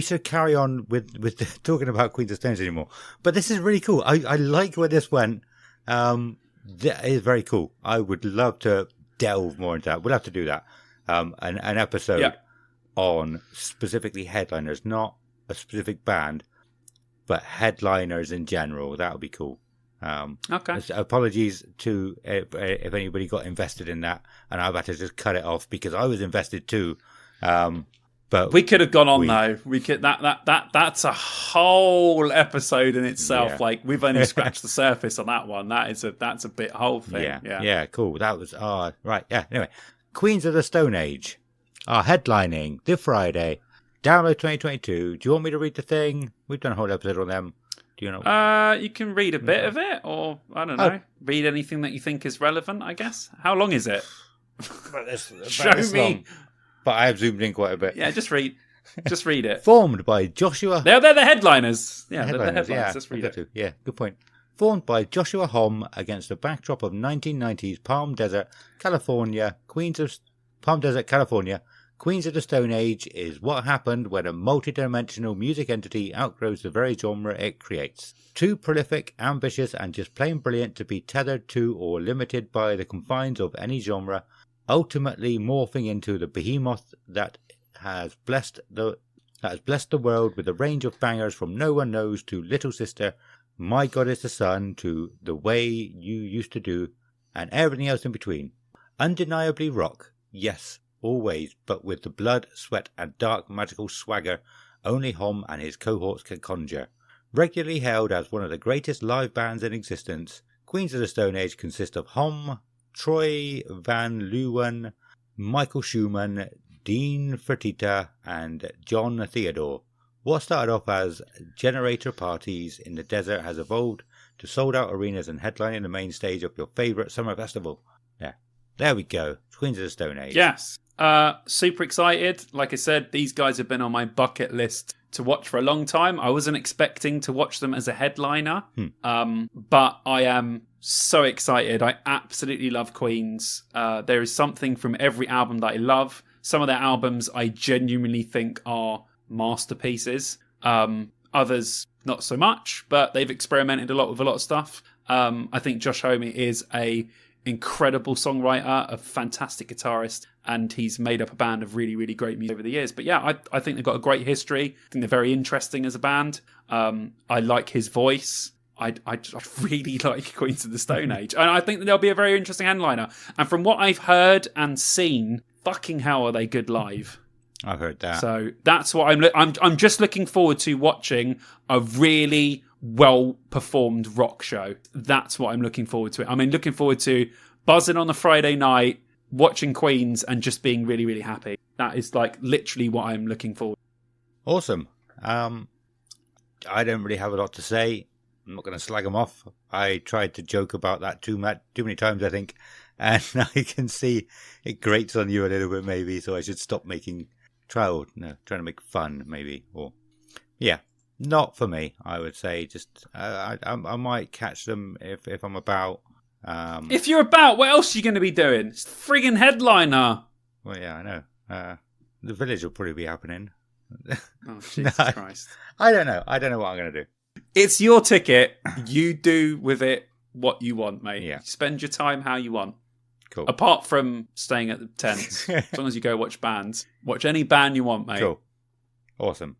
should carry on with talking about Queens of Stones anymore. But this is really cool. I like where this went. That is very cool. I would love to delve more into that. We'll have to do that. An episode on specifically headliners, not a specific band, but headliners in general. That would be cool. Okay. Apologies to if anybody got invested in that, and I've had to just cut it off because I was invested too. But we could have gone on though. We could that's a whole episode in itself. Yeah. Like we've only scratched the surface on that one. That's a bit whole thing. Yeah, cool. That was right. Yeah. Anyway, Queens of the Stone Age are headlining this Friday. Download 2022. Do you want me to read the thing? We've done a whole episode on them. Do you know? You can read a bit of it, or I don't know. Read anything that you think is relevant. I guess. How long is it? Show me. Long. But I have zoomed in quite a bit. Yeah, just read it. Formed by Joshua. They're the headliners. Yeah, they're the headliners. Yeah, just read it. Yeah, good point. Formed by Joshua Homme against the backdrop of 1990s Palm Desert, California. Queens of the Stone Age is what happened when a multi-dimensional music entity outgrows the very genre it creates. Too prolific, ambitious, and just plain brilliant to be tethered to or limited by the confines of any genre, ultimately morphing into the behemoth that has blessed the world with a range of bangers from No One Knows to Little Sister, My God Is the Sun to The Way You Used to Do, and everything else in between. Undeniably rock, yes, always, but with the blood, sweat, and dark magical swagger only Homme and his cohorts can conjure. Regularly hailed as one of the greatest live bands in existence, Queens of the Stone Age consist of Homme, Troy Van Leeuwen, Michael Schumann, Dean Fertitta, and John Theodore. What started off as generator parties in the desert has evolved to sold-out arenas and headlining the main stage of your favourite summer festival. Yeah, there we go. Queens of the Stone Age. Yes. Super excited. Like I said, these guys have been on my bucket list to watch for a long time. I wasn't expecting to watch them as a headliner, but I am so excited. I absolutely love Queens. There is something from every album that I love. Some of their albums I genuinely think are masterpieces. Others not so much, but they've experimented a lot with a lot of stuff. I think Josh Homme is a incredible songwriter, a fantastic guitarist, and he's made up a band of really, really great music over the years. But yeah, I think they've got a great history. I think they're very interesting as a band. I like his voice. I really like Queens of the Stone Age. And I think that they'll be a very interesting headliner. And from what I've heard and seen, fucking hell are they good live. I've heard that. So that's what I'm just looking forward to watching a really well-performed rock show. That's what I'm looking forward to. I mean, looking forward to buzzing on a Friday night, watching Queens, and just being really, really happy. That is like literally what I'm looking forward to. Awesome. I don't really have a lot to say. I'm not going to slag them off. I tried to joke about that too many times, I think. And I can see it grates on you a little bit, maybe. So I should stop trying to make fun, maybe. Or, yeah. Not for me, I would say. Just I might catch them if I'm about. If you're about, what else are you going to be doing? It's the friggin' headliner. Well, yeah, I know. The Village will probably be happening. Oh, Jesus Christ. I don't know. I don't know what I'm going to do. It's your ticket. You do with it what you want, mate. Yeah. Spend your time how you want. Cool. Apart from staying at the tents. As long as you go watch bands. Watch any band you want, mate. Cool. Awesome.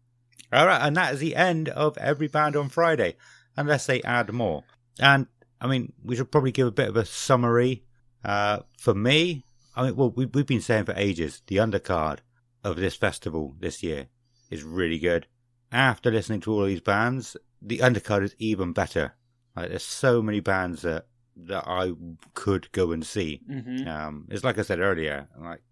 All right, and that is the end of Every Band on Friday, unless they add more. And, I mean, we should probably give a bit of a summary. For me, I mean, well, we've been saying for ages, the undercard of this festival this year is really good. After listening to all these bands, the undercard is even better. Like, there's so many bands that I could go and see. Mm-hmm. It's like I said earlier, like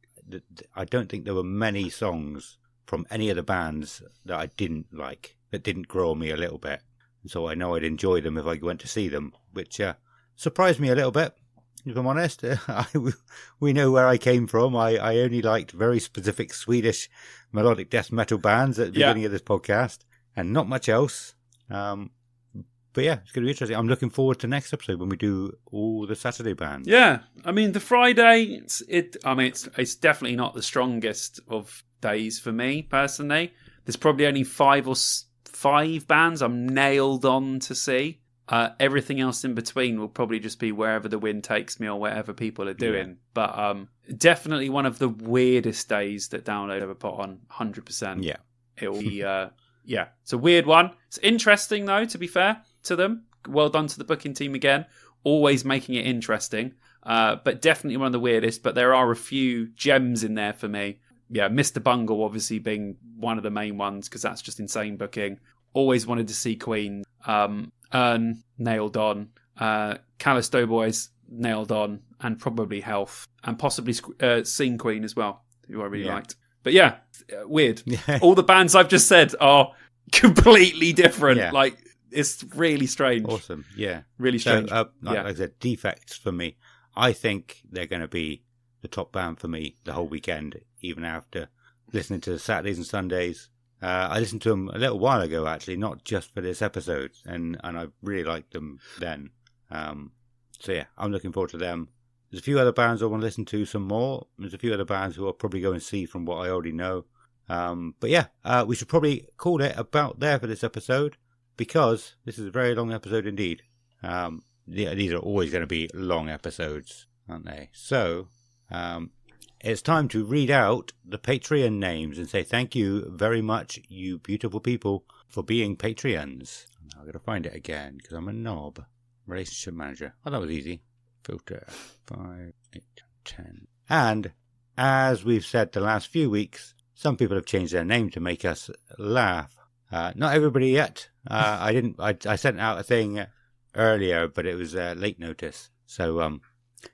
I don't think there were many songs from any of the bands that I didn't like, that didn't grow on me a little bit. So I know I'd enjoy them if I went to see them, which surprised me a little bit. if I'm honest. We know where I came from. I only liked very specific Swedish melodic death metal bands at the beginning of this podcast, and not much else. But yeah, it's going to be interesting. I'm looking forward to next episode when we do all the Saturday bands. Yeah, I mean, the Friday, it's definitely not the strongest of days for me, personally. There's probably only five bands I'm nailed on to see. Everything else in between will probably just be wherever the wind takes me or whatever people are doing. Yeah. But definitely one of the weirdest days that Download ever put on, 100%. Yeah. It'll be, it's a weird one. It's interesting, though, to be fair to them. Well done to the booking team again. Always making it interesting. But definitely one of the weirdest. But there are a few gems in there for me. Yeah, Mr. Bungle obviously being one of the main ones because that's just insane booking. Always wanted to see Queen. Ern, nailed on. Callisto Boys, nailed on. And probably Health. And possibly Scene Queen as well, who I really liked. But yeah, weird. All the bands I've just said are completely different. Yeah. Like, it's really strange. Awesome, yeah. Really strange. So, like I said, defects for me. I think they're going to be the top band for me the whole weekend, even after listening to Saturdays and Sundays. I listened to them a little while ago, actually, not just for this episode, and I really liked them then. So yeah, I'm looking forward to them. There's a few other bands I want to listen to some more. There's a few other bands who I'll probably go and see from what I already know. But yeah, we should probably call it about there for this episode, because this is a very long episode indeed. These are always going to be long episodes, aren't they? So it's time to read out the Patreon names and say thank you very much, you beautiful people, for being Patreons. I've got to find it again because I'm a knob. Relationship manager. Oh, that was easy. Filter 5, 8, 10. And as we've said the last few weeks, some people have changed their name to make us laugh. Not everybody yet. I sent out a thing earlier, but it was late notice. So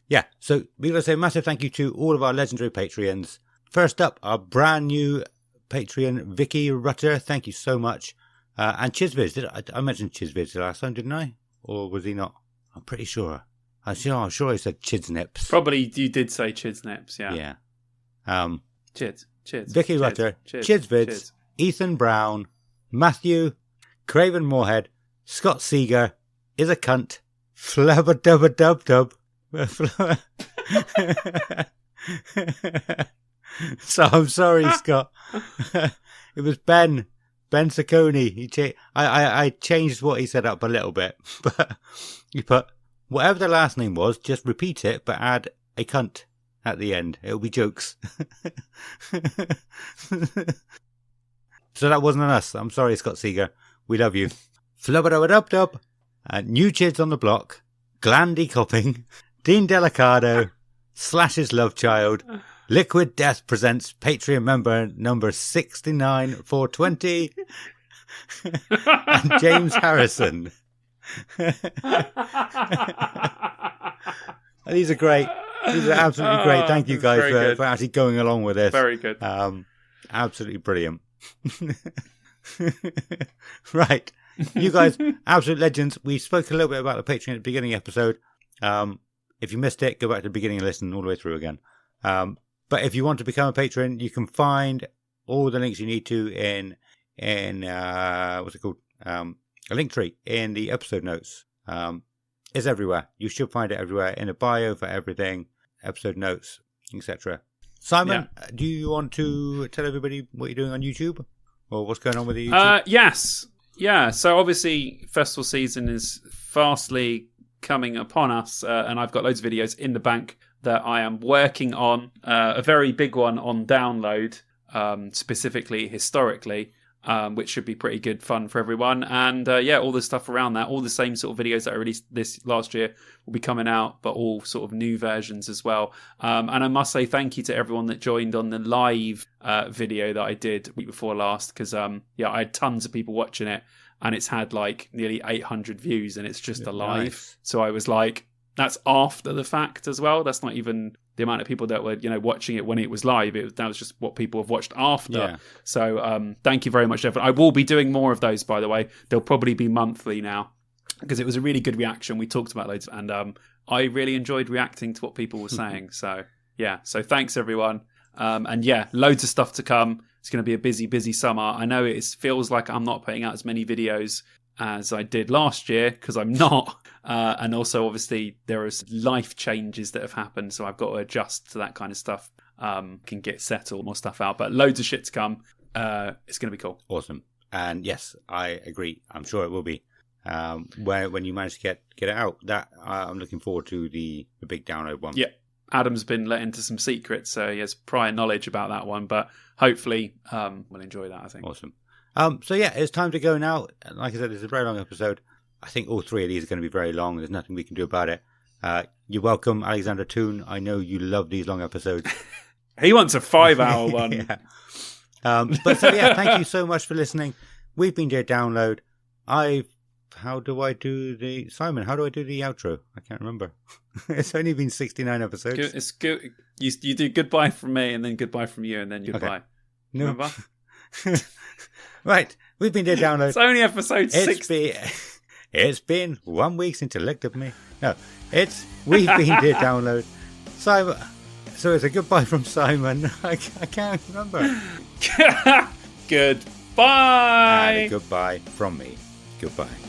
yeah. So we're going to say a massive thank you to all of our legendary Patreons. First up, our brand new Patreon, Vikki Rutter. Thank you so much. And Chizviz. I mentioned Chizviz last time, didn't I? Or was he not? I'm pretty sure. I'm sure I said Chidsnips. Probably you did say Chidsnips, yeah. Yeah. Chids. Vikki Rutter, Chidsvids, Ethan Brown, Matthew, Craven Moorhead, Scott Seager, Is a Cunt, Flubba Dubba Dub Dub. So I'm sorry, Scott. It was Ben Saccone. I changed what he set up a little bit, but you put whatever the last name was, just repeat it, but add a cunt at the end. It'll be jokes. So that wasn't on us. I'm sorry, Scott Seager. We love you. Flubba-dubba-dub-dub. New Chids on the Block. Glandy Copping. Dean Delicado. Slash's Love Child. Liquid Death presents Patreon member number 69420. And James Harrison. These are great. These are absolutely great. Thank you guys for actually going along with this. Very good. Absolutely brilliant. Right. You guys, absolute legends. We spoke a little bit about the Patreon at the beginning episode. If you missed it, go back to the beginning and listen all the way through again. But if you want to become a patron, you can find all the links you need to in what's it called? A Linktree in the episode notes. It's everywhere. You should find it everywhere in a bio for everything, episode notes, etc. Simon, do you want to tell everybody what you're doing on YouTube or what's going on with the YouTube? Yes. Yeah. So obviously, festival season is fastly coming upon us, and I've got loads of videos in the bank that I am working on. A very big one on Download, specifically historically, which should be pretty good fun for everyone. And all the stuff around that, all the same sort of videos that I released this last year will be coming out, but all sort of new versions as well. And I must say thank you to everyone that joined on the live video that I did week before last, because I had tons of people watching it, and it's had like nearly 800 views, and it's just a live. Nice. So I was like, that's after the fact as well. That's not even the amount of people that were, watching it when it was live. That was just what people have watched after. Yeah. So thank you very much, everyone. I will be doing more of those, by the way. They'll probably be monthly now. because it was a really good reaction. We talked about loads, and I really enjoyed reacting to what people were saying. So yeah, so thanks everyone. And yeah, loads of stuff to come. It's going to be a busy summer. I know it feels like I'm not putting out as many videos as I did last year, because I'm not. And also, obviously, there are life changes that have happened, so I've got to adjust to that kind of stuff. Can get settled, more stuff out, but loads of shit to come. It's going to be cool. Awesome. And yes, I agree. I'm sure it will be. When you manage to get it out, that I'm looking forward to the big download one. Yeah. Adam's been let into some secrets, so he has prior knowledge about that one, but hopefully we'll enjoy that, I think. Awesome. So yeah, it's time to go now. Like I said, it's a very long episode. I think all three of these are going to be very long. There's nothing we can do about it. You're welcome, Alexander Toon. I know you love these long episodes. He wants a 5-hour one. Yeah. But so yeah, thank you so much for listening. We've been Dear Download. How do I do the outro? I can't remember. It's only been 69 episodes. It's good. You do goodbye from me, and then goodbye from you, and then goodbye. Okay. No. Remember? Right. We've been Dear Download. It's only episode 6. It's been 1 week since you looked at me. No, we've been Dear Download. Simon. So it's a goodbye from Simon. I can't remember. Goodbye. And a goodbye from me. Goodbye.